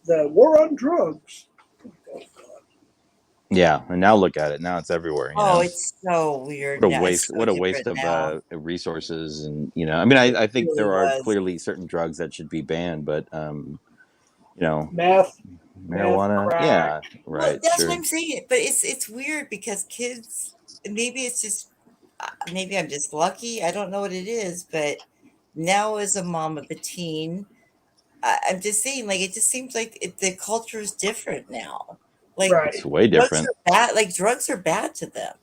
The war on drugs. Oh God. Yeah. And now look at it. Now it's everywhere. You Oh, know. it's so weird What a now. It's waste! so What a waste different of now. resources, and I mean, It I think really there are was. clearly certain drugs that should be banned, but you know, Meth, marijuana, crack. yeah, Well, right, that's what sure, I'm saying. But it's weird because kids. Maybe it's just. Maybe I'm just lucky. I don't know what it is, but now as a mom of a teen, I'm just saying, like, it just seems like the culture is different now. Like, it's Right. way drugs different. are bad. Like, drugs are bad to them.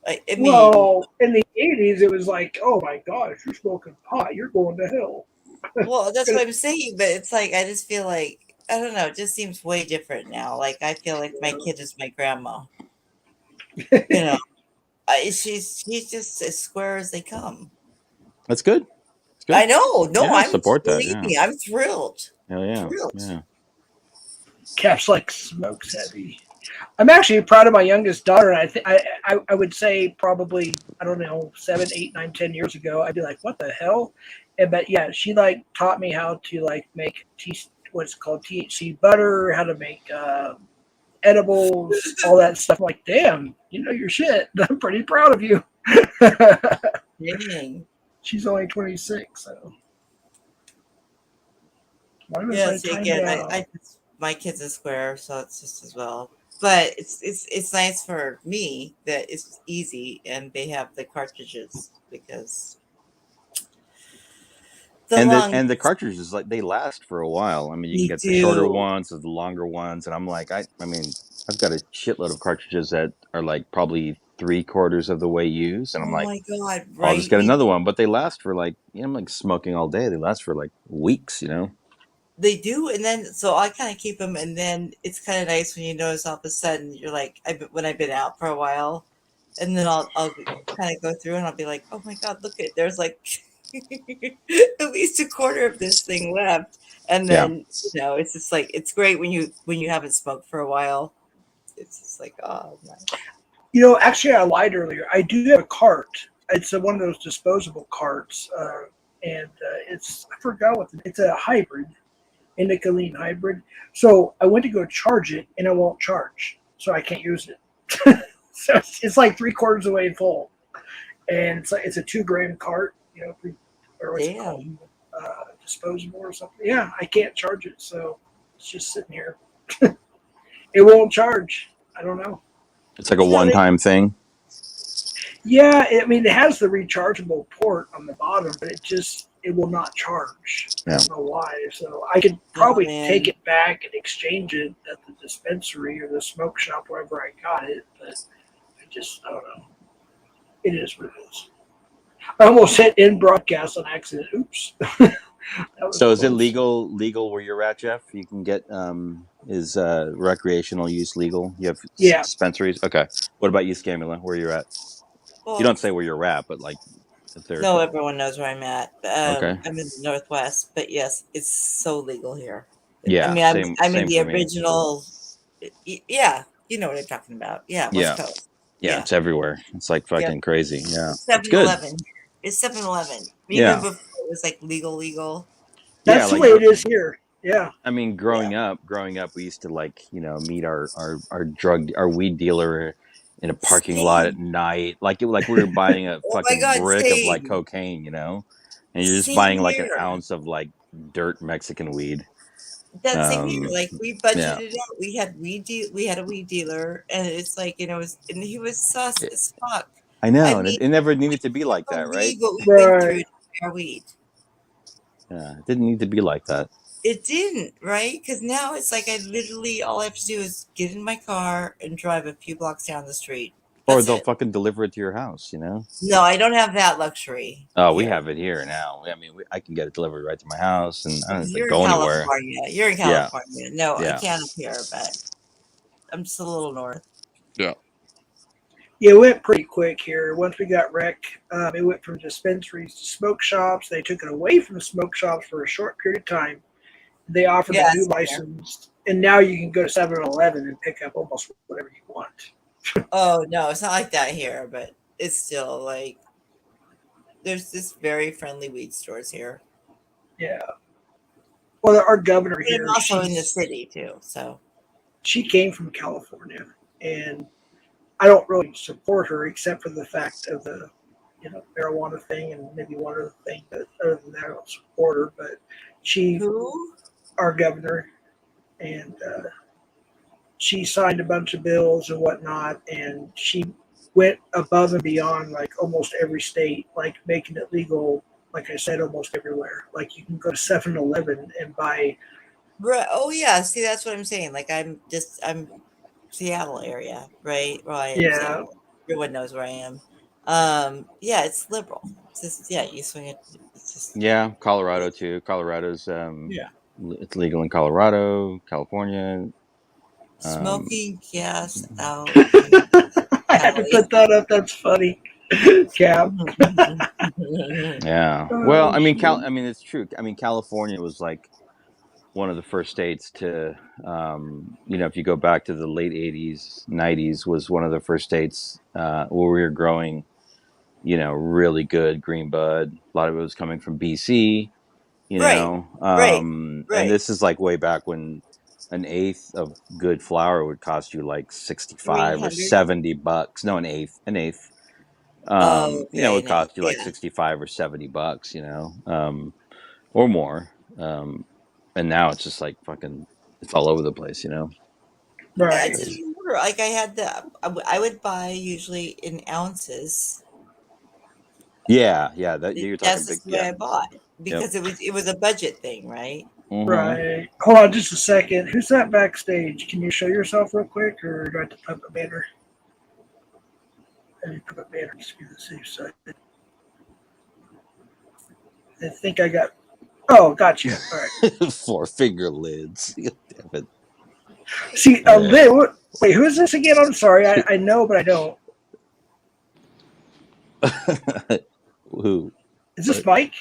Like, I mean, Well, in the '80s, it was like, oh my gosh, you're smoking pot, you're going to hell. well, that's what I'm saying. But it's like I just feel like I don't know. It just seems way different now. Like I feel like my kid is my grandma. You know, she's just as square as they come. That's good. It's I good. know. No, Yeah, I I'm support that. believe Yeah, me, I'm thrilled. hell yeah, Thrilled. yeah. Caps like smokes heavy. I'm actually proud of my youngest daughter, and I think I would say probably I don't know 7, 8, 9, 10 years ago I'd be like, what the hell? But yeah, she like taught me how to like make what's called THC butter, how to make edibles, all that stuff. I'm like, damn, you know your shit. I'm pretty proud of you. Dang. She's only 26, so why was Yeah. I See, timed again, out? my kid's a square, so it's just as well. But it's nice for me that it's easy and they have the cartridges because the long And the cartridges, like, they last for a while. I mean, you can they get the shorter do. ones or the longer ones, and I'm like, I mean, I've got a shitload of cartridges that are like probably 3/4 of the way used, and I'm Oh like, my god! I'll just Right? get another one. But they last for like, I'm like smoking all day. They last for like weeks. They do, and then so I kind of keep them, and then it's kind of nice when you notice all of a sudden you're like, when I've been out for a while, and then I'll kind of go through and I'll be like, oh my god, look at there's like at least a quarter of this thing left, and Yeah. then it's just like it's great when you haven't smoked for a while. It's just like oh my. Actually, I lied earlier. I do have a cart. It's one of those disposable carts, and I forgot it's a hybrid, indica lean hybrid. So I went to go charge it, and it won't charge, so I can't use it. So it's like 3/4 away full, and it's a 2 gram cart, or what's it called, Damn. disposable or something. Yeah, I can't charge it, so it's just sitting here. It won't charge. I don't know. It's like a one-time thing. Yeah, I mean, it has the rechargeable port on the bottom, but it will not charge. I don't know why. So I could probably take it back and exchange it at the dispensary or the smoke shop wherever I got it, but I don't know. It is what it is. I almost hit in broadcast on accident. Oops. So is it legal where you're at, Jeff? You can get is recreational use legal? You have Yeah. dispensaries? Okay. What about you, Scamula? Where you're at? Well, You don't say where you're at, but like if there's no, everyone knows where I'm at. Okay. I'm in the Northwest, but yes, it's so legal here. Yeah, I mean, I'm in same the for me. original. Yeah, you know what I'm talking about. Yeah, West Coast. Yeah, it's everywhere. It's like fucking crazy. Yeah, it's good. 7-Eleven. It's 7-Eleven. Even Yeah. before it was like legal. That's the way it is here. Yeah. I mean, growing up, we used to meet our weed dealer in a parking lot at Same. night, like we were buying a Oh my fucking God, brick of like same. cocaine, and you're just Same buying like an here. ounce of like dirt Mexican weed. That same here. Like we budgeted Yeah. it out. We had a weed dealer, and it's like and he was sus as fuck. I know, I and mean, it never needed to be can't like that, right? believe what we went through Right. to our weed. Yeah, it didn't need to be like that. It didn't, right? Because now it's like I literally all I have to do is get in my car and drive a few blocks down the street. Or That's they'll it. fucking deliver it to your house, you know? No, I don't have that luxury Oh, we here. have it here now. I mean, I can get it delivered right to my house, and I don't have to You're in go anywhere. California. You're in Yeah, California. No, I yeah. can't up here, but I'm just a little north. Yeah. Yeah, it went pretty quick here. Once we got rec, it went from dispensaries to smoke shops. They took it away from the smoke shops for a short period of time. They offered Yeah, a new same here. license, and now you can go to 7-Eleven and pick up almost whatever you want. Oh no, it's not like that here, but it's still like there's this very friendly weed stores here. Yeah. Well, our governor But I'm here, also in the city too, so she came from California, and I don't really support her except for the fact of the marijuana thing and maybe one other thing. But other than that, I don't support her. But she, who? our governor, and she signed a bunch of bills and whatnot, and she went above and beyond like almost every state, like making it legal. Like I said, almost everywhere. Like you can go to 7-Eleven and buy. Right. Oh yeah, see that's what I'm saying. Like I'm Seattle area, right? Well, I am Yeah, Seattle. Everyone knows where I am. Yeah, it's liberal. It's just you swing it. It's just Yeah, Colorado too. Colorado's yeah. it's legal in Colorado, California. Smoking gas out I had to Cali. put that up. That's funny, Cap. Yeah. Well, Oh, I mean, shit. it's true. I mean, California was like one of the first states to, if you go back to the late '80s, '90s, was one of the first states where we were growing, really good green bud. A lot of it was coming from BC, Right. Right. and Right. this is like way back when an eighth of good flour would cost you like 65 or 300. $70. No, an eighth. Oh, It okay. would Nice. cost you like Yeah. 65 or $70, or more. And now it's just like fucking, it's all over the place, Yeah, Right. it doesn't matter. Like I had I would buy usually in ounces. Yeah. That you're That's talking big. just the way Yeah. I bought Yep. because it was a budget thing, right? Mm-hmm. Right. Hold on just a second. Who's that backstage? Can you show yourself real quick, or do I have to put a banner? I need to put a banner just to be the safe side. I think I got. Oh, gotcha. All right. 4-finger lids. Damn it. See, wait, who is this again? I'm sorry. I know, but I don't. Who? Is this Mike?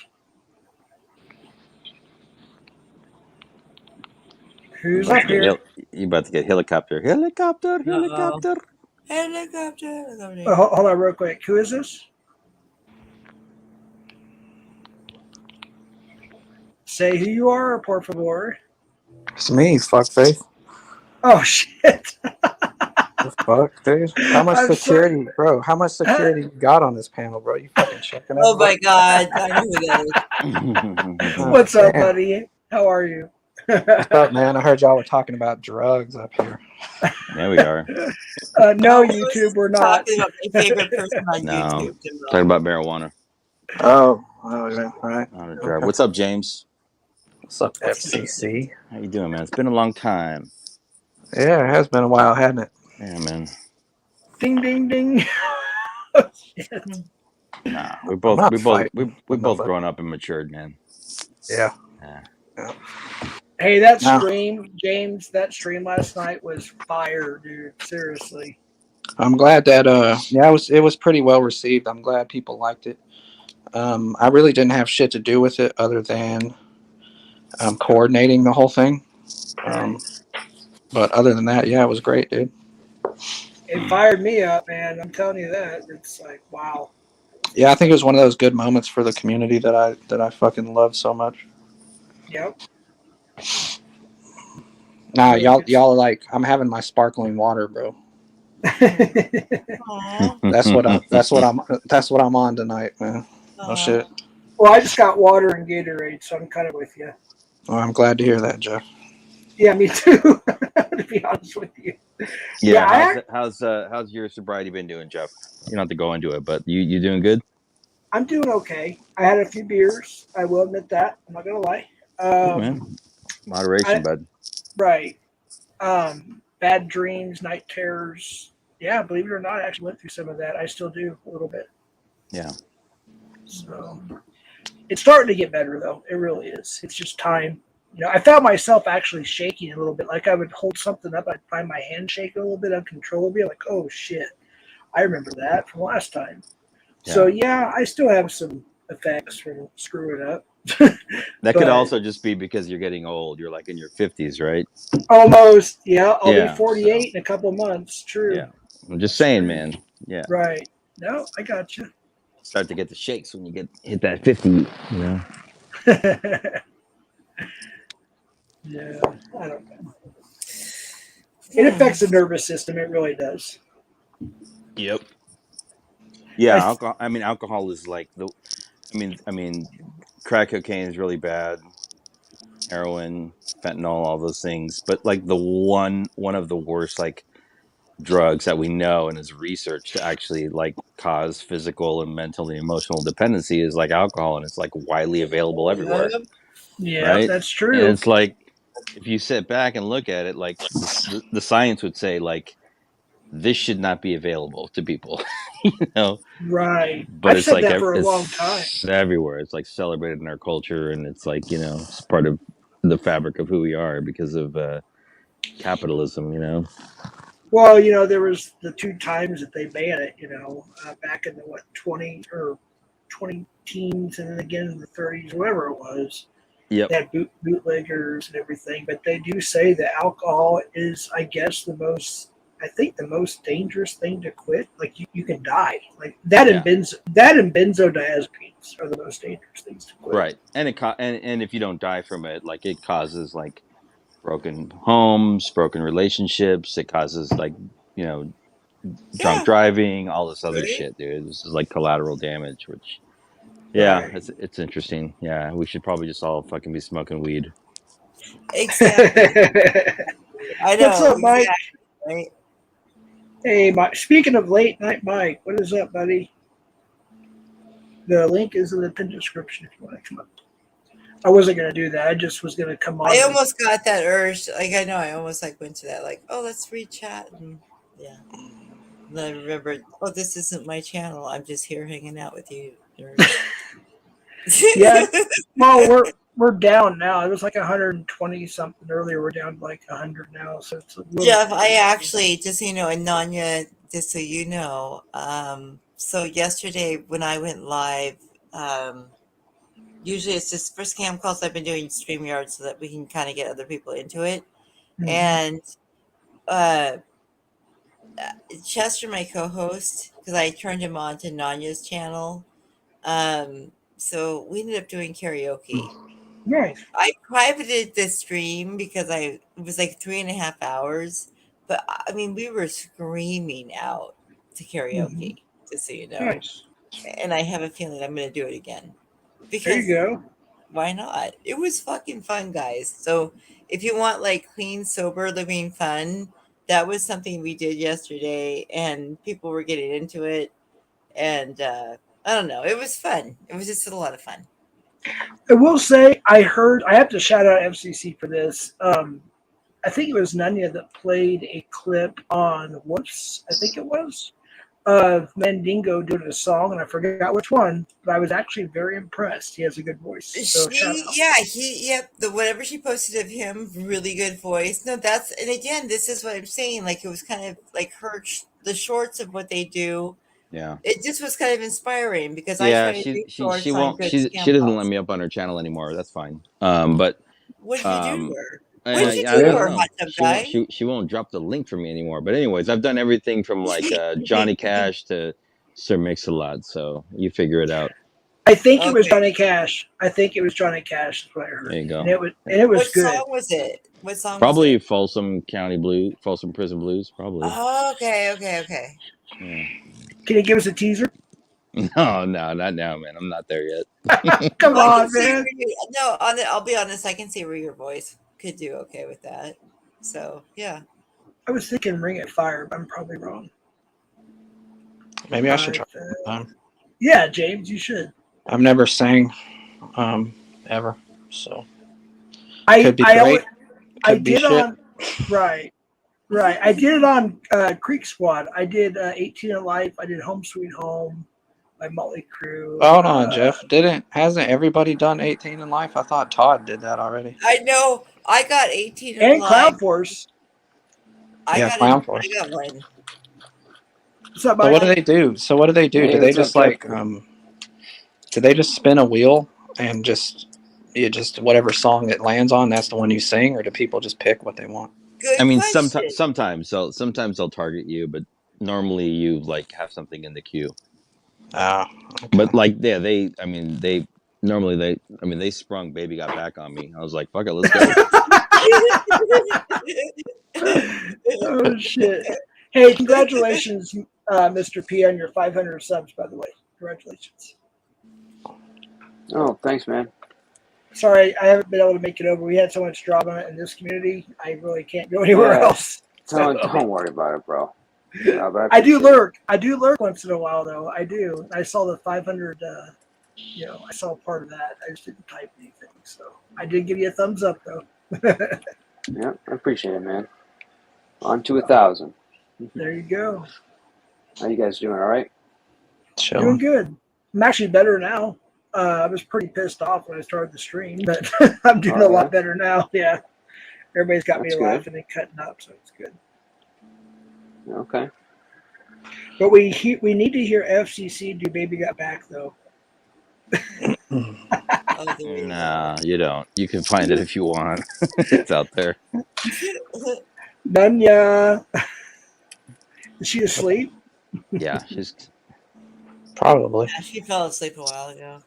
Who's up here? You about to get helicopter. Helicopter. Hold Helicopter. on, real quick. Who is this? Say who you are, por favor. It's me, fuckface. Oh shit! The fuck, dude? How much I'm security, sorry. bro? How much security you got on this panel, bro? You fucking checking Oh my everybody? God! I know who that is. What's up, Damn. buddy? How are you? What's up, man? I heard y'all were talking about drugs up here. There we are. No, I was YouTube, we're not. talking about my favorite person on No. YouTube. Talking about marijuana. Oh, yeah, right. On a drive. What's up, James? What's up, FCC? How you doing, man? It's been a long time. Yeah, it has been a while, hasn't it? Yeah, man. Ding, ding, ding. Oh, shit. Nah, we I'm both not we both fighting we with both nobody. grown up and matured, man. Yeah. Yeah. Hey, that No. stream, James, that stream last night was fire, dude. Seriously. I'm glad that yeah, it was pretty well received. I'm glad people liked it. I really didn't have shit to do with it other than coordinating the whole thing. But other than that, yeah, it was great, dude. It fired me up, man. I'm telling you that. It's like, wow. Yeah, I think it was one of those good moments for the community that I fucking love so much. Yep. Nah, Yeah, y'all are like, I'm having my sparkling water, bro. That's what I'm on tonight, man. No shit. Well, I just got water and Gatorade, so I'm kind of with you. Well, I'm glad to hear that, Jeff. Yeah, me too. To be honest with you. Yeah, how's your sobriety been doing, Jeff? You don't have to go into it, but you doing good? I'm doing okay. I had a few beers. I will admit that. I'm not gonna lie. Cool, man. Moderation, I bud. right. Bad dreams, night terrors. Yeah, believe it or not, I actually went through some of that. I still do a little bit. Yeah. So it's starting to get better though. It really is. It's just time. I found myself actually shaking a little bit. Like I would hold something up, I'd find my hand shake a little bit uncontrollably. Like, oh shit, I remember that from last time. So yeah, I still have some effects from screwing up. That could But also just be because you're getting old. You're like in your 50s, right? almost, yeah. I'll be Yeah. So 48 in a couple of months. True. yeah, I'm just That's saying, true. man. Yeah. Right. No, I got you. Start to get the shakes when you hit that 50. You know. Yeah, I don't know. It affects the nervous system. It really does. Yep. Yeah. I Alcohol. I mean, alcohol is like the. I mean, crack cocaine is really bad. Heroin, fentanyl, all those things. But like the one of the worst like drugs that we know and is researched to actually like cause physical and mental and emotional dependency is like alcohol, and it's like widely available everywhere, Yeah, right? that's And true. it's like if you sit back and look at it, like the science would say like this should not be available to people, you know. Right. But I've it's said like that for a long time. it's everywhere. It's like celebrated in our culture, and it's like it's part of the fabric of who we are because of capitalism, you know. Well, there was the two times that they banned it. Back in the 20 or 20 teens, and then again in the 30s, whatever it was. Yep. They had bootleggers and everything, but they do say that alcohol is, I guess, the most dangerous thing to quit. Like you can die. Like that Yeah. and benzodiazepines are the most dangerous things to quit. Right. And and if you don't die from it, like it causes like broken homes, broken relationships. It causes like you know drunk Yeah, driving, all this other right? shit, dude. This is like collateral damage, which yeah, Right. it's interesting. Yeah, we should probably just all fucking be smoking weed. Exactly. I What's know, up, Mike? exactly, right? Hey, Mike. Speaking of late night, Mike, what is up, buddy? The link is in the pinned description if you want to come up. I wasn't going to do that. I just was going to come on. I almost got that urge. Like I know, I almost like went to that. Like, oh, let's read chat, and yeah. And I remembered, oh, this isn't my channel. I'm just here hanging out with you, nerds. Yeah. Well, we're down now. It was like 120 something earlier. We're down to like 100 now. So it's a little. Jeff, I actually, just so you know, and Nanya, just so you know, so yesterday when I went live, usually it's just for scam calls. I've been doing StreamYard so that we can kind of get other people into it. Mhm. And Chester, my co-host, because I turned him on to Nanya's channel. So we ended up doing karaoke. Nice. I privated the stream because it was like 3.5 hours, but I mean we were screaming out to karaoke, just so you know. Nice. And I have a feeling I'm going to do it again There you because go. why not? It was fucking fun, guys. So if you want like clean, sober living fun, that was something we did yesterday, and people were getting into it. And I don't know, it was fun. It was just a lot of fun. I will say I have to shout out FCC for this. I think it was Nunya that played a clip on Whoops, I think it was, of Mandingo doing a song, and I forgot which one, but I was actually very impressed. He has a good voice. So shout out. The whatever she posted of him, really good voice. No, and again, this is what I'm saying. Like it was kind of like the shorts of what they do. Yeah. It just was kind of inspiring because I Yeah, try to do she shorts on won't good she scam doesn't let calls. me up on her channel anymore. That's fine. But What did you do to her? What did you I do to don't her, know. hot tub guy? She won't drop the link for me anymore. But anyways, I've done everything from like Johnny Cash to Sir Mix-a-Lot, so you figure it out. I think it was Okay. Johnny Cash. That's what I heard. There you go. And it was What good. song was it? What song Probably was it? Folsom Prison Blues, probably. Oh, okay. Yeah. Can you give us a teaser? No, not now, man. I'm not there yet. Come I can on, see man. no, I'll be honest. I can see your voice. could do okay with that. So yeah. I was thinking Ring of Fire, but I'm probably wrong. Maybe I should try Five, sometime. yeah, James, you should. I've never sang ever, so I could be I great. I Could be did shit. on right. Right. I did it on Creek Squad. I did 18 in Life. I did Home Sweet Home by Motley Crue. Hold on, Jeff. Hasn't everybody done 18 in Life? I thought Todd did that already. I know. I got 18 in And life. Cloud Force. I Yeah, got Clown Force. I got one. What's up, So what Mike? do they do? Hey, Do they what's up, just Jeff? do they just spin a wheel and just whatever song it lands on, that's the one you sing, or do people just pick what they want? Good I mean, question. sometimes they'll target you, but normally you like have something in the queue. Ah, okay. But like, yeah, they sprung "Baby Got Back on Me." I was like, "Fuck it, let's go." Oh shit! Hey, congratulations, Mr. P, on your 500 subs. By the way, congratulations. Oh, thanks, man. Sorry, I haven't been able to make it over. We had so much drama in this community. I really can't go anywhere Yeah. else. So. Don't worry about it, bro. No, but I do appreciate it. lurk. I do lurk once in a while, though. I do. I saw the 500. I saw part of that. I just didn't type anything. So I did give you a thumbs up, though. Yeah, I appreciate it, man. On to 1,000. There you go. How you guys doing? All right? Doing good. I'm actually better now. I was pretty pissed off when I started the stream, but I'm doing a lot better now. Yeah. Everybody's got That's me good. laughing and cutting up, so it's good. Okay. But we need to hear FCC do "Baby Got Back" though. Nah, you don't. You can find it if you want. It's out there. Dunya. Is she asleep? Yeah, she's probably. Yeah, she fell asleep a while ago.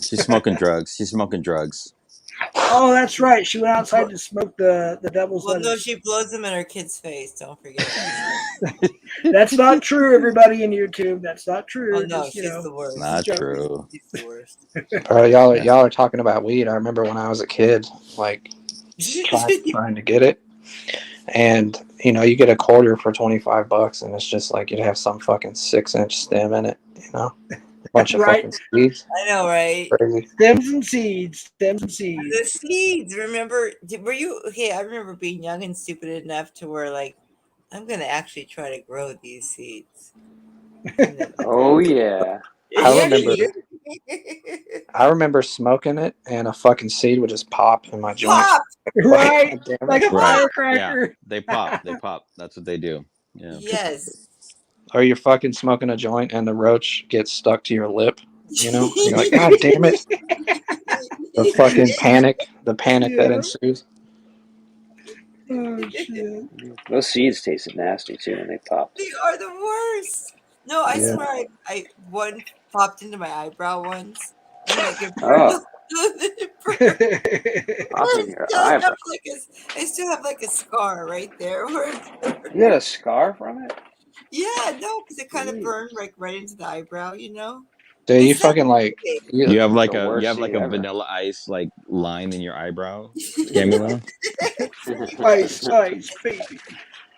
she's smoking drugs. She's smoking drugs. Oh, that's right. She went outside to smoke the devil's Well, no, lettuce. she blows them in her kid's face. Don't forget. That's not true, everybody in YouTube. That's not true. Oh no, Just, she's the worst. Not true. She's the worst. Y'all are talking about weed. I remember when I was a kid, like trying to get it, and you get a quarter for $25, and it's just like you'd have some fucking 6-inch stem in it, a bunch of Right. fucking seeds. I know, right? Crazy. Stems and seeds. Stems and seeds. The seeds. Remember? Were you okay? I remember being young and stupid enough to where, like, I'm gonna actually try to grow these seeds. Oh yeah. I remember smoking it, and a fucking seed would just pop in my joint. Pop! Right, like a Right. firecracker. Yeah, they pop. They pop. That's what they do. Yeah. Yes. Or you're fucking smoking a joint, and the roach gets stuck to your lip. You're like, God damn it! The fucking panic. The panic that ensues. Oh shit! Those seeds tasted nasty too when they popped. They are the worst. No, I Yeah. swear, I one popped into my eyebrow once, and like it Oh. I Popping your eyebrow. still have like a scar right there. You had a scar from it? Yeah, no, because it kind of burned like right into the eyebrow, Dude, you fucking like You have like The a worst seed ever. Vanilla Ice like line in your eyebrow, Camula. Ice, baby.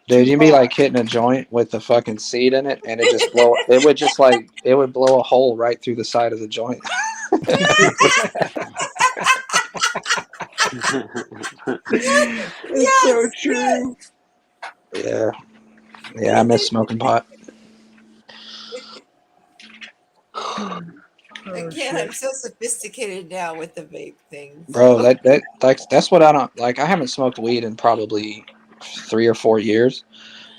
Dude, you'd be like hitting a joint with the fucking seed in it, and it just blow. It would blow a hole right through the side of the joint. It's so true. Yeah, I miss smoking pot. Again, I'm so sophisticated now with the vape things. Bro, that's what I don't like. I haven't smoked weed in probably 3 or 4 years,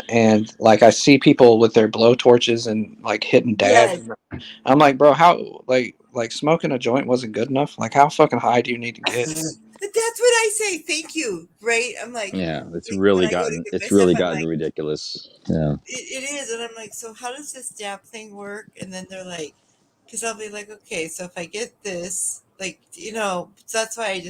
and like I see people with their blow torches and like hitting dabs. Yes. I'm like, bro, how like smoking a joint wasn't good enough? Like, how fucking high do you need to get? That's what I say. Thank you. Right? I'm like, Yeah, it's when really I go to gotten get my stuff, I'm like, ridiculous. Yeah. it is, and I'm like, so how does this dab thing work? And then they're like, because I'll be like, okay, so if I get this, like, so that's why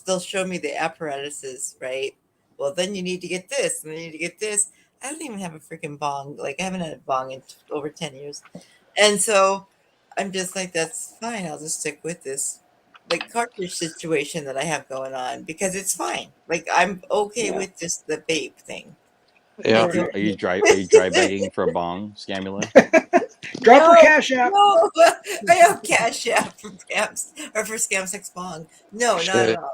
they'll show me the apparatuses, right? Well, then you need to get this, and then you need to get this. I don't even have a freaking bong. Like, I haven't had a bong in over 10 years. And so I'm just like, that's fine. I'll just stick with this. like cartridge situation that I have going on because it's fine. Like I'm okay Yeah. with just the vape thing. Yeah. I Right. don't. Are you dry begging for a bong, Scamula? Drop her No, cash app. no, I have cash app for Scams or for Scam Sex Bong. No, not at Shit. all.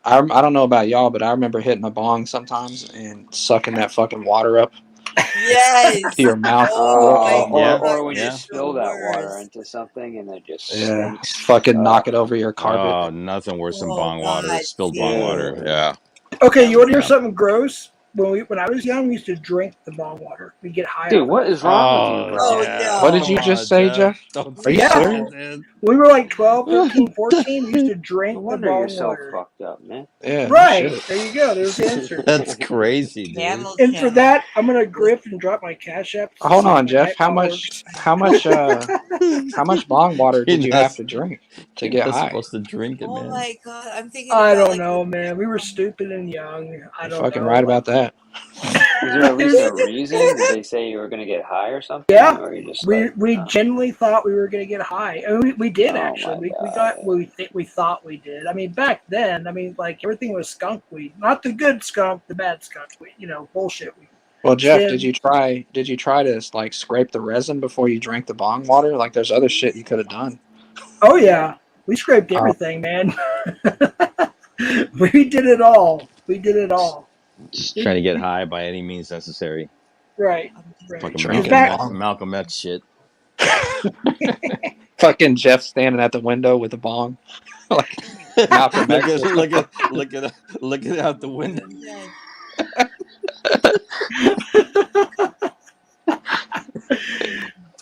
I don't know about y'all, but I remember hitting a bong sometimes and sucking that fucking water up to Yes. your mouth. Oh my Yeah, Or God, when you yeah. it's the spill that water worst. into something and it just Yeah. stinks. Fucking knock it over your carpet. Oh, nothing worse than Oh bong water, God, spilled bong see, water. Yeah. Okay, you want to hear Yeah. something gross? When I was young, we used to drink the bong water. We'd get high Dude, off of what it. is wrong with you, Oh, bro? oh Jeff. What did no, you Come just on, say, Jeff. Jeff? Don't Are you say Yeah, that, serious? dude. we were like 12, 13, 14. We used to No drink the wonder you're bong so water. fucked up, man. Yeah, no Right. shit. There you go. There's the answer. That's crazy, dude. camel, And for camel. that, I'm going to grip and drop my cash app to Hold see if on, my Jeff. night ball works. How much bong water did You're you not, have to drink to you're get not high? supposed to drink it, Oh man. my God, I'm thinking I about don't like know, man. We were stupid and young. I You're don't fucking know. right Like, about that. Was there at it least was, a reason? Did they say you were going to get high or something? yeah, Or you just we genuinely thought we were going to get high, and we did oh actually. my We God. got what we thought we did. I mean, back then, I mean, like everything was skunk weed, not the good skunk, the bad skunk weed. You know, bullshit weed. Well, Jeff, did Then, you try? Did you try to like scrape the resin before you drank the bong water? Like, there's other shit you could have done. oh yeah, we scraped Oh, everything, man. We did it all. We did it all. Just We, trying to get we high by any means necessary. right, right. Fucking Because drinking Malcolm back, X, bong. Malcolm X shit. Fucking Jeff standing at the window with a bong, like Malcolm look X at or something. look at out the window. yes.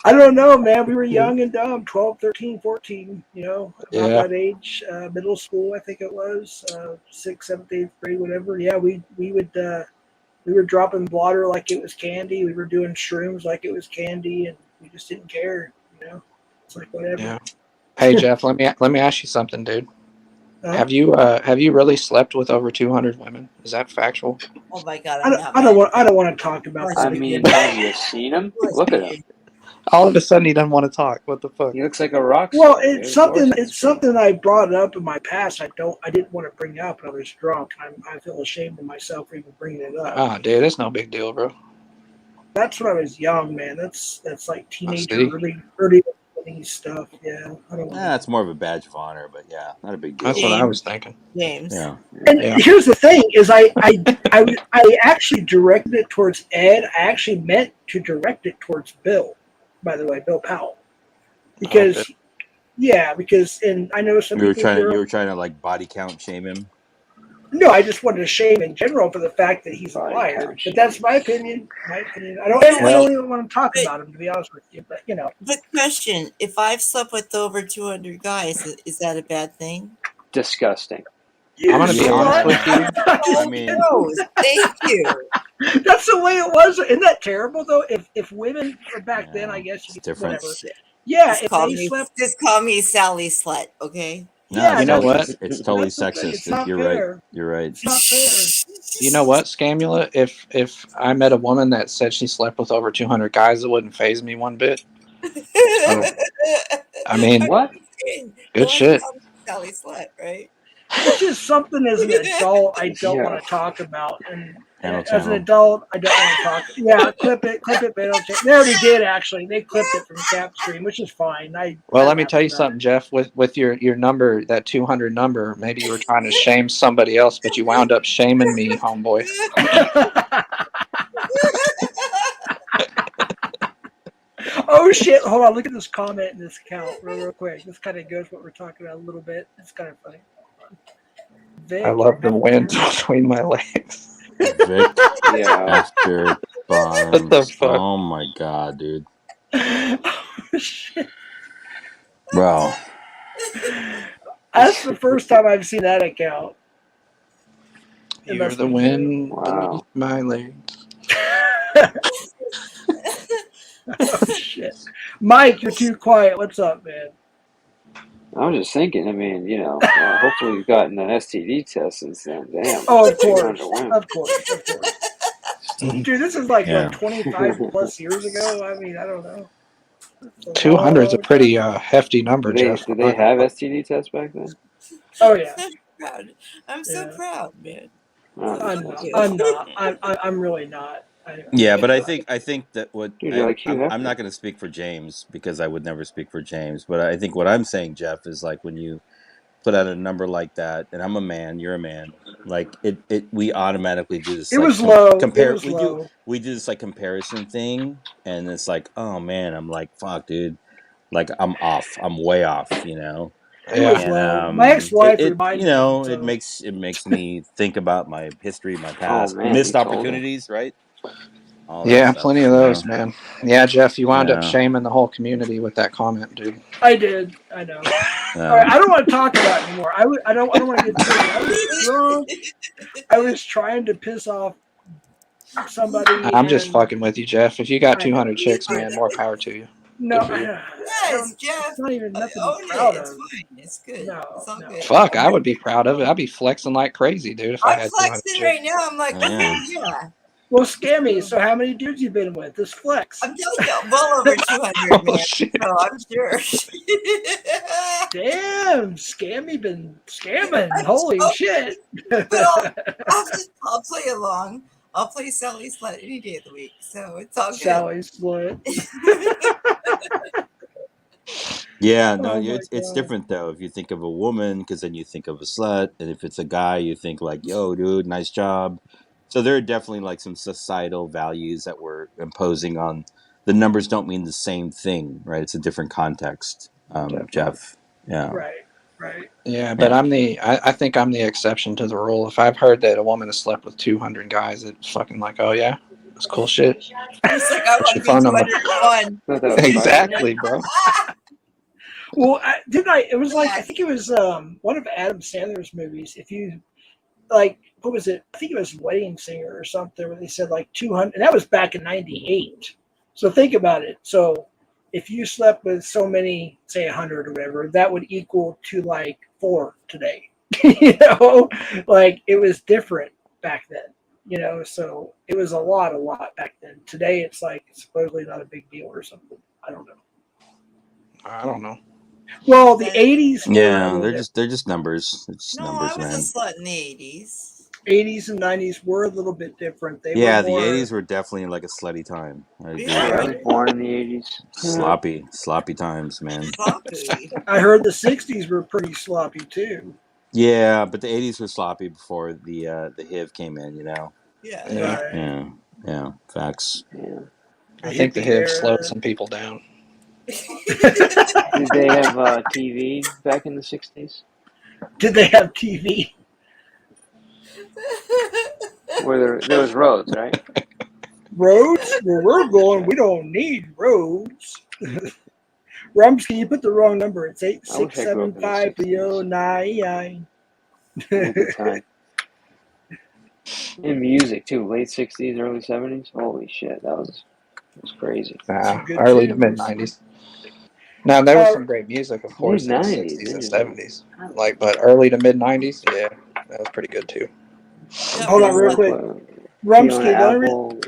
I don't know, man. We were young and dumb, 12, 13, 14, you know, about Yeah, that age. Middle school, I think it was, 6th, 7th, 8th grade, whatever. Yeah, we were dropping water like it was candy. We were doing shrooms like it was candy, and we just didn't care, you know. It's like whatever. yeah. Hey, Jeff, let me ask you something, dude. Uh, Have you really slept with over 200 women? Is that factual? Oh my God, I I'm don't, not I don't mad. want I don't want to talk about Of that I course mean, again. have you seen him? Look at him. All of a sudden, he doesn't want to talk. What the fuck? He looks like a rock Well, star, it's dude. Of course something. he's It's been. something I brought up in my past. I didn't want to bring up when I was drunk. I feel ashamed of myself for even bringing it up. Ah, dude, it's no big deal, bro. That's when I was young, man. That's like I teenager, see. early 20s stuff. Yeah, I don't want to. It's more of a badge of honor, but yeah, not a big That's deal. what I James, was thinking. James. Yeah. And Yeah. here's the thing: is I actually directed it towards Ed. I actually meant to direct it towards Bill. By the way, Bill Powell, Oh, Bill. because because and I know some people You here. were trying to like body count shame him. No, I just wanted to shame in general for the fact that he's a Body liar. count But that's my opinion. My opinion. I Well, don't even want to talk But, about him, to be honest with you. But you know, but question: if I've slept with over 200 guys, is that a bad thing? Disgusting. you I'm gonna be honest slut. with you. I Oh, mean, gross. Thank you. That's the way it was. Isn't that terrible though? If women back then, I yeah, guess you it's could different. whatever. Yeah, if they slept, Just call me Sally Slut, okay? No, yeah, You know what? it's totally that's the thing. It's sexist. not You're right. fair. You're right. It's not fair. You know what, Scamula? If I met a woman that said she slept with over 200 guys, it wouldn't phase me one bit. So, I mean, What? good Go ahead and shit. call me Sally Slut, right? It's just something as an adult I don't Yeah. want to talk about, and Channel, as an channel. adult I don't want to talk. Yeah, clip it, they already did actually. They clipped it from Capstream, which is fine. Well, I let me laughed tell you about something, Jeff. With your number, that 200 number, maybe you were trying to shame somebody else, but you wound up shaming me, homeboy. it. Oh shit! Hold on, look at this comment in this account real quick. This kind of goes what we're talking about a little bit. It's kind of funny. I Vic love the wind after between my legs. Vic Yeah. after What the Barnes. fuck? Oh my god, dude. oh shit! Bro. That's the first time I've seen that account. It You're must the be good. wind beneath Wow. my legs. Oh shit, Mike, you're too quiet. What's up, man? I was just thinking, I mean, hopefully you've gotten an STD test since then. Damn. Oh, of 200 course, women. of course, of course. Dude, this is like what Yeah. 25 plus years ago. I mean, I don't know. It's a 200 is a long pretty time. hefty number, Jeff. Did I'm they not gonna have lie. STD tests back then? Oh yeah. I'm proud. I'm so Yeah. proud, man. Oh, So I'm fuck not. you. I'm not. I'm really not. I'm Yeah, really but not. I think that what dude, you're like Hugh I'm Hefner. not going to speak for James because I would never speak for James. But I think what I'm saying, Jeff, is like when you put out a number like that, and I'm a man, you're a man. Like we automatically do this It like was low. It compare. was low. We do this like comparison thing, and it's like, oh man, I'm like, fuck, dude, like I'm off. I'm way off, you know. It was Yeah. And low. My ex-wife you reminded me. know, So it makes me think about my history, my Oh past, man, you missed told her. opportunities, right? All that Yeah, plenty stuff, of you know. those, man. Yeah, Jeff, you wound up Yeah, shaming the whole community with that comment, dude. I did. I know. All right. yeah. I don't want to talk about it anymore. I don't. I don't want to get triggered. I was drunk. I was trying to piss off somebody, I'm just and fucking with you, Jeff. If you got I know. 200 chicks, I man, know. more power to you. No, Good for you. I Yes, don't. Jeff. It's not even nothing to be Own it. proud It's of. fine. It's good. It's No, all no. good. Fuck, I would be proud of it. I'd be flexing like crazy, dude, if I I'm had 200 flexing chicks. right now. I'm like, Oh, yeah. yeah. Well, Scammy. So, how many dudes you been with? This flex. I'm telling you, well over 200, Oh, man. shit. So I'm sure. Damn, Scammy been scamming. Holy shit. But I'll play along. I'll play Sally Slut any day of the week. So it's all good. Sally Slut. Yeah, no, Oh my it's god. different though. If you think of a woman, because then you think of a slut, and if it's a guy, you think like, "Yo, dude, nice job." So there are definitely like some societal values that we're imposing on. The numbers don't mean the same thing, right? It's a different context, Definitely. Jeff. Yeah, Right, right. Yeah, but yeah. I think I'm the exception to the rule. If I've heard that a woman has slept with 200 guys, it's fucking like, oh yeah, that's cool shit. He's like, I What's want your to be phone number? 201. Thought that was private. Exactly, bro. Well, didn't I? It was like I think it was one of Adam Sandler's movies. If you like, what was it? I think it was Wedding Singer or something, where they said like 200, and that was back in '98. So think about it. So if you slept with so many, say 100 or whatever, that would equal to like 4 today. You know, like it was different back then. You know, so it was a lot back then. Today it's like supposedly not a big deal or something. I don't know. I don't know. Well, the '80s were a Yeah, little different. they're just numbers. It's just No, I numbers, was a man. slut in the 80s. '80s and '90s were a little bit different. They were Yeah, the more '80s were definitely like a slutty time. I agree with Hey, I Yeah. was that. born in the '80s. Sloppy times, man. Sloppy. I heard the '60s were pretty sloppy too. Yeah, but the '80s were sloppy before the HIV came in. You know. Yeah. Yeah, Right. Yeah, yeah, facts. Yeah. The I think the hippie HIV slowed era. some people down. Did they have TV back in the '60s? Did they have TV? Where there was roads, right? Roads? Where we're That's going, we right. don't need roads. Rumsky, you put the wrong number. It's eight I wish six I grew seven up in the five '60s. 099. What a good time. In music too, late '60s, early '70s. Holy shit, that was crazy. Some good Early to mid tunes. 90s. Now there was Uh, some great music, of Mid course, in the '90s. 60s and 70s. Like, but early to mid 90s, yeah, that was pretty good too. hold on, real Fiona, quick. Rumsky, Fiona the only Apple.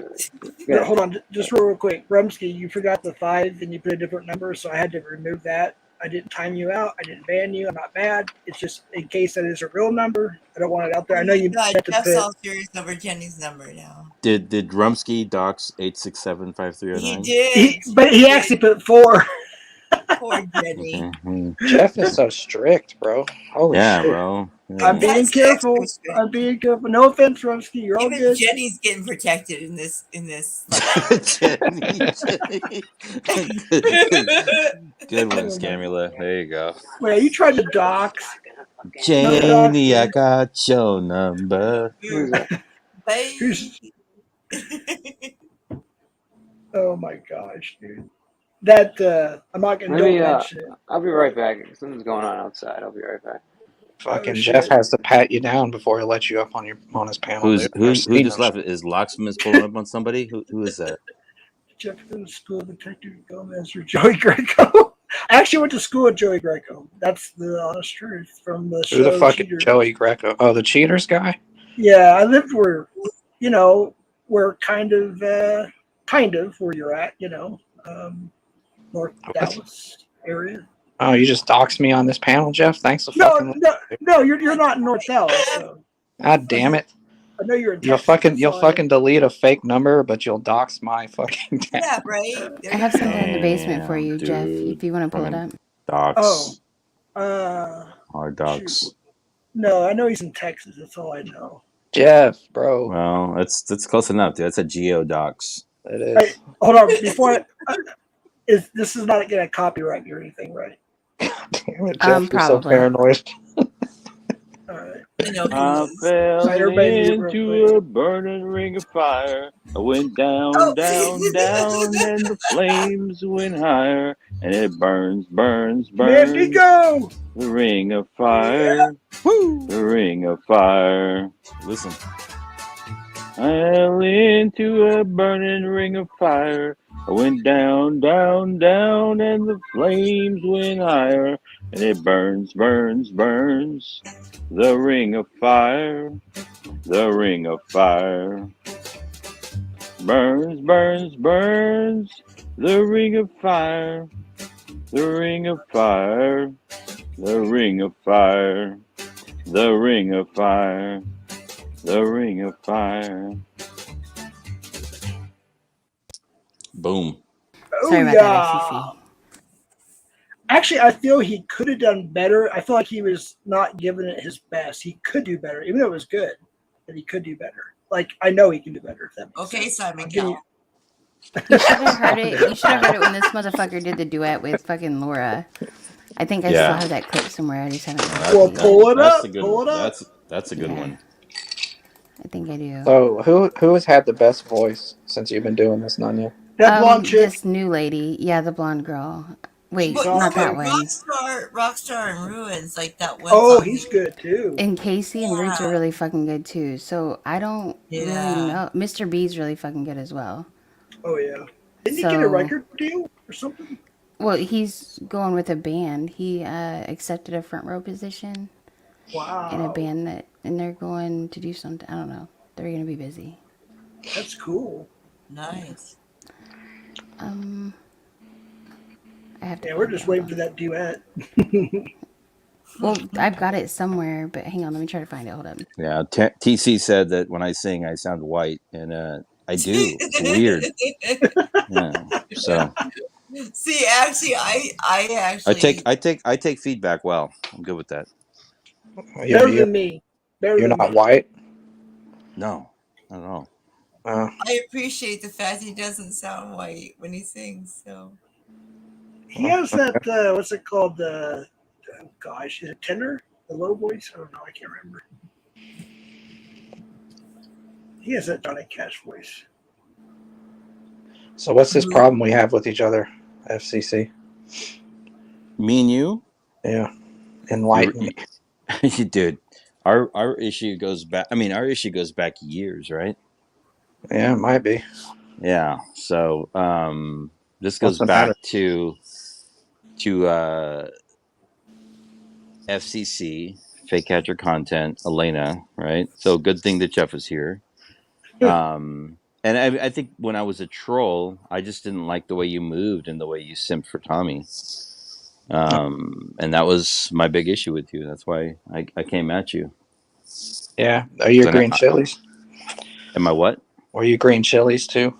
Yeah. hold on, just real quick. Rumsky, you forgot the 5 and you put a different number, so I had to remove that. I didn't time you out. I didn't ban you. I'm not mad. It's just in case that is a real number. I don't want it out there. Oh I know my you God, meant to Jeff's put. all serious over Jenny's number now. Did Rumsky docs 8675309? He did. But he actually put 4. Poor Jenny. Okay. Jeff is so strict, bro. Holy Yeah, shit. bro. I'm Yeah. being That's extra careful. strict. I'm being careful. No offense, Rumsky. You're all Even good. Jenny's getting protected in this. Jenny. Good one, Oh my. Scamula. There you go. Wait, are you trying to dox? No Janie, I doxing. got your number. Who's that? Who's? Oh my gosh, dude. That I'm not gonna. Let me. Don't mention it. I'll be right back. Something's going on outside. I'll be right back. Oh Fucking Jeff shit. has to pat you down before he lets you up on his panel, dude. Or Who seen just him. left? Is Locksmith pulling up on somebody? Who is that? Jefferson School Detective Gomez or Joey Greco. I actually went to school with Joey Greco. That's the honest truth from the Who the show fuck is Cheaters. Joey Greco? Oh, the Cheaters guy? Yeah, I lived where, where kind of where you're at, North What? Dallas area. Oh, you just doxed me on this panel, Jeff? Thanks for No, fucking. no, you're not in North Dallas, so God damn it. I know you're in You'll Texas. fucking delete a fake number, but you'll dox my fucking town. Yeah, right. I have something in the basement for you, Jeff, dude. if you want to pull it Fucking up. docs. Oh, Hard shoot. docs. No, I know he's in Texas. That's all I know. Jeff, bro. Well, that's close enough, dude. That's a geodocs. It Hey, is. hold on. Before this is not gonna copyright me or anything, right? Damn it, Jeff, you're so Probably. paranoid. All right. I know he I is. fell Everybody mute real into quick. a burning ring of fire. I went down, Oh. down, down, and the flames went higher. And it burns, burns, burns. Mandigo! The ring of fire. Woo! The ring of fire. Listen. I fell into a burning ring of fire. I went down, down, down, and the flames went higher. And it burns, burns, burns. The ring of fire. The ring of fire. Burns, burns, burns. The ring of fire. The ring of fire. The ring of fire. The ring of fire. The ring of fire. Boom. Oh, Sorry about yeah. that, FCC. Actually, I feel he could have done better. I feel like he was not giving it his best. He could do better, even though it was good. But he could do better. Like, I know he can do better. If that makes Okay, sense. Simon I'll give Cowell. You should have heard it. You should have heard it when this motherfucker did the duet with fucking Laura. I think I still Yeah. have that clip somewhere. I just haven't. Well, pull it That's up. a good Pull one. it up. That's a good Yeah. one. I think I do. So who has had the best voice since you've been doing this, Nanya? That blonde chick. This new lady. Yeah, the blonde girl. Wait, But not no, that but one. Rockstar and Ruins, like that one Oh, song. he's good too. And Casey and Roots are Yeah. really fucking good too. So I don't really Yeah. know. Mr. B's really fucking good as well. Oh yeah. Didn't he So- get a record deal or something? Well, he's going with a band. He accepted a front row position Wow. in a band and they're going to do something. I don't know. They're going to be busy. That's cool. Nice. I have to. Yeah, we're just waiting for that duet. Well, I've got it somewhere, but hang on, let me try to find it. Hold up. Yeah. TC said that when I sing, I sound white, and I do. It's weird. Yeah. So See, actually, I actually I take feedback well. I'm good with that. Better than me. Better You're than not me. white? No, not at all. I appreciate the fact he doesn't sound white when he sings. So He has that. What's it called? Oh gosh, is it tenor? The low voice? I don't know. I can't remember. He has that Johnny Cash voice. So what's this problem we have with each other, FCC? Me and you? Yeah. Enlighten me. You dude. Our issue goes back. I mean, our issue goes back years, right? Yeah, it might be. Yeah. So this What's goes the back matter? to FCC, Fake Catcher Content, Elena, right? So good thing that Jeff is here. And I think when I was a troll, I just didn't like the way you moved and the way you simped for Tommy. And that was my big issue with you. That's why I came at you. Yeah. Are you So green chilies? Am I what? Were you green chilies too?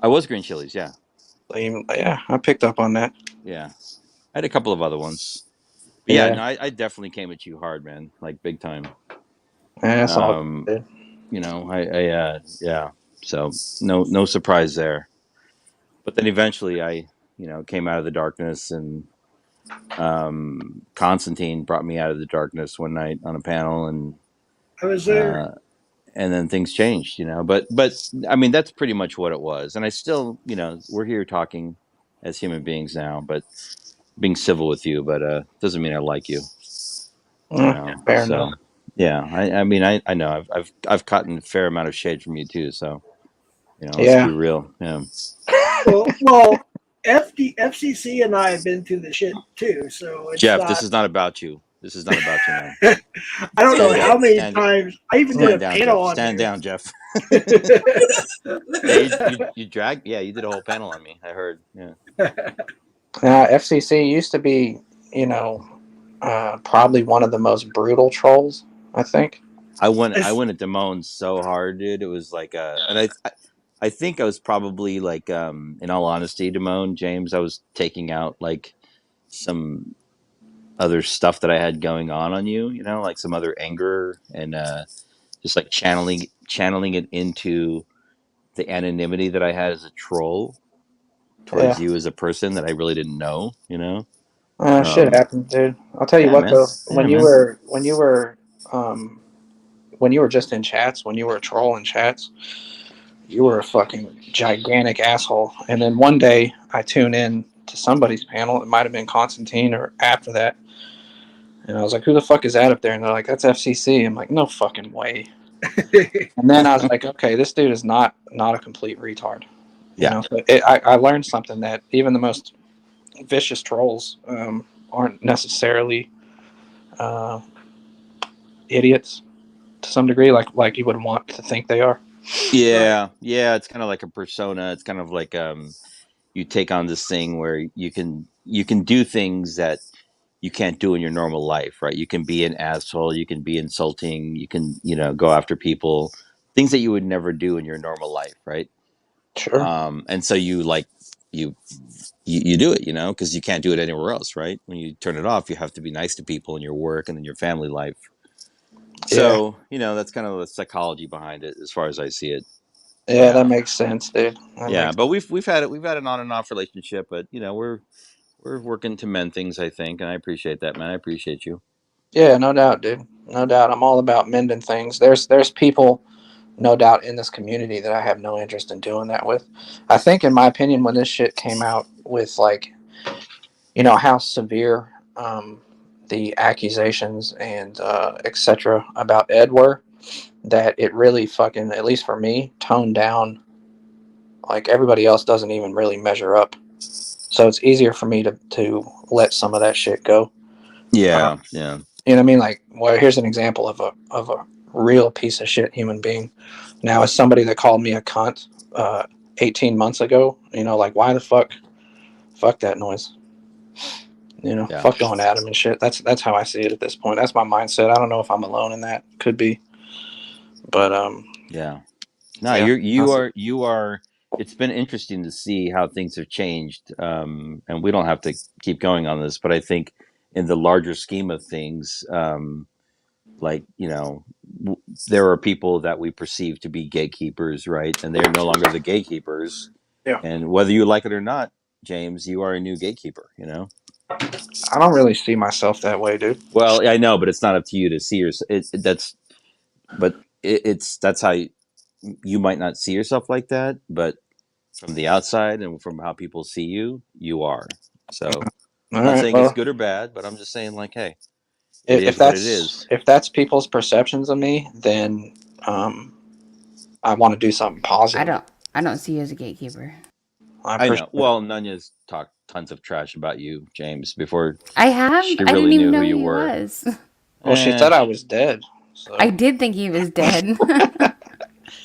I was green chilies, yeah. Yeah, I picked up on that. Yeah. I had a couple of other ones. But yeah, no, I definitely came at you hard, man. Like big time. Yeah, that's all good. You know, yeah. So no surprise there. But then eventually I, came out of the darkness, and Constantine brought me out of the darkness one night on a panel, and I was there. And then things changed, but I mean, that's pretty much what it was. And I still, we're here talking as human beings now, but being civil with you, but doesn't mean I like you. Fair enough. Yeah, I mean, I know I've gotten a fair amount of shade from you too. So, let's be real. Yeah. Well, FCC and I have been through the shit too. So it's Jeff, this is not about you. This is not about you, man. I don't know how many times I even did a panel on. Stand down, Jeff. You dragged. Yeah, you did a whole panel on me. I heard. Yeah. FCC used to be you know, probably one of the most brutal trolls, I think. I went It's, at Damone so hard, dude. It was like and I think I was probably like in all honesty, Damone, James, I was taking out like some other stuff that I had going on you, you know, like some other anger and just like channeling it into the anonymity that I had as a troll towards Yeah. you as a person that I really didn't know, you know. Shit Um, happens, dude. I'll tell you yeah, what man. though, Yeah, man. um, when you were just in chats, when you were a troll in chats, you were a fucking gigantic asshole. And then one day I tune in to somebody's panel. It might have been Constantine or after that. And I was like, who the fuck is that up there? And they're like, that's FCC. I'm like, no fucking way. And then I was like, okay, this dude is not a complete retard. You Yeah. know, so I learned something that even the most vicious trolls aren't necessarily uh, idiots to some degree, like you would want to think they are. right. Yeah, yeah, it's kind of like a persona. It's kind of like you take on this thing where you can do things that you can't do in your normal life, right? You can be an asshole, you can be insulting, you can, you know, go after people, things that you would never do in your normal life, right? Sure. And so you like you you do it, you know, because you can't do it anywhere else, right? When you turn it off, you have to be nice to people in your work and in your family life. Yeah. So, you know, that's kind of the psychology behind it as far as I see it. Yeah, that Yeah. makes sense, dude. That Yeah, makes but we've had an on and off relationship, but you know, we're working to mend things, I think, and I appreciate that, man. I appreciate you. Yeah, no doubt, dude. No doubt. I'm all about mending things. There's people, no doubt, in this community that I have no interest in doing that with. I think, in my opinion, when this shit came out with like, how severe the accusations and etc. about Ed were, that it really fucking, at least for me, toned down. Like everybody else doesn't even really measure up. So it's easier for me to let some of that shit go. Uh, Yeah, yeah, You know what I mean? Like, well, here's an example of a real piece of shit human being. Now, as somebody that called me a cunt 18 months ago, like why the fuck that noise? yeah, Fuck going at him and shit. That's how I see it at this point. That's my mindset. I don't know if I'm alone in that. Could be, but yeah. No, yeah. you are. It's been interesting to see how things have changed, and we don't have to keep going on this, but I think in the larger scheme of things, like you know, there are people that we perceive to be gatekeepers, right? And they are no longer the gatekeepers. Yeah. And whether you like it or not, James, you are a new gatekeeper. You know. I don't really see myself that way, dude. Well, I know, but it's not up to you to see yourself. That's but it's that's how you might not see yourself like that, but from the outside and from how people see you, you are. So All I'm not right. saying it's Well, good or bad, but I'm just saying like, hey, it if is what it that's is. if that's people's perceptions of me, then um, I want to do something I positive. don't I don't see you as a gatekeeper. I I appreciate know. it. Well, Nunya's talked tons of trash about you, James, before I have. she I really didn't even knew who know who you he were. was. Well, she Eh, said I was dead. I So did think he was dead.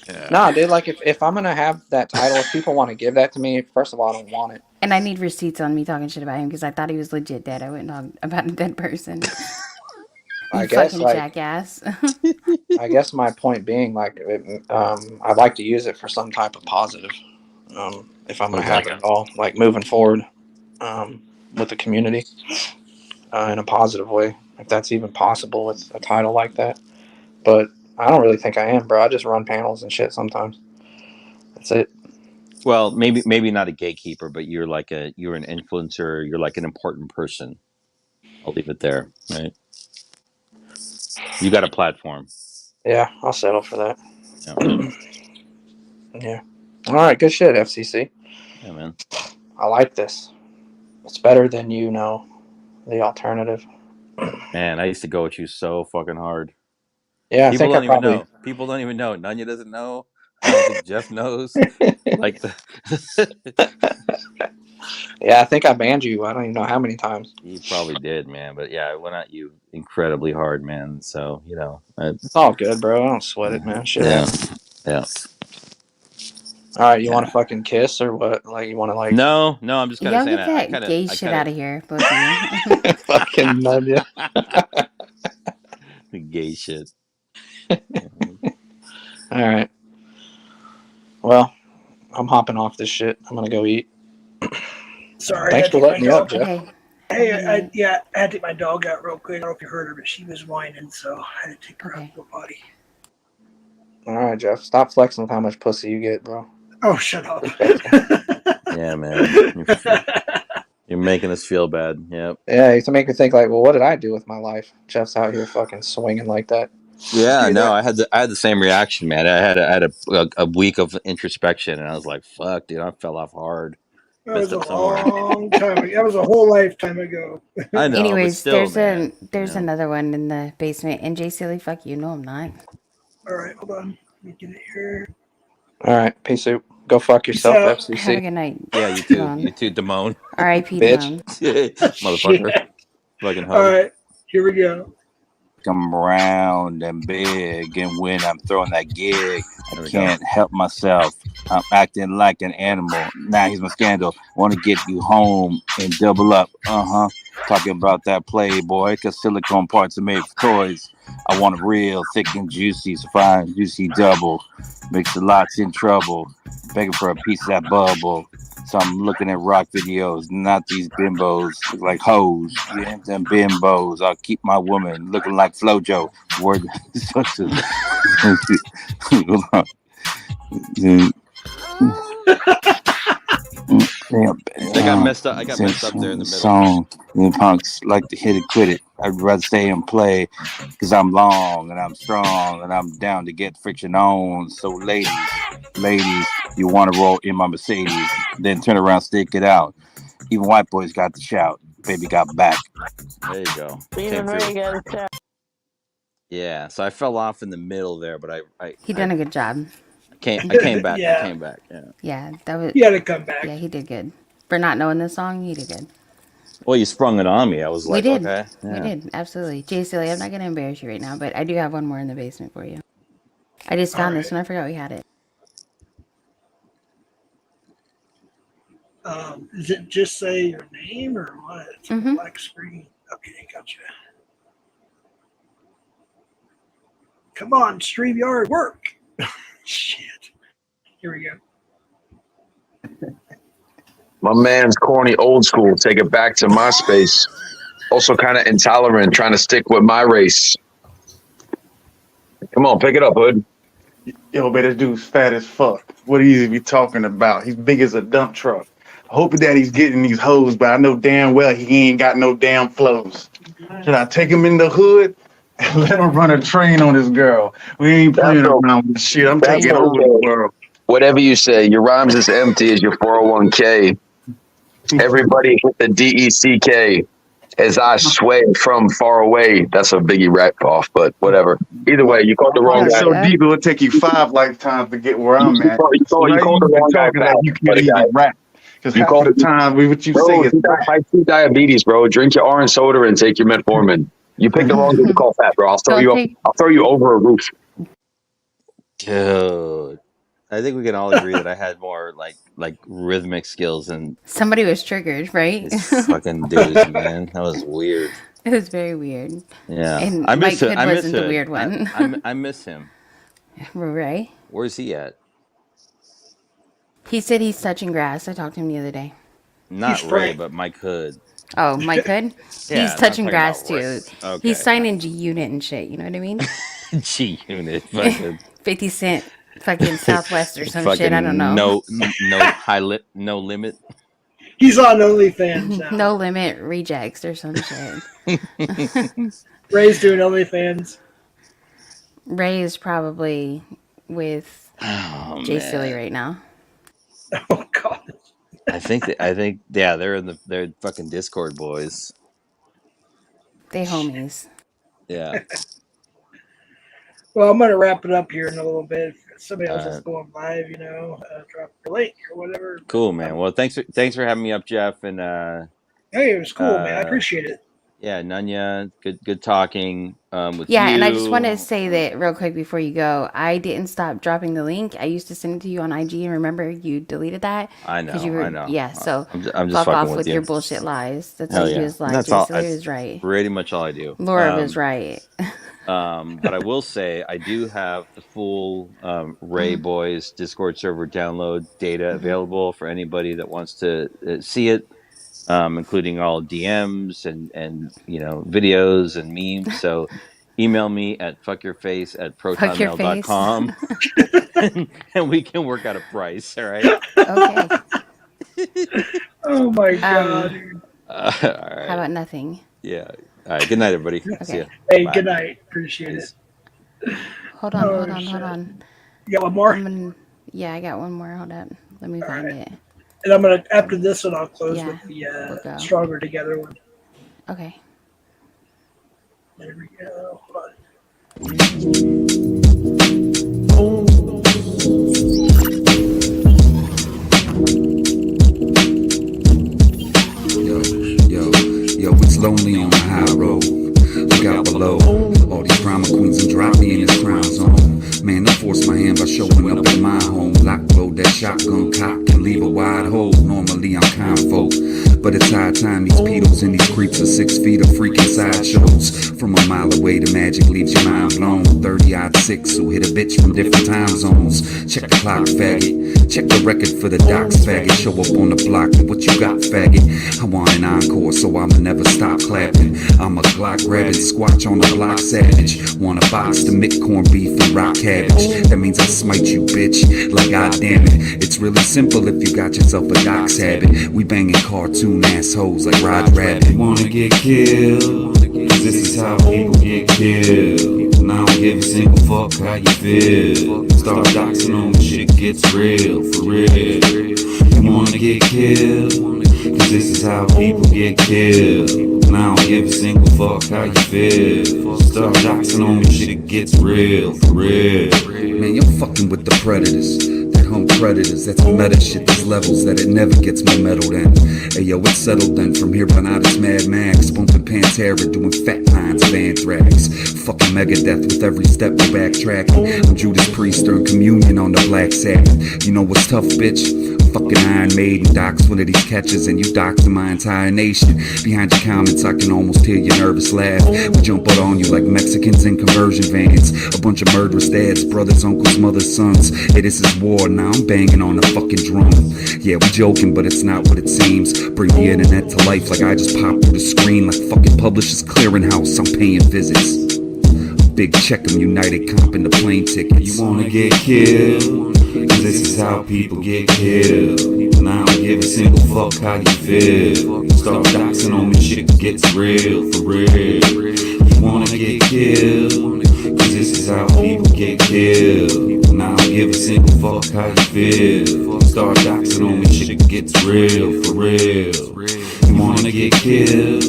yeah. nah, dude. Like if I'm gonna have that title, if people want to give that to me, first of all, I don't want it. And I need receipts on me talking shit about him because I thought he was legit dead. I wouldn't talk about a dead person. You I guess fucking like jackass. I guess my point being like I'd like to use it for some type of positive. If I'm gonna Okay. have it at all, like moving forward um, with the community in a positive way, if that's even possible with a title like that. But I don't really think I am, bro. I just run panels and shit sometimes. That's it. Well, maybe not a gatekeeper, but you're an influencer. You're like an important person. I'll leave it there. Right? You got a platform. Yeah, I'll settle for that. Yeah. Yeah. All right, good shit, FCC. Yeah, man. I like this. It's better than the alternative. Man, I used to go at you so fucking hard. Yeah, I People think I don't even probably. know. People don't even know. Nanya doesn't know. I don't think Jeff knows. Like the Yeah, I think I banned you. I don't even know how many times. you probably did, man. But yeah, I went at you incredibly hard, man. So you know, It's all good, bro. I don't sweat it, man. Shit yeah, happens. yeah. All right, you Yeah. want to fucking kiss or what? Like, you want to like No, I'm just kind of Y'all saying get that gay shit out of here, both of you. fucking none you? the gay shit. All right. Well, I'm hopping off this shit. I'm gonna go eat. Sorry, I Thanks had to for take my letting me up, dog. Jeff. Okay. Have a Hey, good night. I had to take my dog out real quick. I don't know if you heard her, but she was whining, so I had to take her out Okay. to go potty. All right, Jeff. Stop flexing with how much pussy you get, bro. Oh, shut up. Yeah, man. You're making us feel bad. Yep. Yeah, to make me think like, well, what did I do with my life? Jeff's out here fucking swinging like that. Yeah, Dude, no, I had the same reaction, man. I had a week of introspection, and I was like, "Fuck, dude, I fell off hard, that messed was a up somewhere." long time ago. That was a whole lifetime ago. I know, but Anyways, still, man. there's another one in the basement. And Jay Silly, fuck you. No, I'm not. All right, hold on. Let me get it here. All right, peace out. Go fuck Peace yourself, out. Have a FCC. good night. Yeah, you too. Damone. You too, Damone. R.I.P. Bitch. Damone. Motherfucker. Shit. Fucking All hug. right, here we go. I'm round and big, and when I'm throwing that gig, I There we go. can't help myself. I'm acting like an animal. Now here's my scandal. Want to get you home and double up. Talking about that Playboy, cause silicone parts are made for toys. I want a real thick and juicy, so fine, juicy double. Makes the lots in trouble. Begging for a piece of that bubble. So I'm looking at rock videos, not these bimbos, look like hoes. Yeah, them bimbos. I'll keep my woman looking like Flojo. Word. I got messed up. I got messed up there in the middle. Song. The punks like to hit it, quit it. I'd rather stay and play because I'm long and I'm strong and I'm down to get friction on. So ladies, you want to roll in my Mercedes, then turn around, stick it out. Even white boys got the shout. Baby got back. There you go. Even Ray got a tap. Yeah, so I fell off in the middle there, but He done a good job. I came back. Yeah. I came back. Yeah. Yeah, that was. He had to come back. Yeah, he did good. For not knowing this song, he did good. Well, you sprung it on me. I was like, we did. okay. We Yeah. did. Absolutely. Jay Silly, I'm not going to embarrass you right now, but I do have one more in the basement for you. I just found this one. I forgot we had it. Is it just say your name or what? It's a black screen. Okay, gotcha. Come on, StreamYard, work. Shit. Here we go. My man's corny old school. Take it back to MySpace. Also kind of intolerant, trying to stick with my race. Come on, pick it up, Hood. Yo, man, this dude's fat as fuck. What are you be talking about? He's big as a dump truck. I hope that he's getting these hoes, but I know damn well he ain't got no damn flows. Should I take him in the hood and let him run a train on this girl? We ain't playing around with shit. I'm taking over the world. Whatever you say, your rhymes as empty as your 401k. Everybody hit the DECK as I sway from far away. That's a Biggie rap off, but whatever. Either way, you called the wrong guy. So deep, it'll take you 5 lifetimes to get where I'm at. You called the wrong guy back. You can't even rap. Because half of the time, what you say is type 2 diabetes, bro. Drink your orange soda and take your metformin. You picked the wrong dude to call fat, bro. I'll throw you over a roof. Dude, I think we can all agree that I had more like rhythmic skills than somebody was triggered, right? these fucking dudes, man. That was weird. It was very weird. Yeah, And I miss Mike him. Hood wasn't the weird one. I miss him. Right? Where's he at? He said he's touching grass. I talked to him the other day. Not Ray, but Mike Hood. Oh, Mike Hood? Yeah, he's touching grass too. Okay. He's signing G Unit and shit. You know what I mean? G Unit, fucking 50 Cent, fucking Southwest or some shit. I don't know. No limit. He's on OnlyFans now. No limit rejects or some shit. Ray's doing OnlyFans. Ray is probably with Jay Silly right now. Oh God. I think yeah, they're fucking Discord boys. They homies. Yeah. Well, I'm gonna wrap it up here in a little bit. If somebody else is Alright. going live, drop a link or whatever. Cool, man. Well, thanks for having me up, Jeff. And Hey, it was cool, man. I appreciate it. Yeah, Nunya, good talking with Yeah, and I just want to you. say that real quick before you go. I didn't stop dropping the link. I used to send it to you on IG, and remember you deleted that I because you know, I were, know. yeah. So I'm just fuck fucking off with with your you. bullshit lies. That's all Hell you do yeah, is lie. that's all. Jay That's was right. pretty much all I do. Laura was right. But I will say I do have the full Ray Hmm. Boys Discord server download data Hmm. available for anybody that wants to see it, including all DMs and videos and memes. So email me at fuckyourface at Fuck your face. protonmail.com and we can work out a price. All right. Okay. Oh my god, Um, dude. All how right. about nothing? Yeah. All right. Good night, everybody. See ya. Okay. Hey, Bye. good night. Appreciate it. Peace. Hold on, hold Oh on, hold shit. on. You got one more? I'm gonna. Yeah, I got one more. Hold up. Let me All find right. it. And I'm gonna after this one, I'll close Yeah, with the we'll go. stronger together one. Okay. There we go. Hold on. Yo, yo, it's lonely on the high road. Look out below. All these drama queens and drop me in this crown zone. Man, I force my hand by showing up at my home. Lock, load that shotgun cock and leave a wide hole. Normally I'm kind folk, but it's high time these pedos and these creeps are 6 feet of freaking sideshows. From a mile away, the magic leaves your mind blown. 30-6 who hit a bitch from different time zones. Check the clock, faggot. Check the record for the docs, faggot. Show up on the block and what you got, faggot. I want an encore, so I'ma never stop clapping. I'm a Glock grabbing, squatch on the block, savage. Want a box to mix corned beef and rock cabbage. That means I smite you, bitch. Like goddamn it. It's really simple if you got yourself a docs habit. We banging cartoon assholes like Rod Rabbit. You wanna get killed? Cause this is how people get killed. And I don't give a single fuck how you feel. Start doxing on when shit gets real, for real. You wanna get killed? Cause this is how people get killed. And I don't give a single fuck how you feel. Start doxing on when shit gets real, for real. Man, you're fucking with the predators. That home predators, that's meta shit. There's levels that it never gets more metal than. Hey yo, it's settled then. From here on out it's Mad Max. Bumping Pantera, doing fat lines of anthrax. Fucking Megadeth with every step we're backtracking. I'm Judas Priest, earn communion on the Black Sabbath. You know what's tough, bitch? Fucking Iron Maiden docks one of these catches and you dox my entire nation. Behind your comments I can almost hear your nervous laugh. We jump out on you like Mexicans in conversion vans. A bunch of murderous dads, brothers, uncles, mothers, sons. Hey, this is war, now I'm banging on the fucking drum. Yeah, we joking, but it's not what it seems. Bring the internet to life like I just popped through the screen. Like fucking Publishers Clearinghouse, I'm paying visits. Big check 'em, United comp in the plane tickets. You wanna get killed? Cause this is how people get killed. And I don't give a single fuck how you feel. Start doxing on me, shit gets real, for real. You wanna get killed? Cause this is how people get killed. And I don't give a single fuck how you feel. Start doxing on me, shit gets real, for real. You wanna get killed?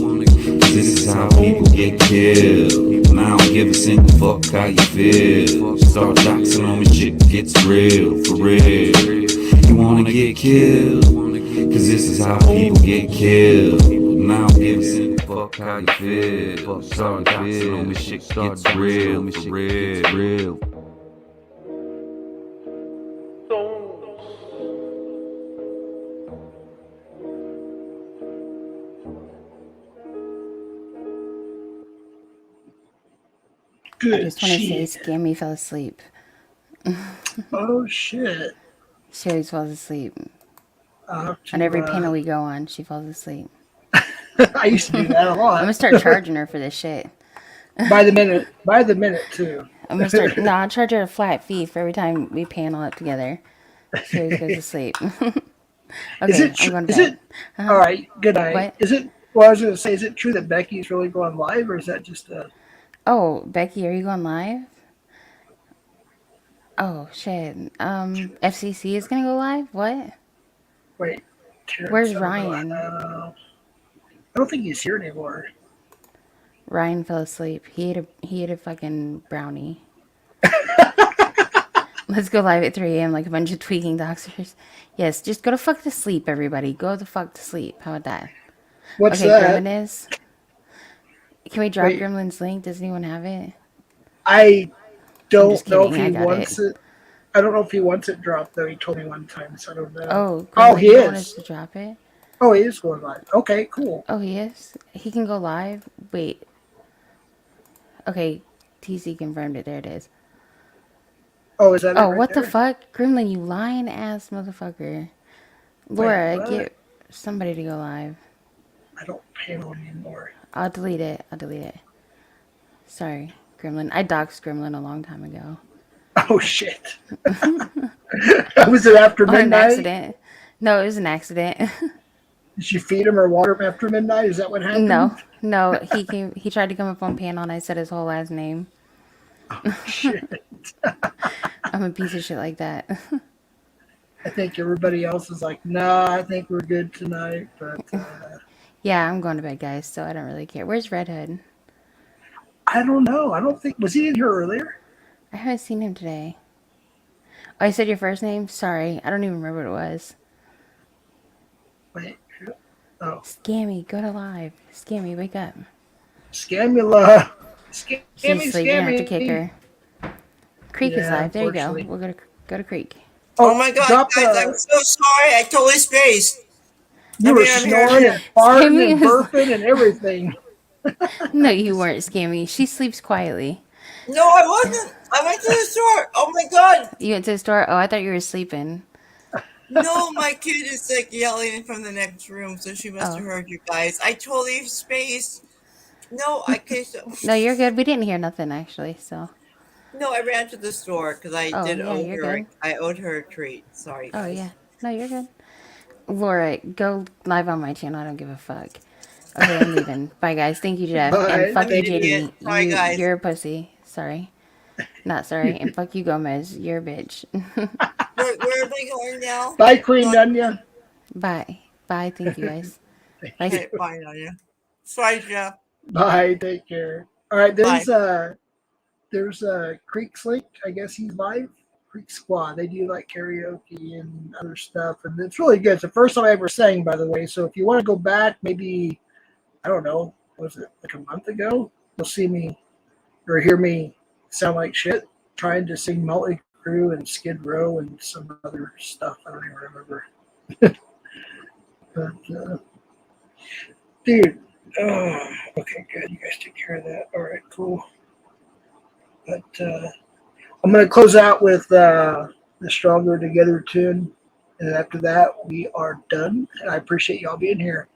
Cause this is how people get killed. And I don't give a single fuck how you feel. Start doxing on me, shit gets real, for real. You wanna get killed? Cause this is how people get killed. And I don't give a single fuck how you feel. Start doxing on me, shit gets real, for real. I Good just want to say, shit. Scammy fell asleep. Oh shit. She always falls asleep. I'll have On every to, panel we go on, she falls asleep. I used to do that a I'm lot. gonna start charging her for this shit. By the minute too. I'm gonna start. No, I'll charge her a flat fee for every time we panel up together. She always goes to sleep. Is Okay, it I'm true? going to Is bed. it all right? Good night. What? Is it? Well, I was gonna say, is it true that Becky's really going live, or is that just a? Oh, Becky, are you going live? Oh shit. FCC is gonna go live. What? Wait, Terrence. Where's I don't know. Ryan? I don't think he's here anymore. Ryan fell asleep. He ate a fucking brownie. Let's go live at 3 a.m. like a bunch of tweaking doctors. Yes, just go to fuck to sleep, everybody. Go the fuck to sleep. How about that? What's Okay, that? Gremlin is. Can we drop Wait, Gremlin's link? Does anyone have it? I I'm just don't know if kidding. he I got wants it. it. I don't know if he wants it dropped though. He told me one time, so I don't know. Oh, Oh, Gremlin, he you don't want us is. to drop it? Oh, he is going live. Okay, cool. Oh, he is? He can go live? Wait. Okay, TC confirmed it. There it is. Oh, is that it Oh, right what the there? fuck? Gremlin, you lying ass motherfucker. Wait, Laura, what? get somebody to go live. I don't panel anymore. I'll delete it. Sorry, Gremlin. I doxed Gremlin a long time ago. Oh shit. Was it after On an midnight? accident. No, it was an accident. Did you feed him or water him after midnight? Is that what happened? No, he tried to come up on panel and I said his whole last name. Shit. I'm a piece of shit like that. I think everybody else is like, nah, I think we're good tonight. But Yeah, I'm going to bed, guys, so I don't really care. Where's Red Hood? I don't know. I don't think, was he in here earlier? I haven't seen him today. Oh, I said your first name? Sorry, I don't even remember what it was. Wait. Oh. Scammy, go to live. Scammy, wake up. Scamula. She's Scammy, asleep. You're gonna have to kick scammy. her. Creek is Yeah, live. There you go. unfortunately. We'll go to Creek. Oh my god, drop guys, I'm so sorry. I totally spaced. You were I'm here. snoring and farting and Scammy is. burping and everything. No, you weren't, Scammy. She sleeps quietly. No, I wasn't. I went to the store. Oh my god. You went to the store? Oh, I thought you were sleeping. No, my kid is like yelling from the next room, so she must have Oh. heard you guys. I totally spaced. No, I can't. No, you're good. We didn't hear nothing, actually, so. No, I ran to the store because I Oh, did yeah, owe you're her. good. I owed her a treat. Sorry, Oh, guys. yeah. No, you're good. Laura, go live on my channel. I don't give a fuck. Okay, I'm leaving. Bye, guys. Thank you, Jeff. And Bye. fuck I'm you, an idiot. JD. Sorry, guys. You're a pussy. Sorry. Not sorry. And fuck you, Gomez. You're a bitch. Where are they going now? Bye, Queen Nunya. Bye. Bye. Thank you, guys. Bye. Okay, bye, Nadia. Sorry, Jeff. Bye. Take care. All right, Bye. there's a Creek's link. I guess he's live. Creek Squad. They do like karaoke and other stuff, and it's really good. It's the first time I ever sang, by the way. So if you want to go back, maybe I don't know, was it like a month ago? You'll see me or hear me sound like shit trying to sing Motley Crue and Skid Row and some other stuff. I don't even remember. But dude, okay, good. You guys take care of that. All right, cool. But I'm going to close out with the Stronger Together tune. And after that, we are done. And I appreciate y'all being here.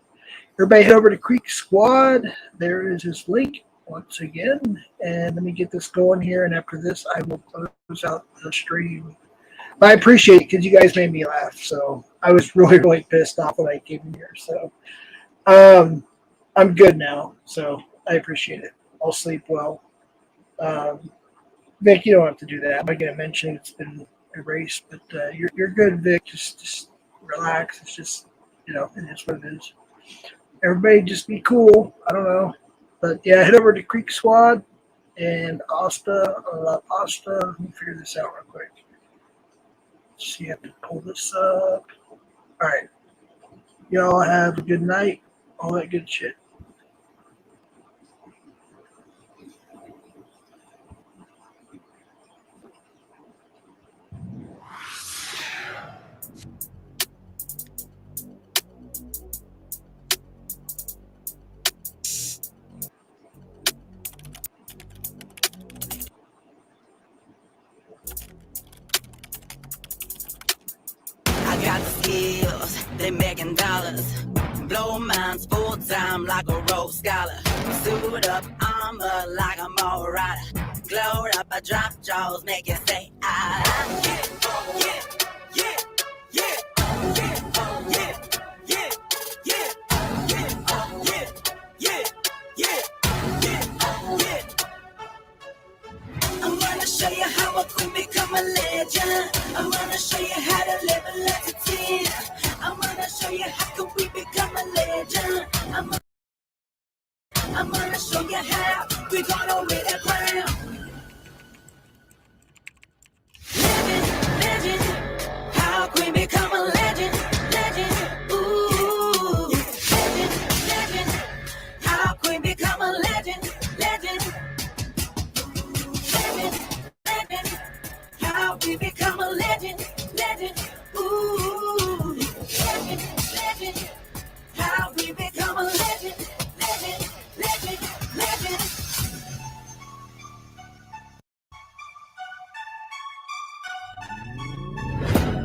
Everybody head over to Creek Squad. There is his link once again. And let me get this going here. And after this, I will close out the stream. But I appreciate it because you guys made me laugh. So I was really, really pissed off when I came in here. So I'm good now. So I appreciate it. I'll sleep well. Vic, you don't have to do that. I'm not going to mention it's been erased, but you're good, Vic. Just relax. It's just, it is what it is. Everybody just be cool. I don't know. But yeah, head over to Creek Squad and Asta La Pasta. Let me figure this out real quick. Let's see, I have to pull this up. All right. Y'all have a good night. All that good shit. I got the skills, they making dollars. Blow minds full time like a Rhodes Scholar. Suit up, armor like I'm all rider. Glowed up, I drop jaws, make it say ah. Yeah, yeah, yeah, yeah, yeah, yeah, yeah, yeah, yeah, yeah, yeah, yeah. I'm gonna show you how a queen become a legend. I'm gonna show you how to live a life of 10. I'm gonna show you how can we become a legend. I'm gonna show you how we gonna win that crown. Legend, how can we become a legend? Legend, ooh, legend, how can we become a legend? we become a legend, legend. Ooh, legend, legend. How we become a legend, legend, legend, legend.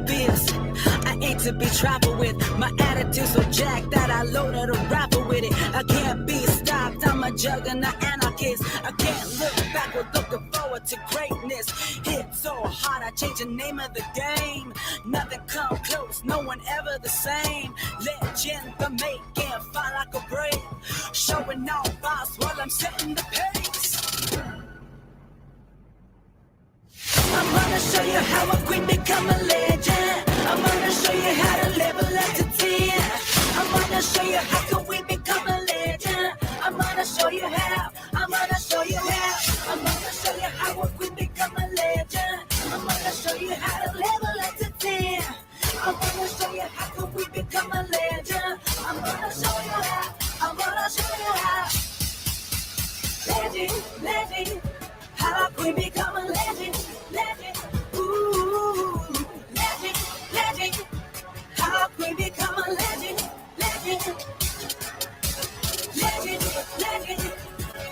Fierce. I ain't to be trifled with. My attitude so jacked that I loaded a rapper with it. I can't be stopped. I'm a juggernaut anarchist. I can't look backward, looking forward to greatness. Hit so hard, I changed the name of the game. Nothing come close, no one ever the same. Legend the making, fly like a break. Showing off boss while I'm setting the pace. I'm gonna show you how a queen become a legend. I'm gonna show you how to level up to 10. I'm gonna show you how can we become a legend. I'm gonna show you how. I'm gonna show you how. I'm gonna show you how a queen become a legend. I'm gonna show you how to level up to 10. I'm gonna show you how can we become a legend. I'm gonna show you how. I'm gonna show you how. Legend, legend. How we become a legend, legend. Ooh, legend, legend. How we become a legend, legend. Legend, legend.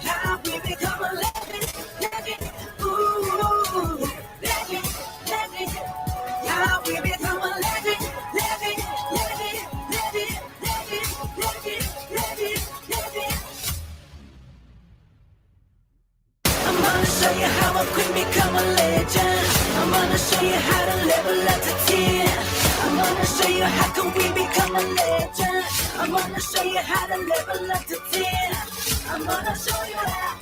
How we become a legend, legend. Ooh, legend, legend. How we become a legend, legend, legend, legend, legend, legend, legend, legend. I'm gonna show you how a queen become a legend. I'm gonna show you how to level up to 10. I'm gonna show you how can we become a legend. I'm gonna show you how to level up to 10. I'm gonna show you how.